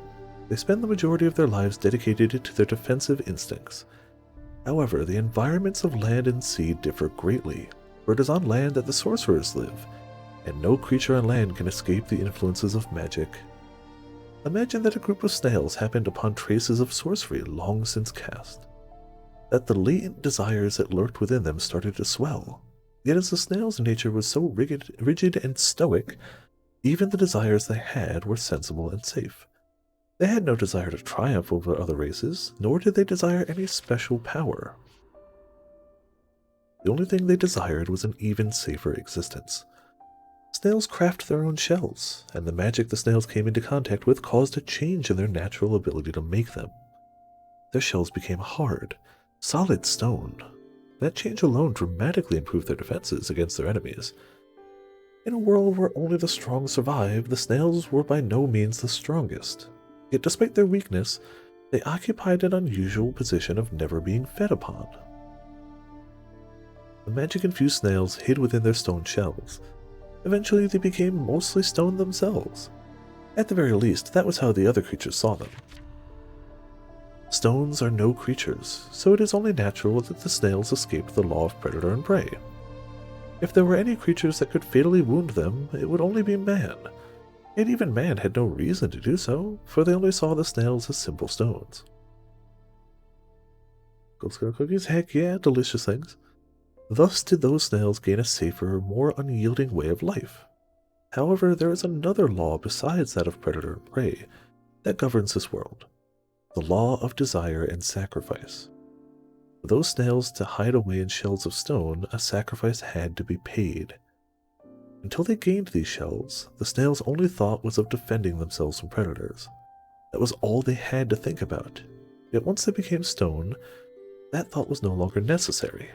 They spend the majority of their lives dedicated to their defensive instincts. However, the environments of land and sea differ greatly, for it is on land that the sorcerers live, and no creature on land can escape the influences of magic. Imagine that a group of snails happened upon traces of sorcery long since cast. That the latent desires that lurked within them started to swell. Yet as the snail's nature was so rigid and stoic, even the desires they had were sensible and safe. They had no desire to triumph over other races, nor did they desire any special power. The only thing they desired was an even safer existence. Snails craft their own shells, and the magic the snails came into contact with caused a change in their natural ability to make them. Their shells became hard, solid stone. That change alone dramatically improved their defenses against their enemies. In a world where only the strong survived, the snails were by no means the strongest. Yet despite their weakness, they occupied an unusual position of never being fed upon. The magic-infused snails hid within their stone shells. Eventually they became mostly stone themselves. At the very least, that was how the other creatures saw them. Stones are no creatures, so it is only natural that the snails escaped the law of predator and prey. If there were any creatures that could fatally wound them, it would only be man. And even man had no reason to do so, for they only saw the snails as simple stones. Girl Scout cookies? Heck yeah, delicious things. Thus did those snails gain a safer, more unyielding way of life. However, there is another law besides that of predator and prey that governs this world. The law of desire and sacrifice. For those snails to hide away in shells of stone, a sacrifice had to be paid. Until they gained these shells, the snails' only thought was of defending themselves from predators. That was all they had to think about. Yet once they became stone, that thought was no longer necessary.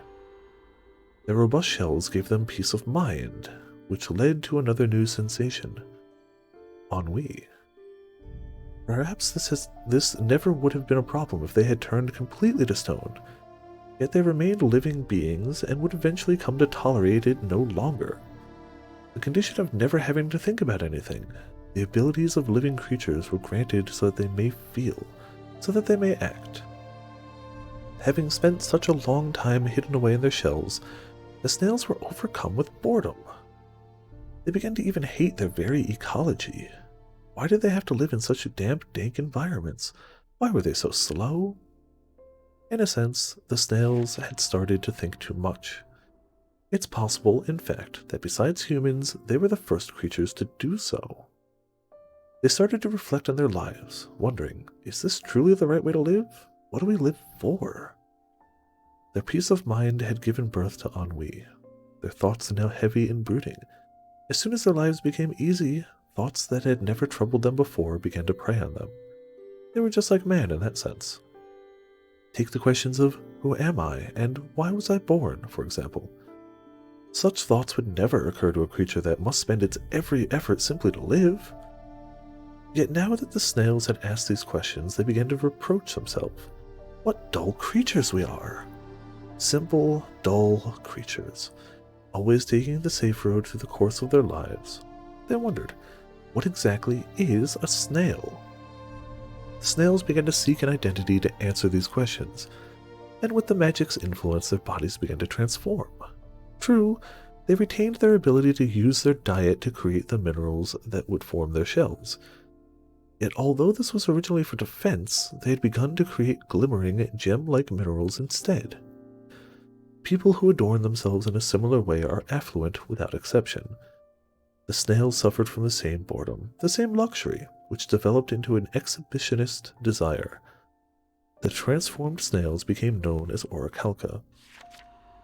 Their robust shells gave them peace of mind, which led to another new sensation: ennui. Perhaps this never would have been a problem if they had turned completely to stone, yet they remained living beings and would eventually come to tolerate it no longer. The condition of never having to think about anything. The abilities of living creatures were granted so that they may feel, so that they may act. Having spent such a long time hidden away in their shells, the snails were overcome with boredom. They began to even hate their very ecology. Why did they have to live in such damp, dank environments? Why were they so slow? In a sense, the snails had started to think too much. It's possible, in fact, that besides humans, they were the first creatures to do so. They started to reflect on their lives, wondering, is this truly the right way to live? What do we live for? Their peace of mind had given birth to ennui. Their thoughts are now heavy and brooding. As soon as their lives became easy, thoughts that had never troubled them before began to prey on them. They were just like man in that sense. Take the questions of, who am I, and why was I born, for example. Such thoughts would never occur to a creature that must spend its every effort simply to live. Yet now that the snails had asked these questions, they began to reproach themselves. What dull creatures we are! Simple, dull creatures, always taking the safe road through the course of their lives. They wondered, what exactly is a snail? The snails began to seek an identity to answer these questions, and with the magic's influence, their bodies began to transform. True, they retained their ability to use their diet to create the minerals that would form their shells. Yet although this was originally for defense, they had begun to create glimmering, gem-like minerals instead. People who adorn themselves in a similar way are affluent without exception. The snails suffered from the same boredom, the same luxury, which developed into an exhibitionist desire. The transformed snails became known as Orichalca,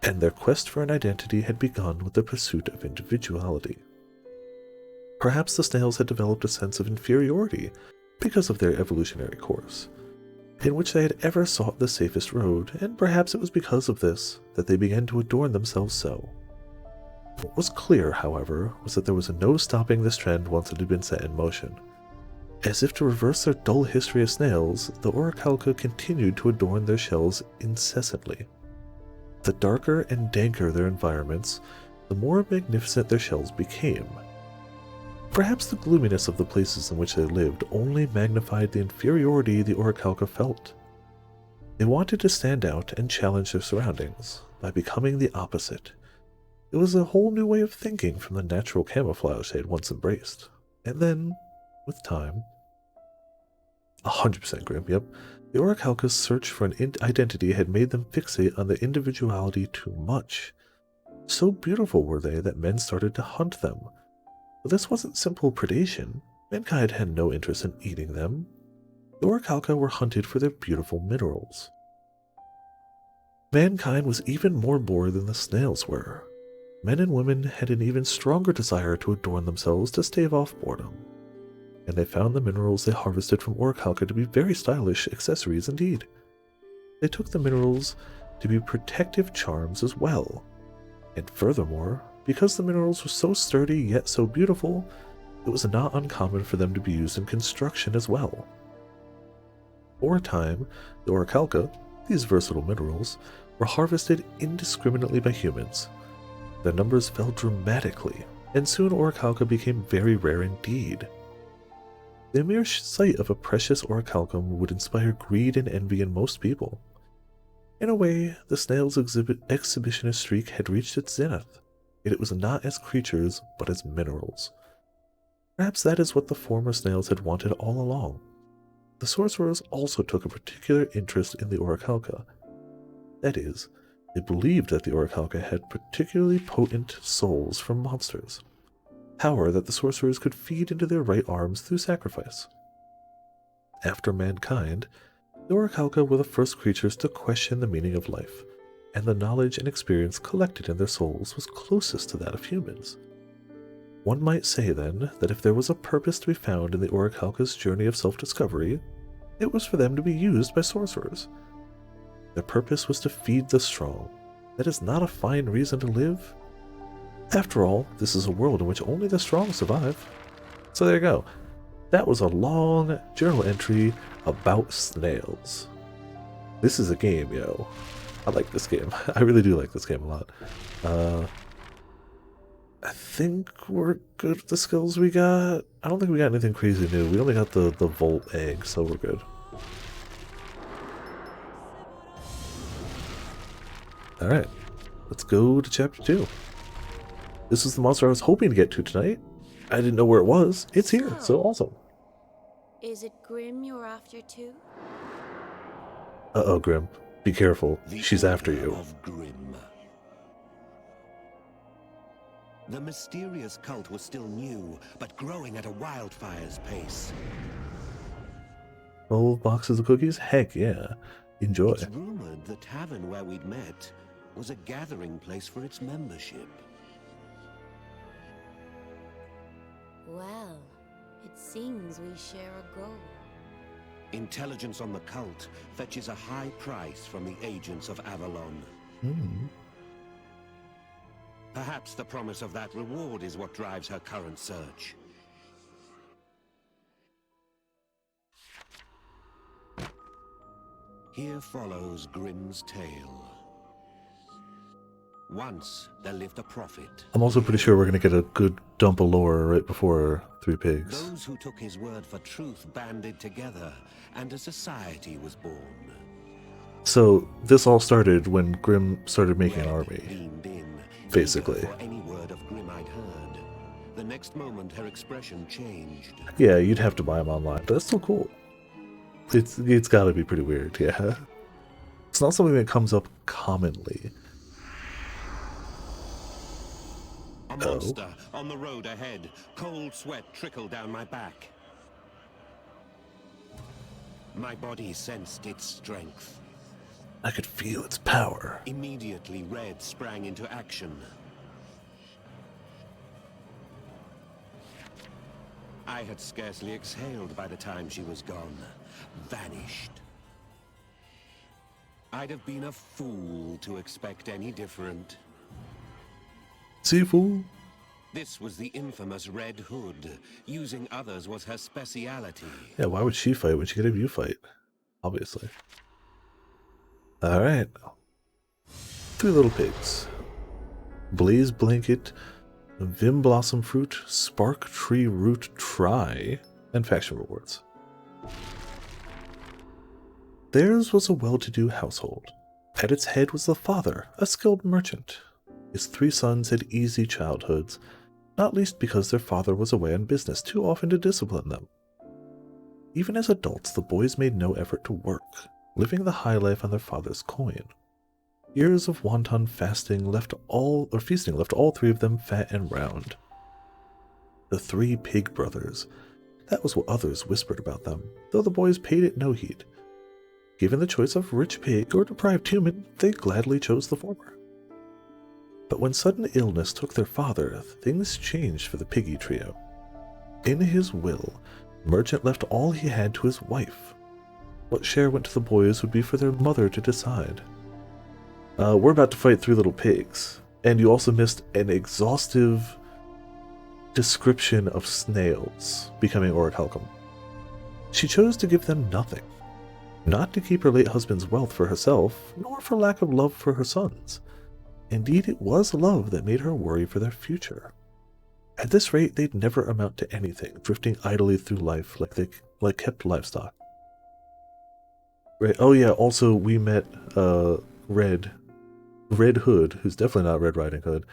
and their quest for an identity had begun with the pursuit of individuality. Perhaps the snails had developed a sense of inferiority because of their evolutionary course, in which they had ever sought the safest road, and perhaps it was because of this that they began to adorn themselves so. What was clear, however, was that there was no stopping this trend once it had been set in motion. As if to reverse their dull history of snails, the Orichalca continued to adorn their shells incessantly. The darker and danker their environments, the more magnificent their shells became. Perhaps the gloominess of the places in which they lived only magnified the inferiority the Orichalca felt. They wanted to stand out and challenge their surroundings by becoming the opposite. It was a whole new way of thinking from the natural camouflage they had once embraced. And then, with time, 100% Grim, yep, the Orichalca's search for an identity had made them fixate on their individuality too much. So beautiful were they that men started to hunt them. But this wasn't simple predation. Mankind had no interest in eating them. The Orichalca were hunted for their beautiful minerals. Mankind was even more bored than the snails were. Men and women had an even stronger desire to adorn themselves to stave off boredom, and they found the minerals they harvested from Orichalca to be very stylish accessories indeed. They took the minerals to be protective charms as well, and furthermore, because the minerals were so sturdy yet so beautiful, it was not uncommon for them to be used in construction as well. For a time, the Orichalca, these versatile minerals, were harvested indiscriminately by humans. Their numbers fell dramatically, and soon Orichalca became very rare indeed. The mere sight of a precious Orichalcum would inspire greed and envy in most people. In a way, the snail's exhibitionist streak had reached its zenith, yet it was not as creatures, but as minerals. Perhaps that is what the former snails had wanted all along. The sorcerers also took a particular interest in the Orichalca. That is, they believed that the Orichalca had particularly potent souls from monsters, power that the sorcerers could feed into their right arms through sacrifice. After mankind, The Orichalca were the first creatures to question the meaning of life, and the knowledge and experience collected in their souls was closest to that of humans. One might say, then, that if there was a purpose to be found in the Orichalca's journey of self-discovery, it was for them to be used by sorcerers. Their purpose was to feed the strong. That is not a fine reason to live. After all, this is a world in which only the strong survive. So there you go. That was a long journal entry about snails. This is a game, yo. I like this game. I really do like this game a lot. I think we're good with the skills we got. I don't think we got anything crazy new. We only got the Volt egg, so we're good. Alright, let's go to chapter 2. This is the monster I was hoping to get to tonight. I didn't know where it was. It's here, so awesome. Is it Grim you're after too? Uh-oh, Grim. Be careful. She's after you. Of Grim. The mysterious cult was still new, but growing at a wildfire's pace. 12 boxes of cookies? Heck yeah. Enjoy. It's rumored the tavern where we'd met was a gathering place for its membership. Well, it seems we share a goal. Intelligence on the cult fetches a high price from the agents of Avalon. Perhaps the promise of that reward is what drives her current search. Here follows Grim's tale. Once there lived a prophet. I'm also pretty sure we're going to get a good dump of lore right before Three Pigs. Those who took his word for truth banded together, and a society was born. So this all started when Grim started making an Red army. leaned in, Basically. eager for any word of Grim I'd heard. The next moment, her expression changed. Yeah, you'd have to buy them online, but that's still cool. It's got to be pretty weird, yeah. It's not something that comes up commonly. A monster on the road ahead. Cold sweat trickled down my back. My body sensed its strength. I could feel its power. Immediately, Red sprang into action. I had scarcely exhaled by the time she was gone. Vanished. I'd have been a fool to expect any different. See, fool? This was the infamous Red Hood. Using others was her speciality. Yeah, why would she fight when she could have you fight? Obviously. Alright. 3 little pigs. Blaze Blanket, Vim Blossom Fruit, Spark Tree Root Try, and faction rewards. Theirs was a well-to-do household. At its head was the father, a skilled merchant. His 3 sons had easy childhoods, not least because their father was away on business too often to discipline them. Even as adults, the boys made no effort to work, living the high life on their father's coin. Years of wanton feasting left all 3 of them fat and round. The 3 pig brothers. That was what others whispered about them, though the boys paid it no heed. Given the choice of rich pig or deprived human, they gladly chose the former. But when sudden illness took their father, things changed for the piggy trio. In his will, Merchant left all he had to his wife. What share went to the boys would be for their mother to decide. We're about to fight 3 little pigs, and you also missed an exhaustive description of snails becoming Orichalcum. She chose to give them nothing, not to keep her late husband's wealth for herself, nor for lack of love for her sons. Indeed, it was love that made her worry for their future. At this rate, they'd never amount to anything, drifting idly through life like kept livestock. Right. Oh yeah, also we met Red Hood, who's definitely not Red Riding Hood,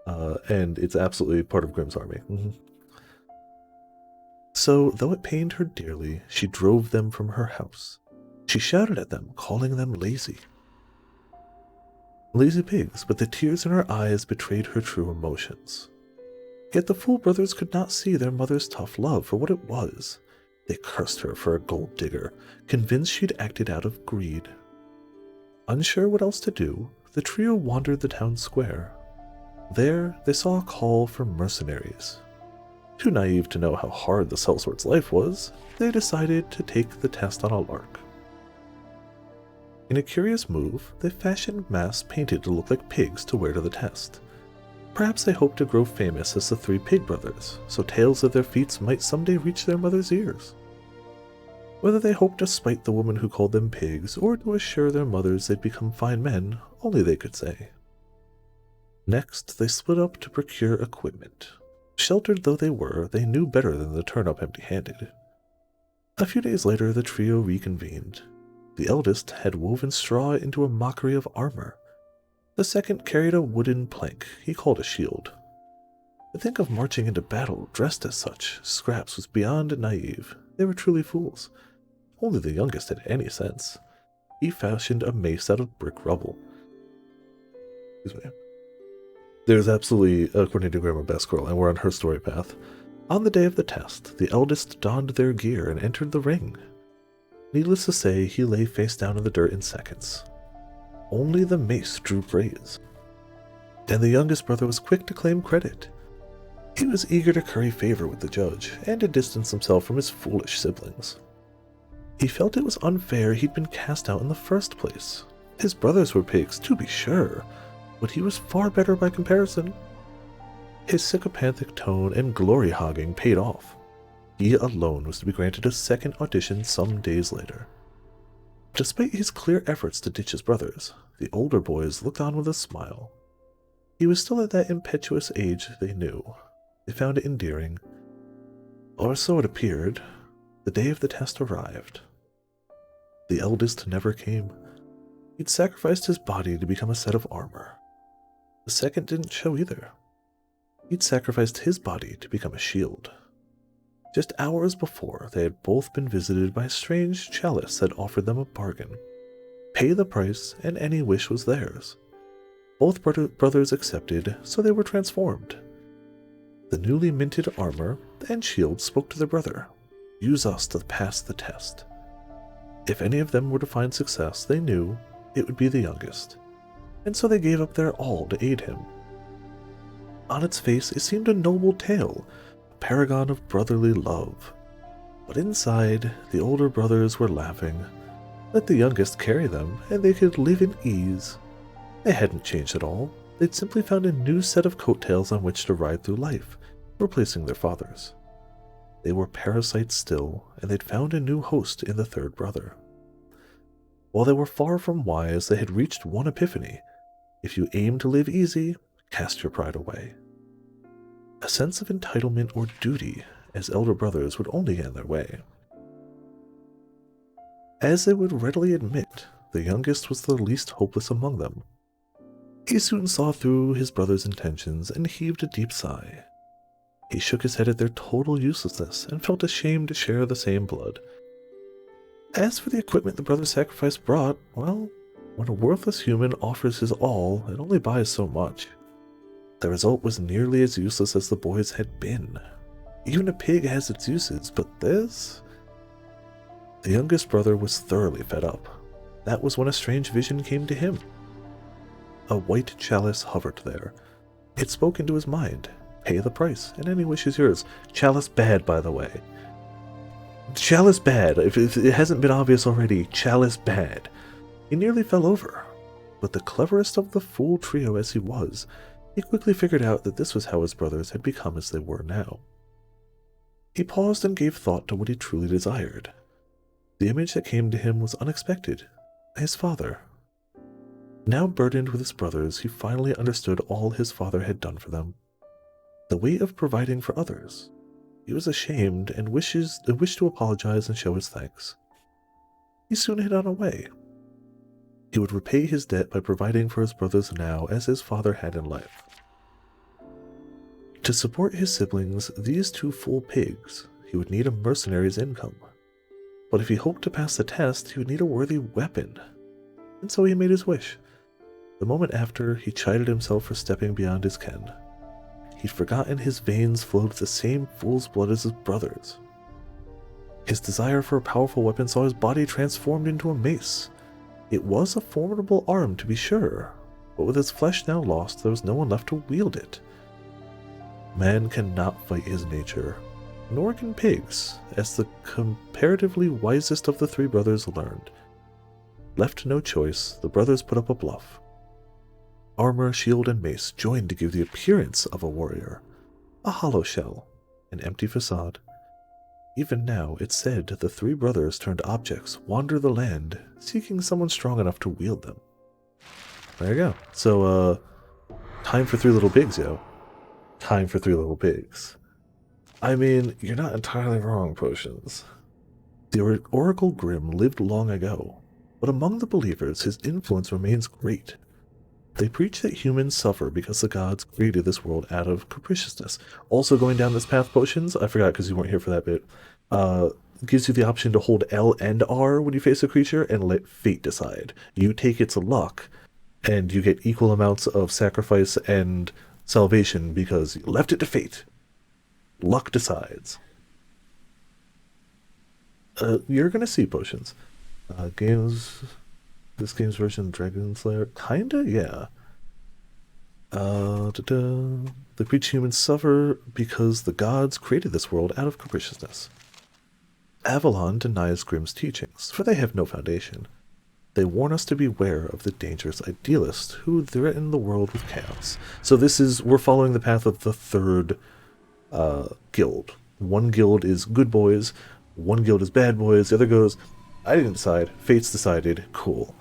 and it's absolutely part of Grim's army. So, though it pained her dearly, she drove them from her house. She shouted at them, calling them lazy. Lazy pigs, but the tears in her eyes betrayed her true emotions. Yet the Fool brothers could not see their mother's tough love for what it was. They cursed her for a gold digger, convinced she'd acted out of greed. Unsure what else to do, the trio wandered the town square. There, they saw a call for mercenaries. Too naive to know how hard the sellsword's life was, they decided to take the test on a lark. In a curious move, they fashioned masks painted to look like pigs to wear to the test. Perhaps they hoped to grow famous as the three pig brothers, so tales of their feats might someday reach their mother's ears. Whether they hoped to spite the woman who called them pigs, or to assure their mothers they'd become fine men, only they could say. Next, they split up to procure equipment. Sheltered though they were, they knew better than to turn up empty-handed. A few days later, the trio reconvened. The eldest had woven straw into a mockery of armor. The second carried a wooden plank he called a shield. To think of marching into battle dressed as such, Scraps was beyond naive. They were truly fools. Only the youngest had any sense. He fashioned a mace out of brick rubble. Excuse me. There's absolutely, according to Grandma Basquirrel, and we're on her story path. On the day of the test, the eldest donned their gear and entered the ring. Needless to say, he lay face down in the dirt in seconds. Only the mace drew praise. And the youngest brother was quick to claim credit. He was eager to curry favor with the judge, and to distance himself from his foolish siblings. He felt it was unfair he'd been cast out in the first place. His brothers were pigs, to be sure, but he was far better by comparison. His psychopathic tone and glory-hogging paid off. He alone was to be granted a second audition some days later. Despite his clear efforts to ditch his brothers, the older boys looked on with a smile. He was still at that impetuous age they knew. They found it endearing. Or so it appeared. The day of the test arrived. The eldest never came. He'd sacrificed his body to become a set of armor. The second didn't show either. He'd sacrificed his body to become a shield. Just hours before, they had both been visited by a strange chalice that offered them a bargain. Pay the price, and any wish was theirs. Both brothers accepted, so they were transformed. The newly minted armor and shield spoke to their brother. Use us to pass the test. If any of them were to find success, they knew it would be the youngest, and so they gave up their all to aid him. On its face, it seemed a noble tale, a paragon of brotherly love. But inside, the older brothers were laughing. Let the youngest carry them, and they could live in ease. They hadn't changed at all. They'd simply found a new set of coattails on which to ride through life, replacing their fathers. They were parasites still, and they'd found a new host in the third brother. While they were far from wise, they had reached one epiphany. If you aim to live easy, cast your pride away. A sense of entitlement or duty as elder brothers would only get in their way. As they would readily admit, the youngest was the least hopeless among them. He soon saw through his brother's intentions and heaved a deep sigh. He shook his head at their total uselessness and felt ashamed to share the same blood. As for the equipment the brother's sacrifice brought, well, when a worthless human offers his all, it only buys so much. The result was nearly as useless as the boys had been. Even a pig has its uses, but this? The youngest brother was thoroughly fed up. That was when a strange vision came to him. A white chalice hovered there. It spoke into his mind. Pay the price, and any wish is yours. Chalice bad, by the way. Chalice bad. If it hasn't been obvious already, chalice bad. He nearly fell over. But the cleverest of the fool trio as he was, he quickly figured out that this was how his brothers had become as they were now. He paused and gave thought to what he truly desired. The image that came to him was unexpected. His father. Now burdened with his brothers, he finally understood all his father had done for them. The weight of providing for others. He was ashamed and wished to apologize and show his thanks. He soon hid on a way. He would repay his debt by providing for his brothers now as his father had in life. To support his siblings, these two fool pigs, he would need a mercenary's income. But if he hoped to pass the test, he would need a worthy weapon. And so he made his wish. The moment after, he chided himself for stepping beyond his ken. He'd forgotten his veins flowed with the same fool's blood as his brothers. His desire for a powerful weapon saw his body transformed into a mace. It was a formidable arm, to be sure, but with its flesh now lost, there was no one left to wield it. Man cannot fight his nature, nor can pigs, as the comparatively wisest of the three brothers learned. Left no choice, the brothers put up a bluff. Armor, shield, and mace joined to give the appearance of a warrior. A hollow shell, an empty facade. Even now, it's said the three brothers turned objects wander the land, seeking someone strong enough to wield them. There you go. So, time for Three Little Pigs, yo. Time for Three Little Pigs. I mean, you're not entirely wrong, Potions. The Oracle Grimm lived long ago, but among the believers, his influence remains great. They preach that humans suffer because the gods created this world out of capriciousness. Also going down this path, Potions, I forgot because you weren't here for that bit, gives you the option to hold L and R when you face a creature and let fate decide. You take its luck, and you get equal amounts of sacrifice and salvation because you left it to fate. Luck decides. You're gonna see, Potions. This game's version, Dragon Slayer, kinda, yeah. They preach humans suffer because the gods created this world out of capriciousness. Avalon denies Grimm's teachings, for they have no foundation. They warn us to beware of the dangerous idealists who threaten the world with chaos. So we're following the path of the third guild. One guild is good boys, one guild is bad boys, the other goes, I didn't decide, fate's decided, cool.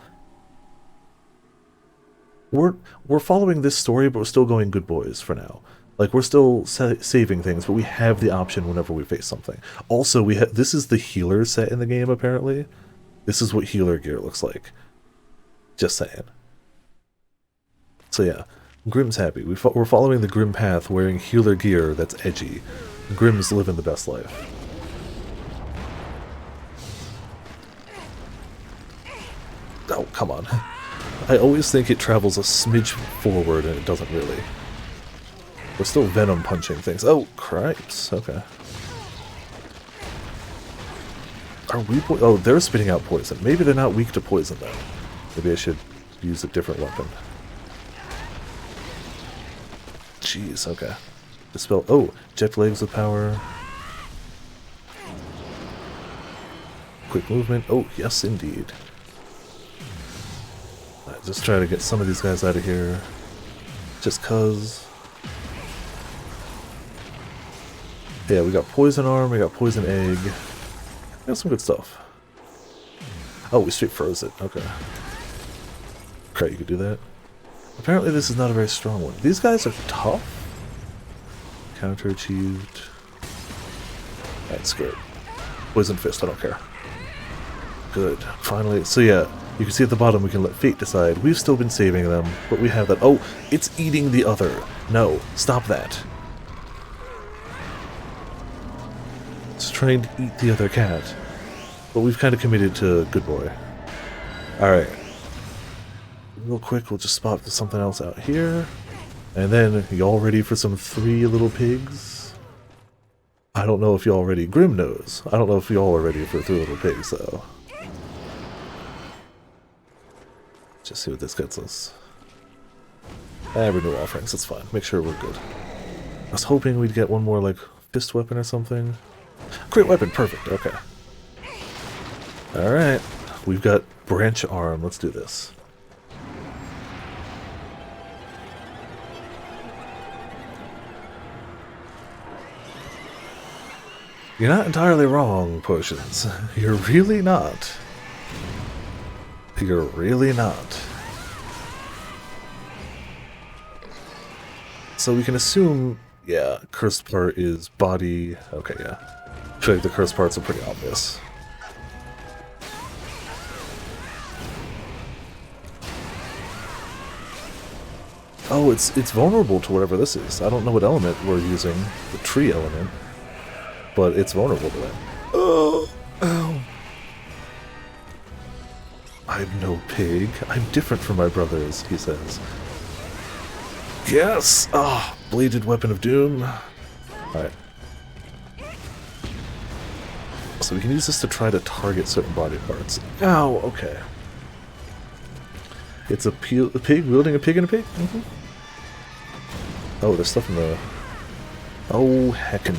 We're following this story, but we're still going good boys for now. Like, we're still saving things, but we have the option whenever we face something. Also, this is the healer set in the game, apparently. This is what healer gear looks like. Just saying. So yeah, Grimm's happy. We're following the Grimm path, wearing healer gear that's edgy. Grimm's living the best life. Oh, come on. I always think it travels a smidge forward, and it doesn't really. We're still venom punching things. Oh, cripes. Okay. Are we oh, they're spitting out poison. Maybe they're not weak to poison, though. Maybe I should use a different weapon. Jeez, okay. Dispel. Oh, jet legs with power. Quick movement. Oh, yes, indeed. Just try to get some of these guys out of here. Just cuz. Yeah, we got poison arm, we got poison egg. We got some good stuff. Oh, we straight froze it. Okay. Crap, you could do that. Apparently this is not a very strong one. These guys are tough. Counter achieved. Alright, screw it. Poison fist, I don't care. Good. Finally, so yeah. You can see at the bottom we can let fate decide. We've still been saving them, but we have that. Oh, it's eating the other. No, stop that. It's trying to eat the other cat. But we've kind of committed to good boy. Alright. Real quick, we'll just spot something else out here. And then, y'all ready for some Three Little Pigs? I don't know if y'all ready. Grimm knows. I don't know if y'all are ready for Three Little Pigs, though. Just see what this gets us. Renew offerings, that's fine. Make sure we're good. I was hoping we'd get one more, like, fist weapon or something. Great weapon, perfect, okay. Alright, we've got branch arm, let's do this. You're not entirely wrong, Potions. You're really not. You're really not. So we can assume, yeah, cursed part is body. Okay, yeah. I feel like the cursed parts are pretty obvious. Oh, it's vulnerable to whatever this is. I don't know what element we're using, the tree element, but it's vulnerable to it. Oh, ow. I'm no pig. I'm different from my brothers, he says. Yes! Ah, oh, bladed weapon of doom. Alright. so we can use this to try to target certain body parts. Ow, okay. It's a pig wielding a pig and a pig? Mm-hmm. Oh, there's stuff in the... Oh, heckin'.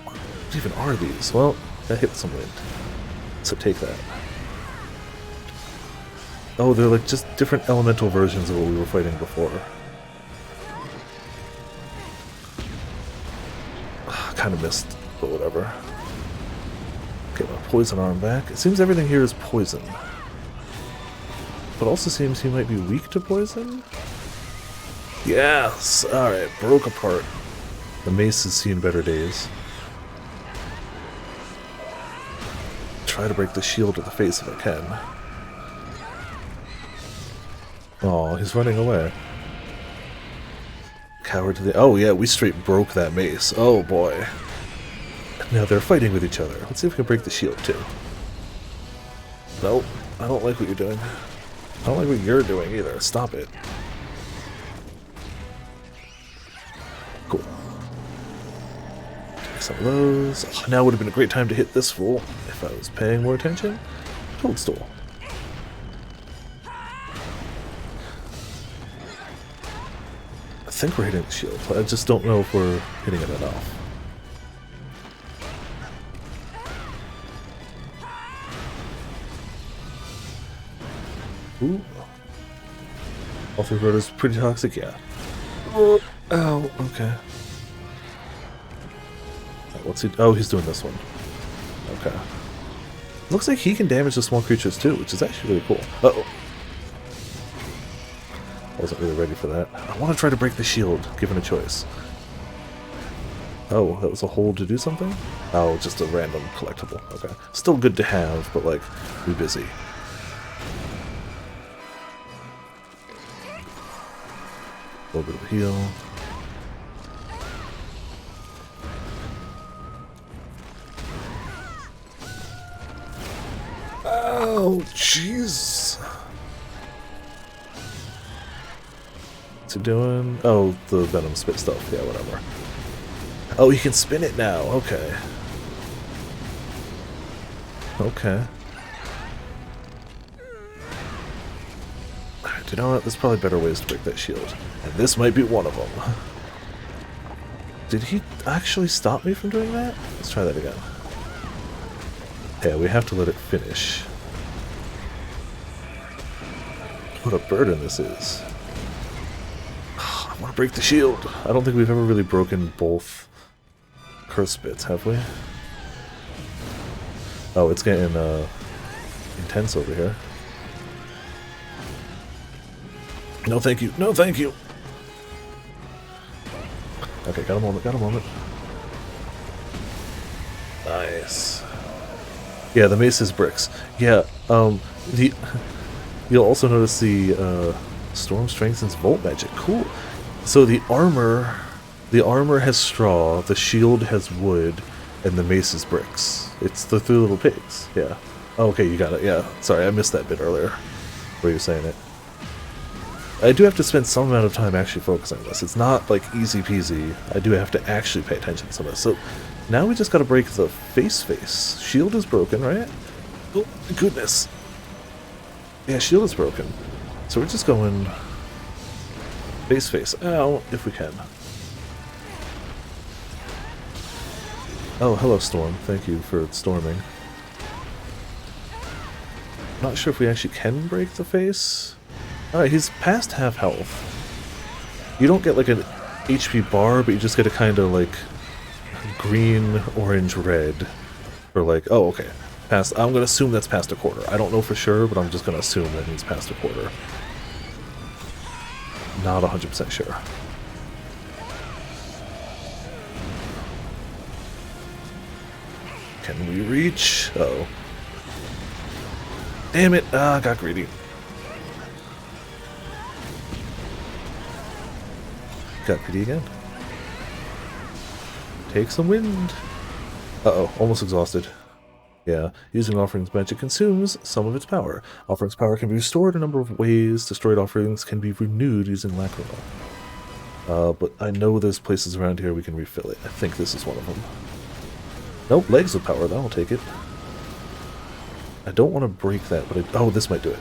What even are these? Well, that hit some wind. So take that. Oh, they're like just different elemental versions of what we were fighting before. Kind of missed, but whatever. Okay, my poison arm back. It seems everything here is poison. But also seems he might be weak to poison? Yes! Alright, broke apart. The mace has seen better days. Try to break the shield to the face if I can. Oh, he's running away. Coward to the... Oh yeah, we straight broke that mace. Oh boy. Now they're fighting with each other. Let's see if we can break the shield too. Nope. I don't like what you're doing. I don't like what you're doing either. Stop it. Cool. Take some of those. Oh, now would have been a great time to hit this fool if I was paying more attention. Toadstool. I think we're hitting the shield, but I just don't know if we're hitting it enough. Ooh. All three rotors pretty toxic, yeah. Oh, ow, okay. What's he... Oh, he's doing this one. Okay. Looks like he can damage the small creatures too, which is actually really cool. Uh-oh. I wasn't really ready for that. I want to try to break the shield, given a choice. Oh, that was a hold to do something? Oh, just a random collectible. Okay. Still good to have, but like, be busy. A little bit of heal. Oh, jeez. What's he doing? Oh, the venom spit stuff. Yeah, whatever. Oh, he can spin it now. Okay. Okay. Do you know what? There's probably better ways to break that shield. And this might be one of them. Did he actually stop me from doing that? Let's try that again. Yeah, we have to let it finish. What a burden this is. I want to break the shield. I don't think we've ever really broken both curse bits, have we? Oh, it's getting intense over here. No thank you. No thank you. Okay, got a moment, got a moment. Nice. Yeah, the mace is bricks. Yeah, you'll also notice the storm strengthens volt magic. Cool. So the armor has straw, the shield has wood, and the mace is bricks. It's the three little pigs. Yeah. Oh, okay, you got it. Yeah. Sorry, I missed that bit earlier where you were saying it. I do have to spend some amount of time actually focusing on this. It's not like easy peasy. I do have to actually pay attention to some of this. So now we just gotta break the face. Shield is broken, right? Oh, goodness. Yeah, shield is broken. So we're just going face. Ow, if we can. Oh, hello, Storm. Thank you for storming. Not sure if we actually can break the face. Alright, he's past half health. You don't get like an HP bar, but you just get a kind of like green, orange, red. Or like, oh, okay. Past. I'm gonna assume that's past a quarter. I don't know for sure, but I'm just gonna assume that he's past a quarter. Not 100% sure. Can we reach? Uh-oh. Damn it! Ah, got greedy. Got greedy again. Take some wind. Uh-oh, almost exhausted. Yeah, using Offering's magic consumes some of its power. Offering's power can be restored a number of ways. Destroyed offerings can be renewed using Lacrimal. But I know there's places around here we can refill it. I think this is one of them. Nope, legs with power, though. I'll take it. I don't want to break that, but oh, this might do it.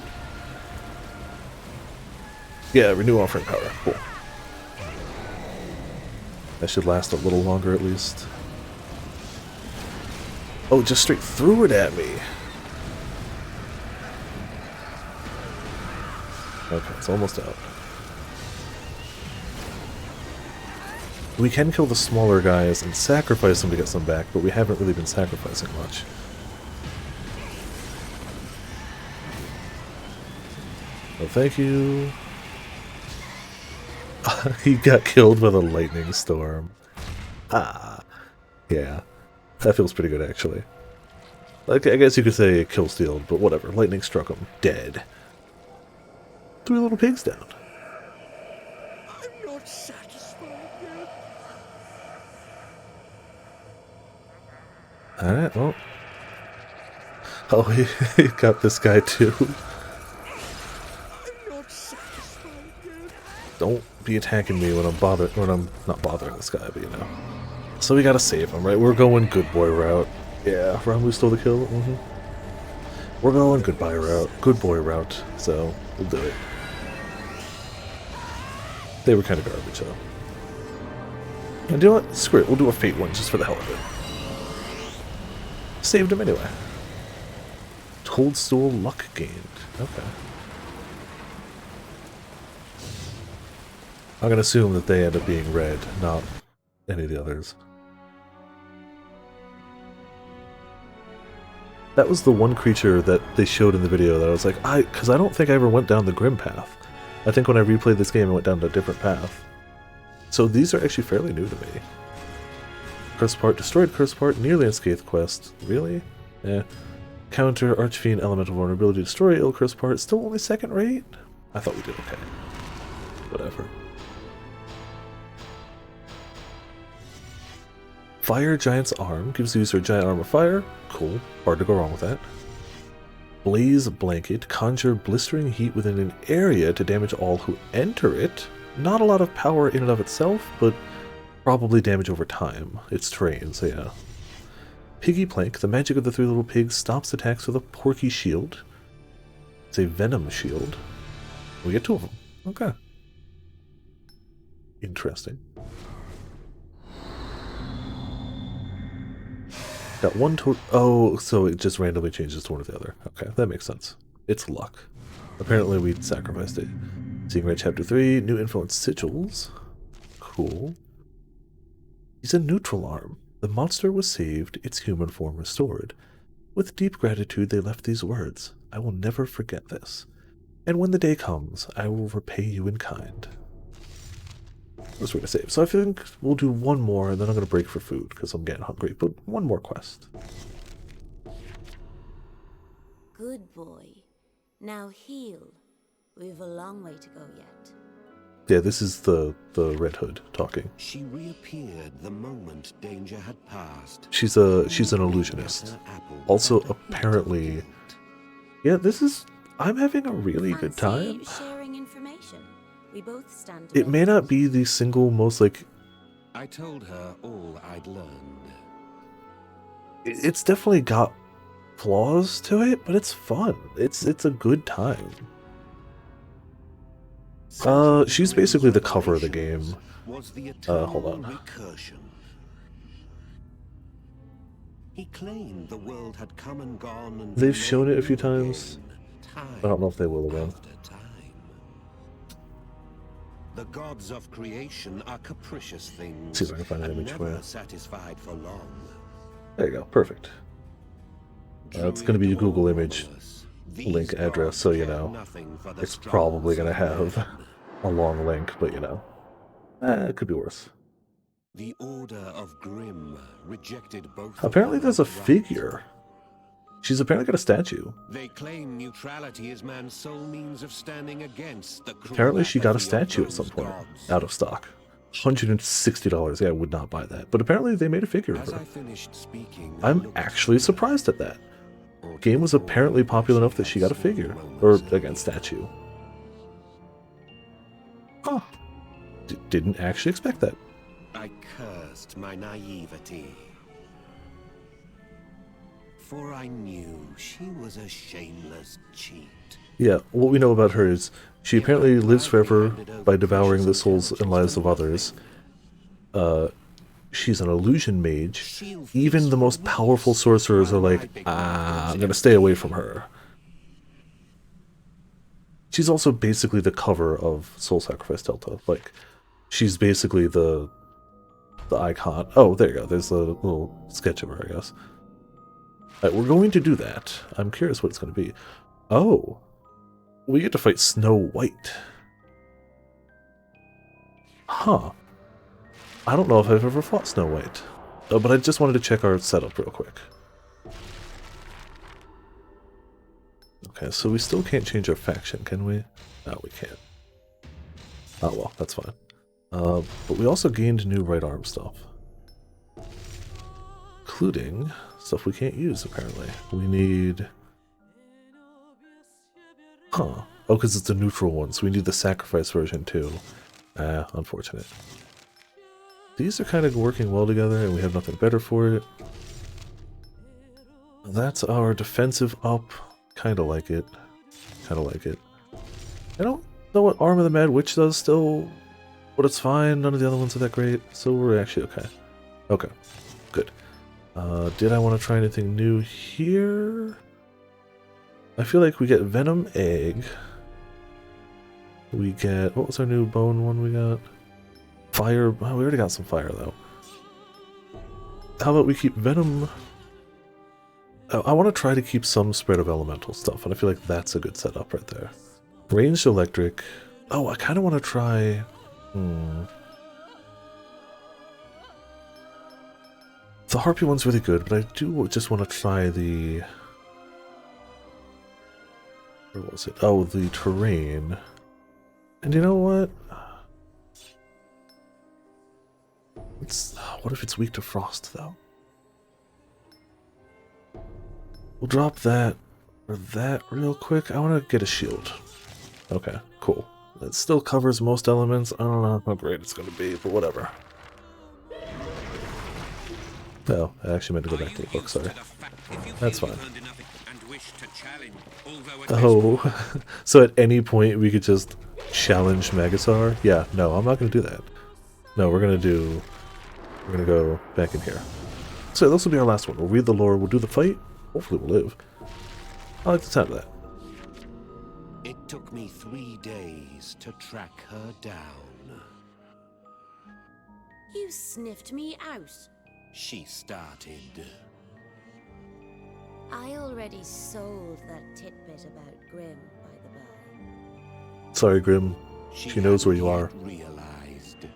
Yeah, renew offering power. Cool. That should last a little longer at least. Oh, just straight threw it at me. Okay, it's almost out. We can kill the smaller guys and sacrifice them to get some back, but we haven't really been sacrificing much. Oh, thank you. He got killed with a lightning storm. Ah. Yeah. That feels pretty good, actually. Like, I guess you could say kill stealed, but whatever. Lightning struck him. Dead. 3 little pigs down. I'm not satisfied yet. Alright, well. Oh, he got this guy too. I'm not satisfied yet. Don't be attacking me when I'm not bothering this guy, but you know. So we gotta save him, right? We're going good boy route. Yeah, Ramu stole the kill. We're going good boy route. So we'll do it. They were kind of garbage though. And you know what? Screw it. We'll do a fate one just for the hell of it. Saved him anyway. Toadstool luck gained. Okay. I'm gonna assume that they end up being red, not any of the others. That was the one creature that they showed in the video that I was like, because I don't think I ever went down the Grim path. I think when I replayed this game, I went down a different path. So these are actually fairly new to me. Curse part, destroyed curse part, nearly unscathed quest. Really? Yeah. Counter, Archfiend, elemental vulnerability, destroy ill curse part. Still only second rate? I thought we did okay. Whatever. Fire Giant's Arm gives the user a giant arm of fire. Cool. Hard to go wrong with that. Blaze Blanket. Conjure blistering heat within an area to damage all who enter it. Not a lot of power in and of itself, but probably damage over time. It's terrain, so yeah. Piggy Plank. The magic of the 3 little pigs stops attacks with a Porky Shield. It's a Venom Shield. We get 2 of them. Okay. Interesting. Got one oh, so it just randomly changes to one or the other. Okay, that makes sense. It's luck. Apparently we sacrificed it. Seeing Red Chapter 3, new influence sigils. Cool. He's a neutral arm. The monster was saved, its human form restored. With deep gratitude they left these words. I will never forget this. And when the day comes, I will repay you in kind. That's what we're going to save. So I think we'll do one more, and then I'm going to break for food, because I'm getting hungry. But one more quest. Good boy. Now heal. We've a long way to go yet. Yeah, this is the Red Hood talking. She reappeared the moment danger had passed. She's an illusionist. Also, apparently, yeah, I'm having a really good time. Sharing information. We both stand It may not be the single most I told her all I'd learned. It's definitely got flaws to it, but it's fun. It's a good time. She's basically the cover of the game. Hold on. Recursion. He claimed the world had come and gone and They've shown it a few times. I don't know if they will again. The gods of creation are capricious things. See if I can find an and image for never you. satisfied for long. There you go. Perfect. It's going to be a Google image link address, so you know. It's probably going to have a long link, but you know. It could be worse. The Order of Grimm rejected both. Apparently there's a figure. She's apparently got a statue. They claim neutrality is man's sole means of standing against the Apparently she got a cruelty of statue at those some point. gods. Out of stock. $160. Yeah, I would not buy that. But apparently they made a figure of As her. I finished speaking, I'm actually surprised at that. Game was apparently popular enough that she got a figure. Or, again, statue. Huh. Didn't actually expect that. I cursed my naivety. before I knew she was a shameless cheat. Yeah, what we know about her is she apparently lives forever by devouring the souls and lives of others. She's an illusion mage. Even the most powerful sorcerers are like, I'm gonna stay away from her. She's also basically the cover of Soul Sacrifice Delta. Like, she's basically the icon. Oh, there you go. There's a little sketch of her, I guess. Alright, we're going to do that. I'm curious what it's going to be. Oh, we get to fight Snow White. Huh. I don't know if I've ever fought Snow White. But I just wanted to check our setup real quick. Okay, so we still can't change our faction, can we? No, we can't. Oh well, that's fine. But we also gained new right arm stuff. Including stuff we can't use, apparently. We need... Huh. Oh, because it's the neutral one, so we need the sacrifice version too. Unfortunate. These are kind of working well together, and we have nothing better for it. That's our defensive up. Kind of like it. Kind of like it. I don't know what Arm of the Mad Witch does still, but it's fine. None of the other ones are that great, so we're actually okay. Okay, good. Did I want to try anything new here? I feel like we get Venom Egg. We get... What was our new bone one we got? Fire... Oh, we already got some fire, though. How about we keep Venom... I want to try to keep some spread of elemental stuff, and I feel like that's a good setup right there. Ranged electric. Oh, I kind of want to try... The Harpy one's really good, but I do just want to try the... Where was it? Oh, the terrain. And you know what? What if it's weak to frost, though? We'll drop that or that real quick. I want to get a shield. Okay, cool. It still covers most elements. I don't know how great it's going to be, but whatever. No, I actually meant to go back to the book, sorry. That's fine. Oh, so at any point we could just challenge Megasar? Yeah, no, I'm not going to do that. No, we're going to go back in here. So this will be our last one. We'll read the lore, we'll do the fight. Hopefully we'll live. I like the sound of that. It took me 3 days to track her down. You sniffed me out. She started. I already sold that tidbit about Grimm, by the by. Sorry, Grimm. She knows where you are. Realized.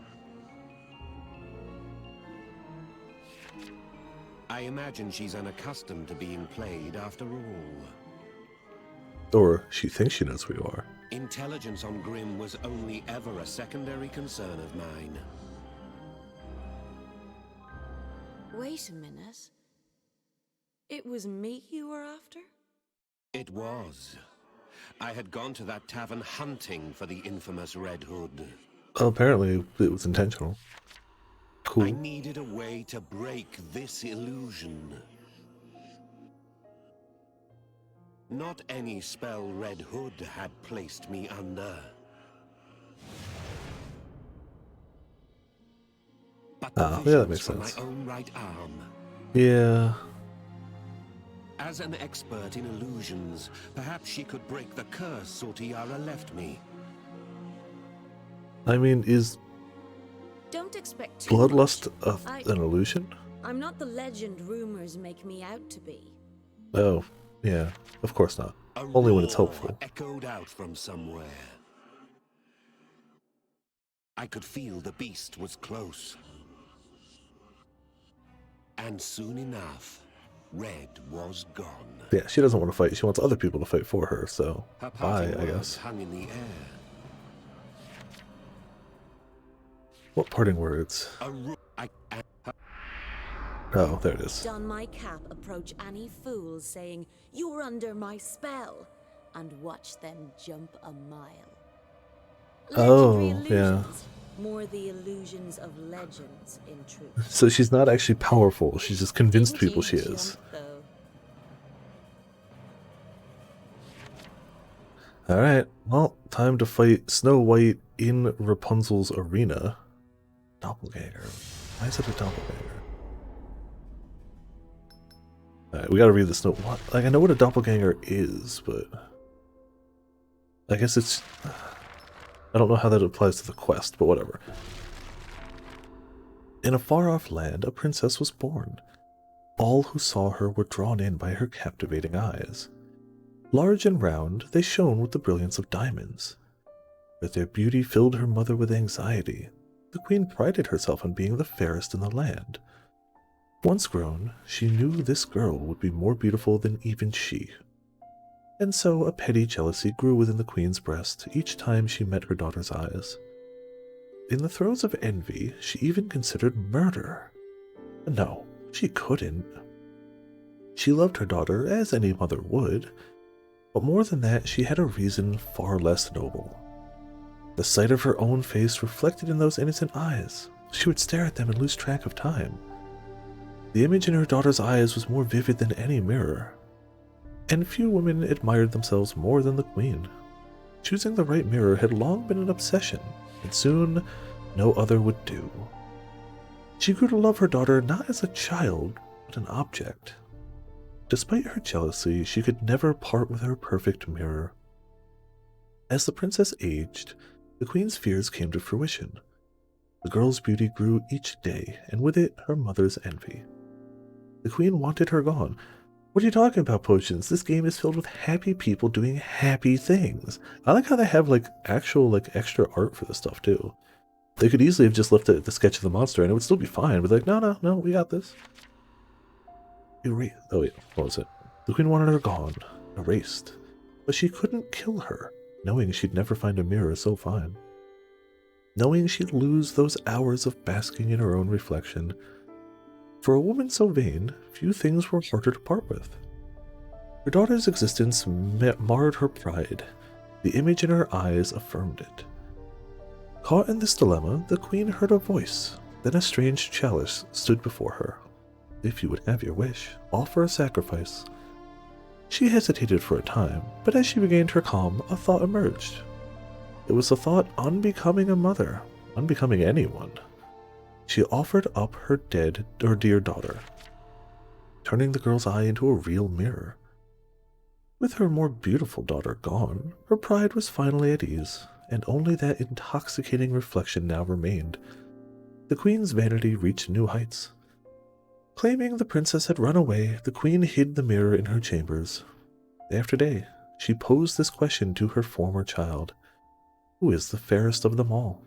I imagine she's unaccustomed to being played after all. Or she thinks she knows where you are. Intelligence on Grimm was only ever a secondary concern of mine. Wait a minute. It was me you were after? It was. I had gone to that tavern hunting for the infamous Red Hood. Well, apparently it was intentional. Cool. I needed a way to break this illusion. Not any spell Red Hood had placed me under. But the yeah, that visions makes from sense. my own right arm. Yeah. As an expert in illusions, perhaps she could break the curse Sortiara left me. I mean, is Don't expect too Bloodlust much. an illusion? I'm not the legend rumors make me out to be. Oh, yeah. Of course not. A Only when it's roar helpful. echoed out from somewhere. I could feel the beast was close. And soon enough, Red was gone. Yeah, she doesn't want to fight. She wants other people to fight for her, so Her bye, parting I words guess. hung in the air. What parting words? Oh, there it is. Don my cap approach any fools saying, "You're under my spell," and watch them jump a mile. Oh, Legendary yeah. illusions. More the illusions of legends, in truth. So she's not actually powerful. She's just convinced Didn't people you she is. jump, though? Alright, well, time to fight Snow White in Rapunzel's arena. Doppelganger. Why is it a doppelganger? Alright, we gotta read this note. What? Like, I know what a doppelganger is, but I guess it's... I don't know how that applies to the quest, but whatever. In a far-off land, a princess was born. All who saw her were drawn in by her captivating eyes. Large and round, they shone with the brilliance of diamonds. But their beauty filled her mother with anxiety. The queen prided herself on being the fairest in the land. Once grown, she knew this girl would be more beautiful than even she. And so a petty jealousy grew within the queen's breast each time she met her daughter's eyes. In the throes of envy, she even considered murder. No, she couldn't. She loved her daughter, as any mother would, but more than that, she had a reason far less noble. The sight of her own face reflected in those innocent eyes. She would stare at them and lose track of time. The image in her daughter's eyes was more vivid than any mirror, and few women admired themselves more than the queen. Choosing the right mirror had long been an obsession, and soon no other would do. She grew to love her daughter not as a child, but an object. Despite her jealousy, she could never part with her perfect mirror. As the princess aged, the queen's fears came to fruition. The girl's beauty grew each day, and with it, her mother's envy. The queen wanted her gone. What are you talking about, Potions? This game is filled with happy people doing happy things. I like how they have, actual, extra art for this stuff, too. They could easily have just left the sketch of the monster, and it would still be fine, but no, we got this. Oh, yeah, what was it? The queen wanted her gone, erased, but she couldn't kill her, knowing she'd never find a mirror so fine. Knowing she'd lose those hours of basking in her own reflection. For a woman so vain, few things were harder to part with. Her daughter's existence marred her pride. The image in her eyes affirmed it. Caught in this dilemma, the queen heard a voice. Then a strange chalice stood before her. If you would have your wish, offer a sacrifice. She hesitated for a time, but as she regained her calm, a thought emerged. It was a thought unbecoming a mother, unbecoming anyone. She offered up her dear daughter, turning the girl's eye into a real mirror. With her more beautiful daughter gone, her pride was finally at ease, and only that intoxicating reflection now remained. The queen's vanity reached new heights. Claiming the princess had run away, the queen hid the mirror in her chambers. Day after day, she posed this question to her former child. Who is the fairest of them all?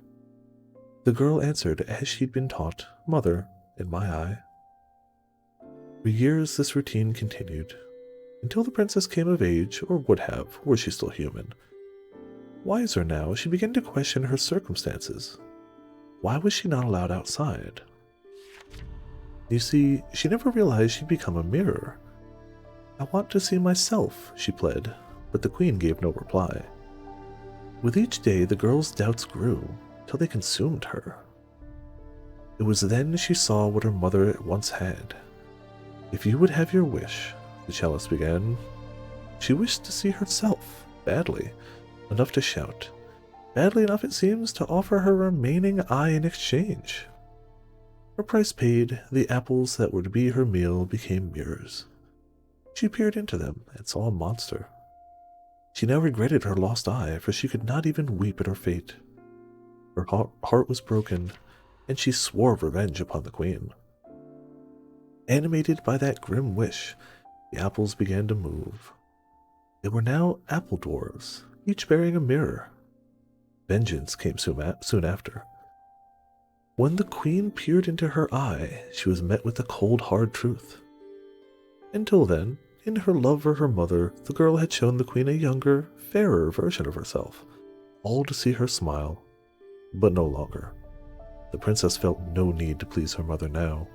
The girl answered as she'd been taught, Mother, in my eye. For years this routine continued, until the princess came of age, or would have, were she still human. Wiser now, she began to question her circumstances. Why was she not allowed outside? You see, she never realized she'd become a mirror. I want to see myself, she pled, but the queen gave no reply. With each day, the girl's doubts grew, till they consumed her. It was then she saw what her mother once had. If you would have your wish, the chalice began. She wished to see herself, badly, enough to shout. Badly enough, it seems, to offer her remaining eye in exchange. Her price paid, the apples that were to be her meal became mirrors. She peered into them and saw a monster. She now regretted her lost eye, for she could not even weep at her fate. Her heart was broken, and she swore revenge upon the queen. Animated by that grim wish, the apples began to move. They were now apple dwarves, each bearing a mirror. Vengeance came soon after. When the queen peered into her eye, she was met with the cold, hard truth. Until then, in her love for her mother, the girl had shown the queen a younger, fairer version of herself, all to see her smile. But no longer. The princess felt no need to please her mother now.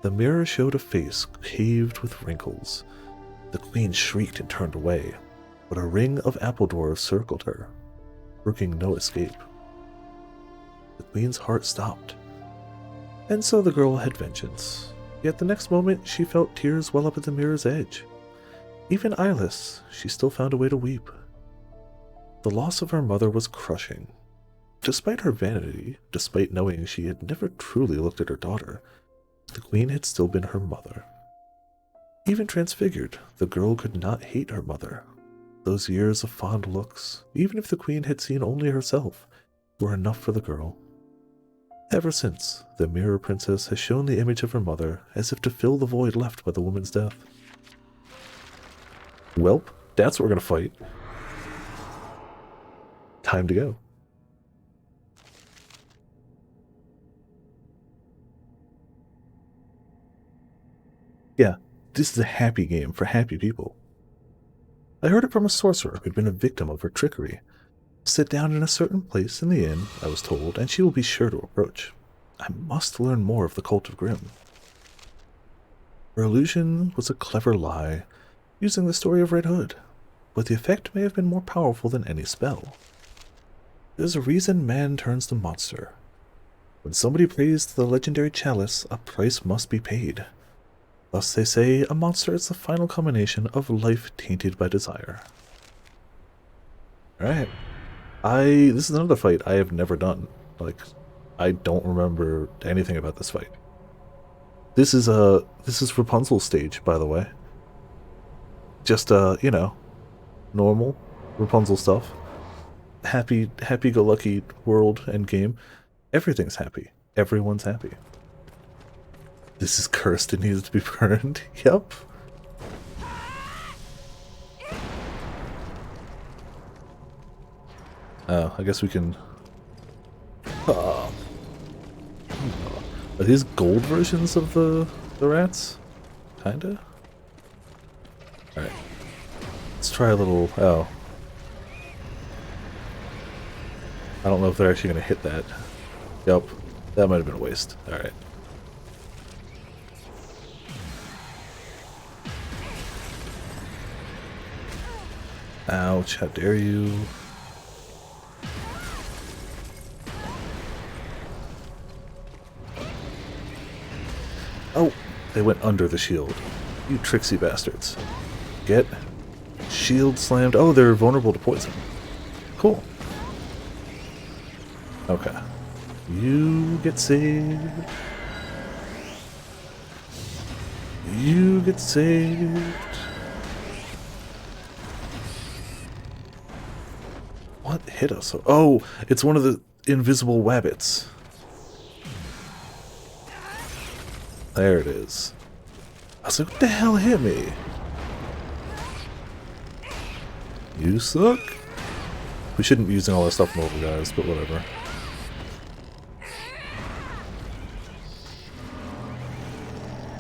The mirror showed a face caved with wrinkles. The queen shrieked and turned away, but a ring of apple dwarves circled her, brooking no escape. The queen's heart stopped, and so the girl had vengeance. Yet the next moment she felt tears well up at the mirror's edge. Even eyeless, she still found a way to weep. The loss of her mother was crushing. Despite her vanity, despite knowing she had never truly looked at her daughter, the queen had still been her mother. Even transfigured, the girl could not hate her mother. Those years of fond looks, even if the queen had seen only herself, were enough for the girl. Ever since, the Mirror Princess has shown the image of her mother as if to fill the void left by the woman's death. Welp, that's what we're gonna fight. Time to go. Yeah, this is a happy game for happy people. I heard it from a sorcerer who'd been a victim of her trickery. Sit down in a certain place in the inn, I was told, and she will be sure to approach. I must learn more of the Cult of Grimm. Her illusion was a clever lie, using the story of Red Hood, but the effect may have been more powerful than any spell. There's a reason man turns to monster. When somebody prays to the legendary chalice, a price must be paid. Thus they say, a monster is the final culmination of life tainted by desire. Alright. This is another fight I have never done. Like, I don't remember anything about this fight. This is Rapunzel's stage, by the way. Just, you know, normal Rapunzel stuff. Happy-go-lucky world and game. Everything's happy. Everyone's happy. This is cursed and needs to be burned. Yep. Oh, I guess we can... Are these gold versions of the rats? Kinda? Alright. Let's try a little... Oh. I don't know if they're actually going to hit that. Yep. That might have been a waste. Alright. Ouch, how dare you. Oh, they went under the shield. You tricksy bastards. Get shield slammed. Oh, they're vulnerable to poison. Cool. Okay. You get saved. You get saved. What hit us? Oh, it's one of the invisible wabbits. There it is. I was like, what the hell hit me? You suck. We shouldn't be using all that stuff from over guys, but whatever.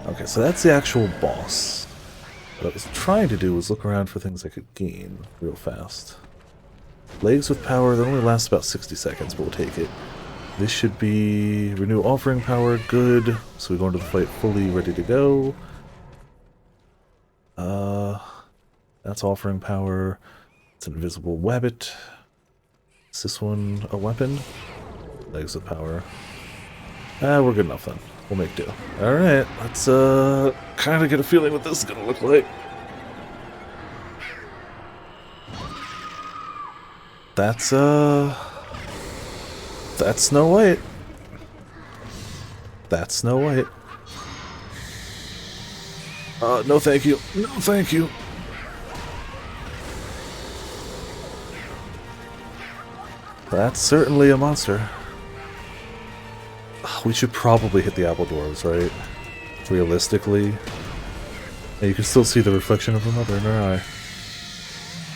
Okay, so that's the actual boss. What I was trying to do was look around for things I could gain real fast. Legs with power, that only lasts about 60 seconds, but we'll take it. This should be renew offering power, good. So we go into the fight fully ready to go. That's offering power. It's an invisible wabbit. Is this one a weapon? Legs with power. We're good enough then. We'll make do. Alright, let's kind of get a feeling what this is gonna look like. That's Snow White. That's Snow White. No thank you. No thank you. That's certainly a monster. We should probably hit the apple dwarves, right? Realistically. And you can still see the reflection of her mother in her eye.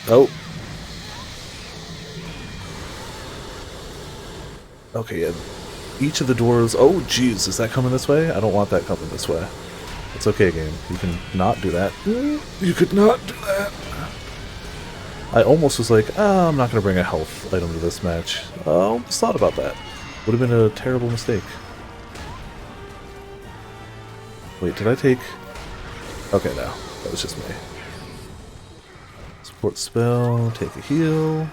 Oh. Okay, and each of the dwarves... Oh, jeez, is that coming this way? I don't want that coming this way. It's okay, game. You can not do that. You could not do that. I almost was like, I'm not going to bring a health item to this match. I almost thought about that. Would have been a terrible mistake. Wait, did I take... Okay, no. That was just me. Support spell, take a heal.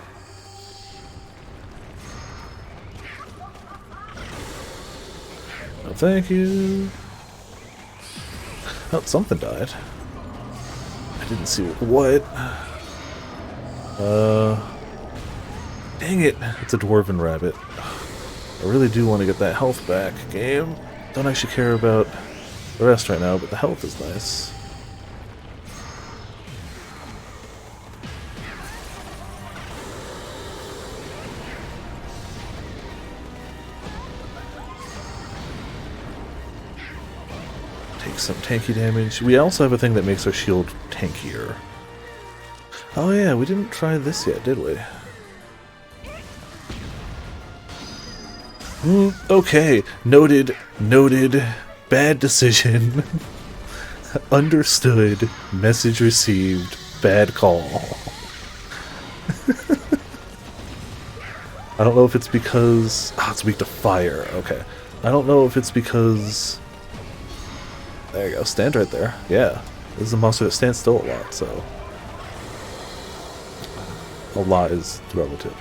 No, thank you. Oh, something died. I didn't see what. Dang it! It's a dwarven rabbit. I really do want to get that health back, game. Don't actually care about the rest right now, but the health is nice. Take some tanky damage. We also have a thing that makes our shield tankier. Oh yeah, we didn't try this yet, did we? Okay, noted, bad decision. Understood, message received, bad call. I don't know if it's because... Oh, it's weak to fire, okay. I don't know if it's because... There you go, stand right there. Yeah, this is a monster that stands still a lot, so... A lot is relative.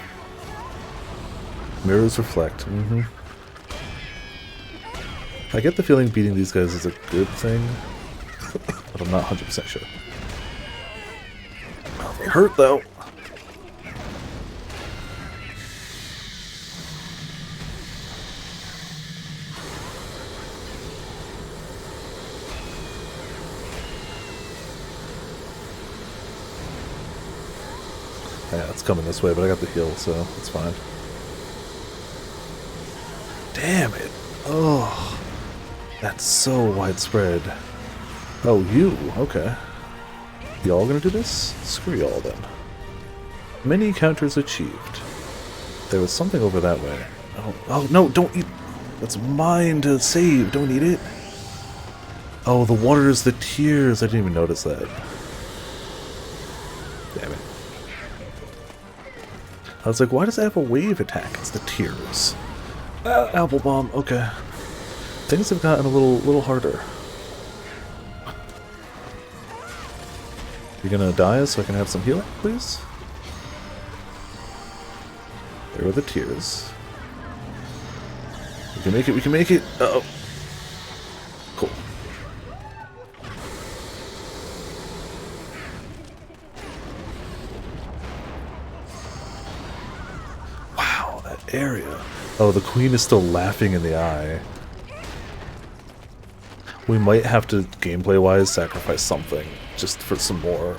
Mirrors reflect, I get the feeling beating these guys is a good thing, but I'm not 100% sure. Oh, they hurt though! Yeah, it's coming this way, but I got the heal, so it's fine. Damn it! Oh, that's so widespread. Oh, you? Okay. Y'all gonna do this? Screw y'all then. Many counters achieved. There was something over that way. Oh no, don't eat. That's mine to save. Don't eat it. Oh, the water is the tears. I didn't even notice that. Damn it. I was like, why does it have a wave attack? It's the tears. Apple bomb. Okay. Things have gotten a little harder. You're gonna die so I can have some healing, please? There are the tears. We can make it, we can make it! Uh-oh. Cool. Wow, that area. Oh, the queen is still laughing in the eye. We might have to, gameplay-wise, sacrifice something, just for some more.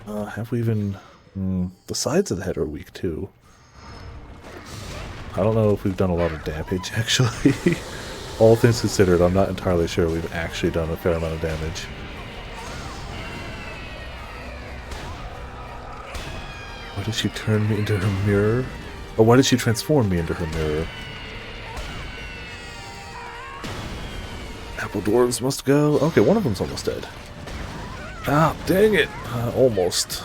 Have we even... the sides of the head are weak, too. I don't know if we've done a lot of damage, actually. All things considered, I'm not entirely sure we've actually done a fair amount of damage. Why did she turn me into her mirror? Or why did she transform me into her mirror? Apple dwarves must go. Okay, one of them's almost dead. Ah, dang it! Almost.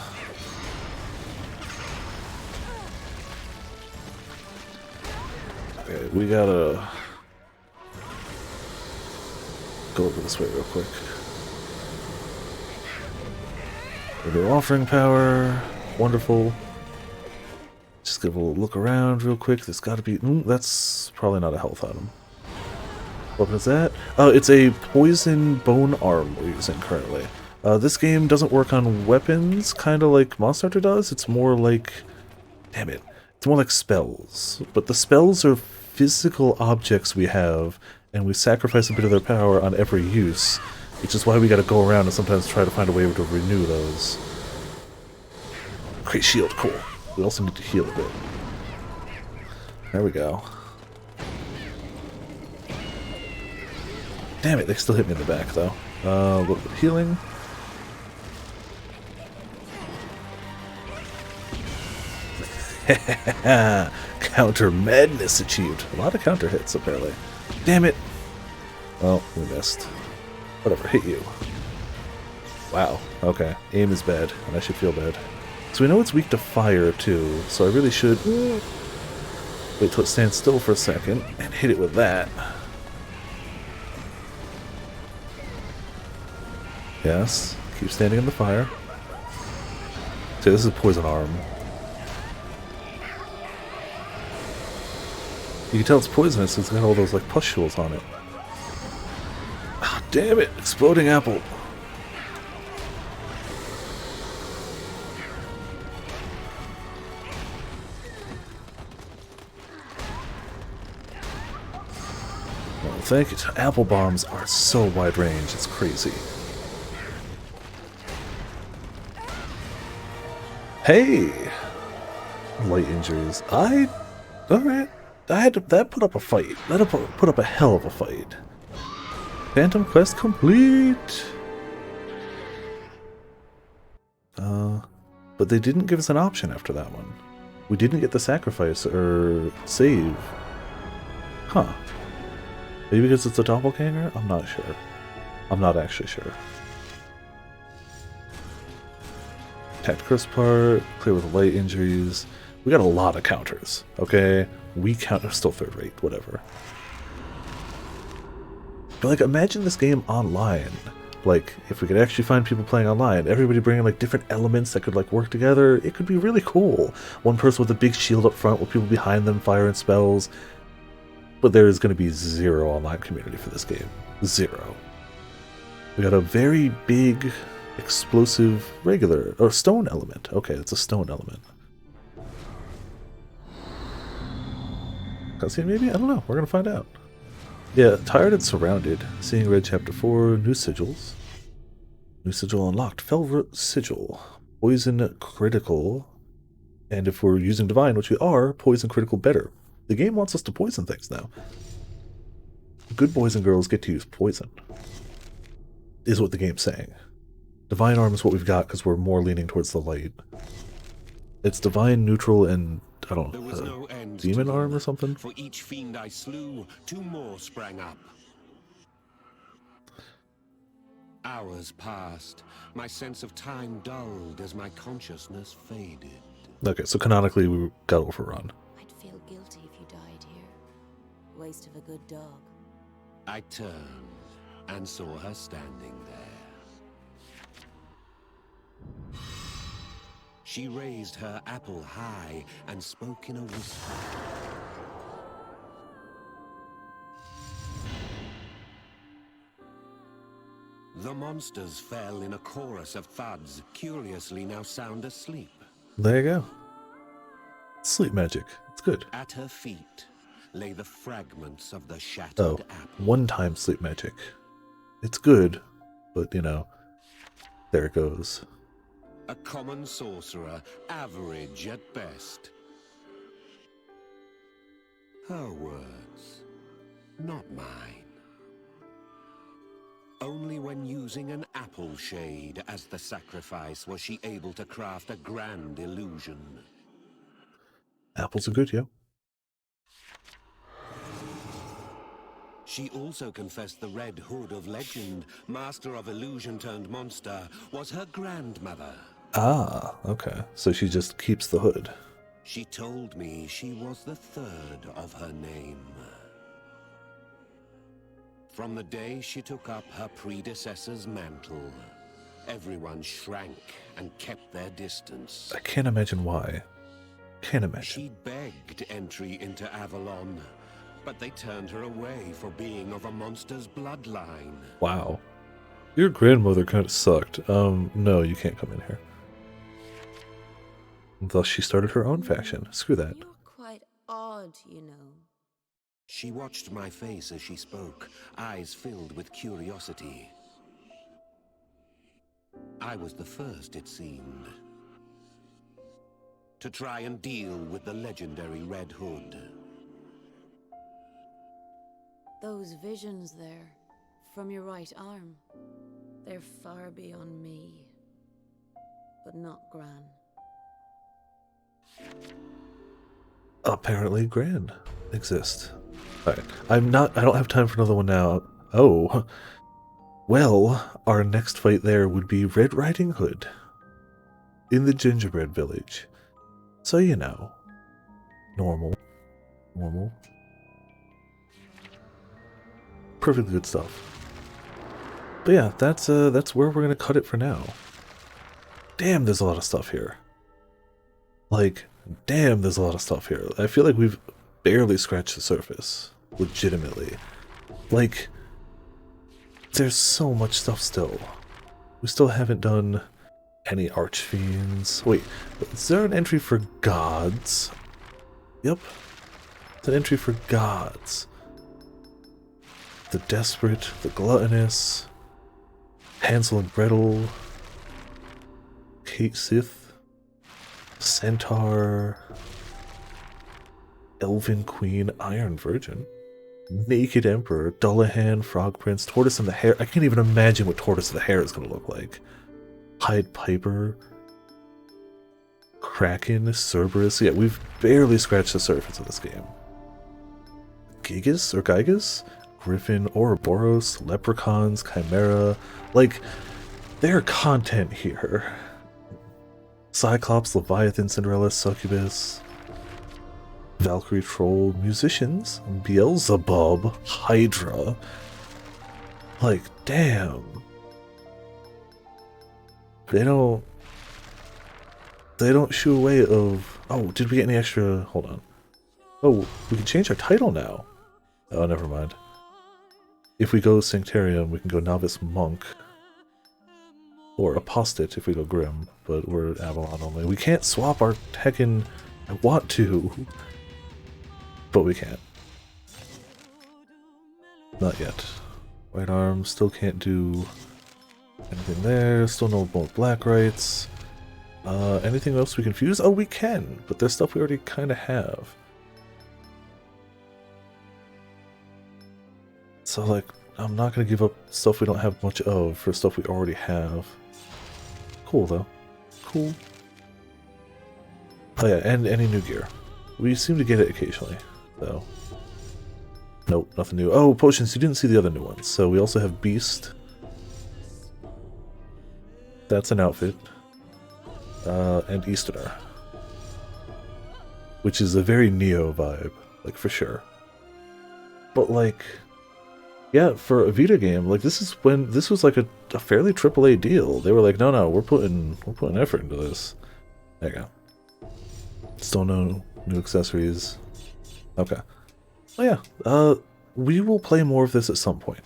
Okay, we gotta go over this way real quick. We'll do offering power. Wonderful. Just give a little look around real quick. There's gotta be... that's probably not a health item. What is that? It's a poison bone arm we're using currently. This game doesn't work on weapons, kind of like Monster Hunter does. It's more like... Damn it. It's more like spells. But the spells are physical objects we have, and we sacrifice a bit of their power on every use, which is why we gotta go around and sometimes try to find a way to renew those. Great shield, cool. We also need to heal a bit. There we go. Damn it, they still hit me in the back, though. A little bit of healing. Counter madness achieved. A lot of counter hits, apparently. Damn it! Oh, we missed. Whatever, hit you. Wow, okay. Aim is bad, and I should feel bad. So we know it's weak to fire, too, so I really should... wait till it stands still for a second, and hit it with that. Yes, keep standing in the fire. See, this is poison arm. You can tell it's poisonous, it's got all those like pustules on it. Ah, damn it! Exploding apple! thank you. Apple bombs are so wide range, it's crazy. Hey! Light injuries. Alright. That put up a fight. That put up a hell of a fight. Phantom quest complete! But they didn't give us an option after that one. We didn't get the sacrifice or save. Huh. Maybe because it's a doppelganger? I'm not sure. I'm not actually sure. Tacticus part, clear with light injuries. We got a lot of counters, okay? We counter still third rate, whatever. But like, imagine this game online. Like, if we could actually find people playing online, everybody bringing like different elements that could like work together, it could be really cool. One person with a big shield up front with people behind them firing spells. But there is going to be zero online community for this game. Zero. We got a very big, explosive, regular, or stone element. Okay, it's a stone element. Cutscene maybe? I don't know. We're going to find out. Yeah, Tired and Surrounded. Seeing Red Chapter 4, new sigils. New sigil unlocked. Felroot Sigil. Poison critical. And if we're using Divine, which we are, poison critical better. The game wants us to poison things now. Good boys and girls get to use poison. Is what the game's saying. Divine Arm is what we've got because we're more leaning towards the light. It's Divine, Neutral, and, I don't know, Demon Arm or something? For each fiend I slew, 2 more sprang up. Hours passed. My sense of time dulled as my consciousness faded. Okay, so canonically we got overrun. I'd feel guilty if you died here. Waste of a good dog. I turned and saw her standing there. She raised her apple high and spoke in a whisper. The monsters fell in a chorus of thuds, curiously now sound asleep. There you go. Sleep magic. It's good. At her feet lay the fragments of the shattered apple. One-time sleep magic. It's good, but, you know, there it goes. A common sorcerer, average at best. Her words, not mine. Only when using an apple shade as the sacrifice was she able to craft a grand illusion. Apples are good, yo. She also confessed the Red Hood of legend, master of illusion turned monster, was her grandmother. Ah, okay. So she just keeps the hood. She told me she was the 3rd of her name. From the day she took up her predecessor's mantle, everyone shrank and kept their distance. I can't imagine why. Can't imagine. She begged entry into Avalon, but they turned her away for being of a monster's bloodline. Wow. Your grandmother kind of sucked. No, you can't come in here. Thus she started her own faction. Screw that. You're quite odd, you know. She watched my face as she spoke, eyes filled with curiosity. I was the first, it seemed, to try and deal with the legendary Red Hood. Those visions there, from your right arm, they're far beyond me, but not Gran. Apparently Gran exists. Alright. I don't have time for another one now. Oh. Well, our next fight there would be Red Riding Hood. In the Gingerbread Village. So, you know. Normal. Perfectly good stuff. But yeah, that's where we're gonna cut it for now. Damn, there's a lot of stuff here. Like, damn, there's a lot of stuff here. I feel like we've barely scratched the surface. Legitimately. Like, there's so much stuff still. We still haven't done any Archfiends. Wait, is there an entry for gods? Yep. It's an entry for gods. the desperate, the gluttonous, Hansel and Gretel, Kate Sith, Centaur, Elven Queen, Iron Virgin, Naked Emperor, Dullahan, Frog Prince, Tortoise and the Hare. I can't even imagine what Tortoise and the Hare is going to look like. Pied Piper, Kraken, Cerberus. Yeah, we've barely scratched the surface of this game. Gigas or Gygas? Griffin, Ouroboros, Leprechauns, Chimera. Like, their content here. Cyclops, Leviathan, Cinderella, Succubus, Valkyrie, Troll, Musicians, Beelzebub, Hydra. Like, damn. They don't shoo away of... Oh, did we get any extra... Hold on. Oh, we can change our title now. Oh, never mind. If we go Sanctarium, we can go Novice Monk. Or Apostate if we go Grim, but we're Avalon only. We can't swap our heckin'... I want to, but we can't. Not yet. White Arm, still can't do anything there. Still no Black Rights. Anything else we can fuse? Oh, we can, but there's stuff we already kind of have. So, like, I'm not going to give up stuff we don't have much of for stuff we already have. Cool, though. Cool. Oh, yeah, and any new gear. We seem to get it occasionally, though. Nope, nothing new. Oh, potions, you didn't see the other new ones. So we also have Beast. That's an outfit. And Easterner. Which is a very Neo vibe, like, for sure. But, like... Yeah, for a Vita game, like this was like a fairly AAA deal. They were like, no, we're putting effort into this. There you go. Still no new accessories. Okay. Oh yeah, we will play more of this at some point.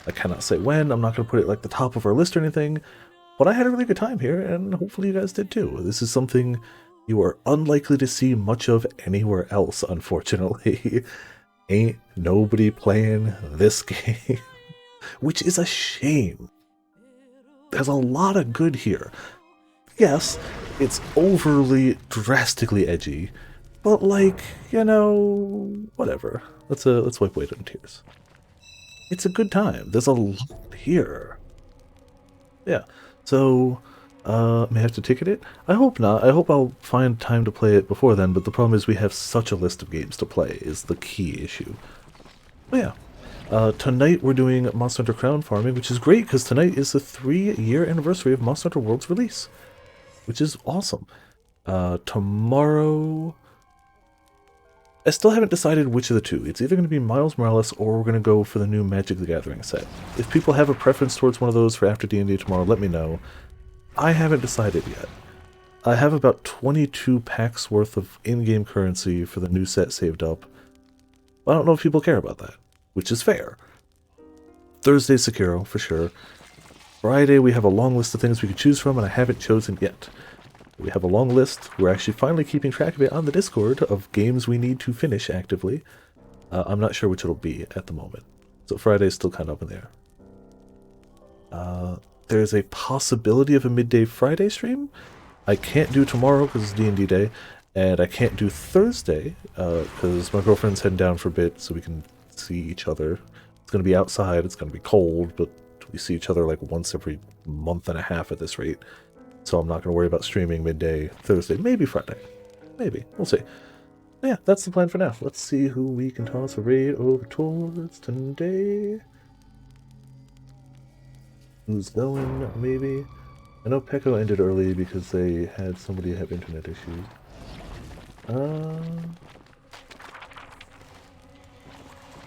I cannot say when. I'm not going to put it like the top of our list or anything, but I had a really good time here, and hopefully you guys did too. This is something you are unlikely to see much of anywhere else, unfortunately. Ain't nobody playing this game, which is a shame. There's a lot of good here. Yes, it's overly, drastically edgy, but like, you know, whatever. Let's wipe away them tears. It's a good time. There's a lot here. Yeah, so... may I have to ticket it? I hope not. I hope I'll find time to play it before then, but the problem is we have such a list of games to play is the key issue. But yeah. Tonight we're doing Monster Hunter Crown Farming, which is great because tonight is the 3-year anniversary of Monster Hunter World's release, which is awesome. Tomorrow... I still haven't decided which of the two. It's either going to be Miles Morales or we're going to go for the new Magic the Gathering set. If people have a preference towards one of those for after D&D tomorrow, let me know. I haven't decided yet. I have about 22 packs worth of in-game currency for the new set saved up. I don't know if people care about that, which is fair. Thursday, Sekiro, for sure. Friday, we have a long list of things we could choose from, and I haven't chosen yet. We have a long list. We're actually finally keeping track of it on the Discord of games we need to finish actively. I'm not sure which it'll be at the moment. So Friday's still kind of up in the air. There's a possibility of a midday Friday stream. I can't do tomorrow because it's D&D day, and I can't do Thursday because my girlfriend's heading down for a bit so we can see each other. It's going to be outside, it's going to be cold, but we see each other like once every month and a half at this rate. So I'm not going to worry about streaming midday Thursday. Maybe Friday. Maybe. We'll see. But yeah, that's the plan for now. Let's see who we can toss a raid over towards today. Who's going, maybe? I know Pecco ended early because they had somebody have internet issues.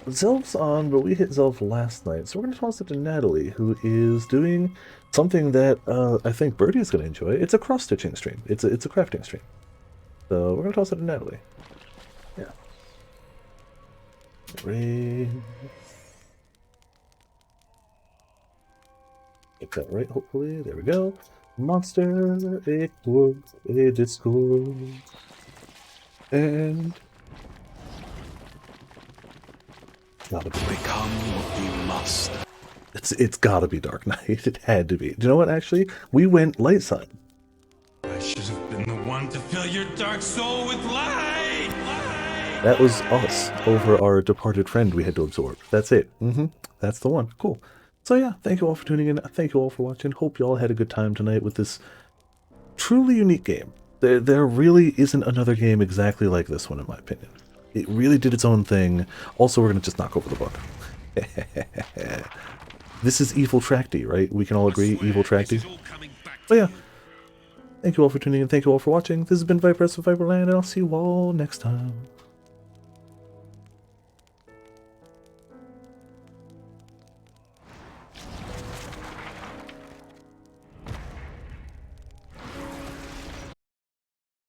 Zelf's on, but we hit Zelf last night, so we're going to toss it to Natalie, who is doing something that I think Birdie is going to enjoy. It's a cross-stitching stream. It's a crafting stream. So we're going to toss it to Natalie. Yeah. Raid. Get that right, hopefully. There we go. Monster equals a Discord. And Gotta be. Become what you must. It's gotta be Dark Knight. It had to be. Do you know what, actually? We went Light Side. I should have been the one to fill your dark soul with light! That was us over our departed friend we had to absorb. That's it. That's the one. Cool. So yeah, thank you all for tuning in. Thank you all for watching. Hope you all had a good time tonight with this truly unique game. There really isn't another game exactly like this one, in my opinion. It really did its own thing. Also, we're going to just knock over the book. This is Evil Track D, right? We can all agree, Evil Track D. But yeah, thank you all for tuning in. Thank you all for watching. This has been Viperess of Viperland, and I'll see you all next time.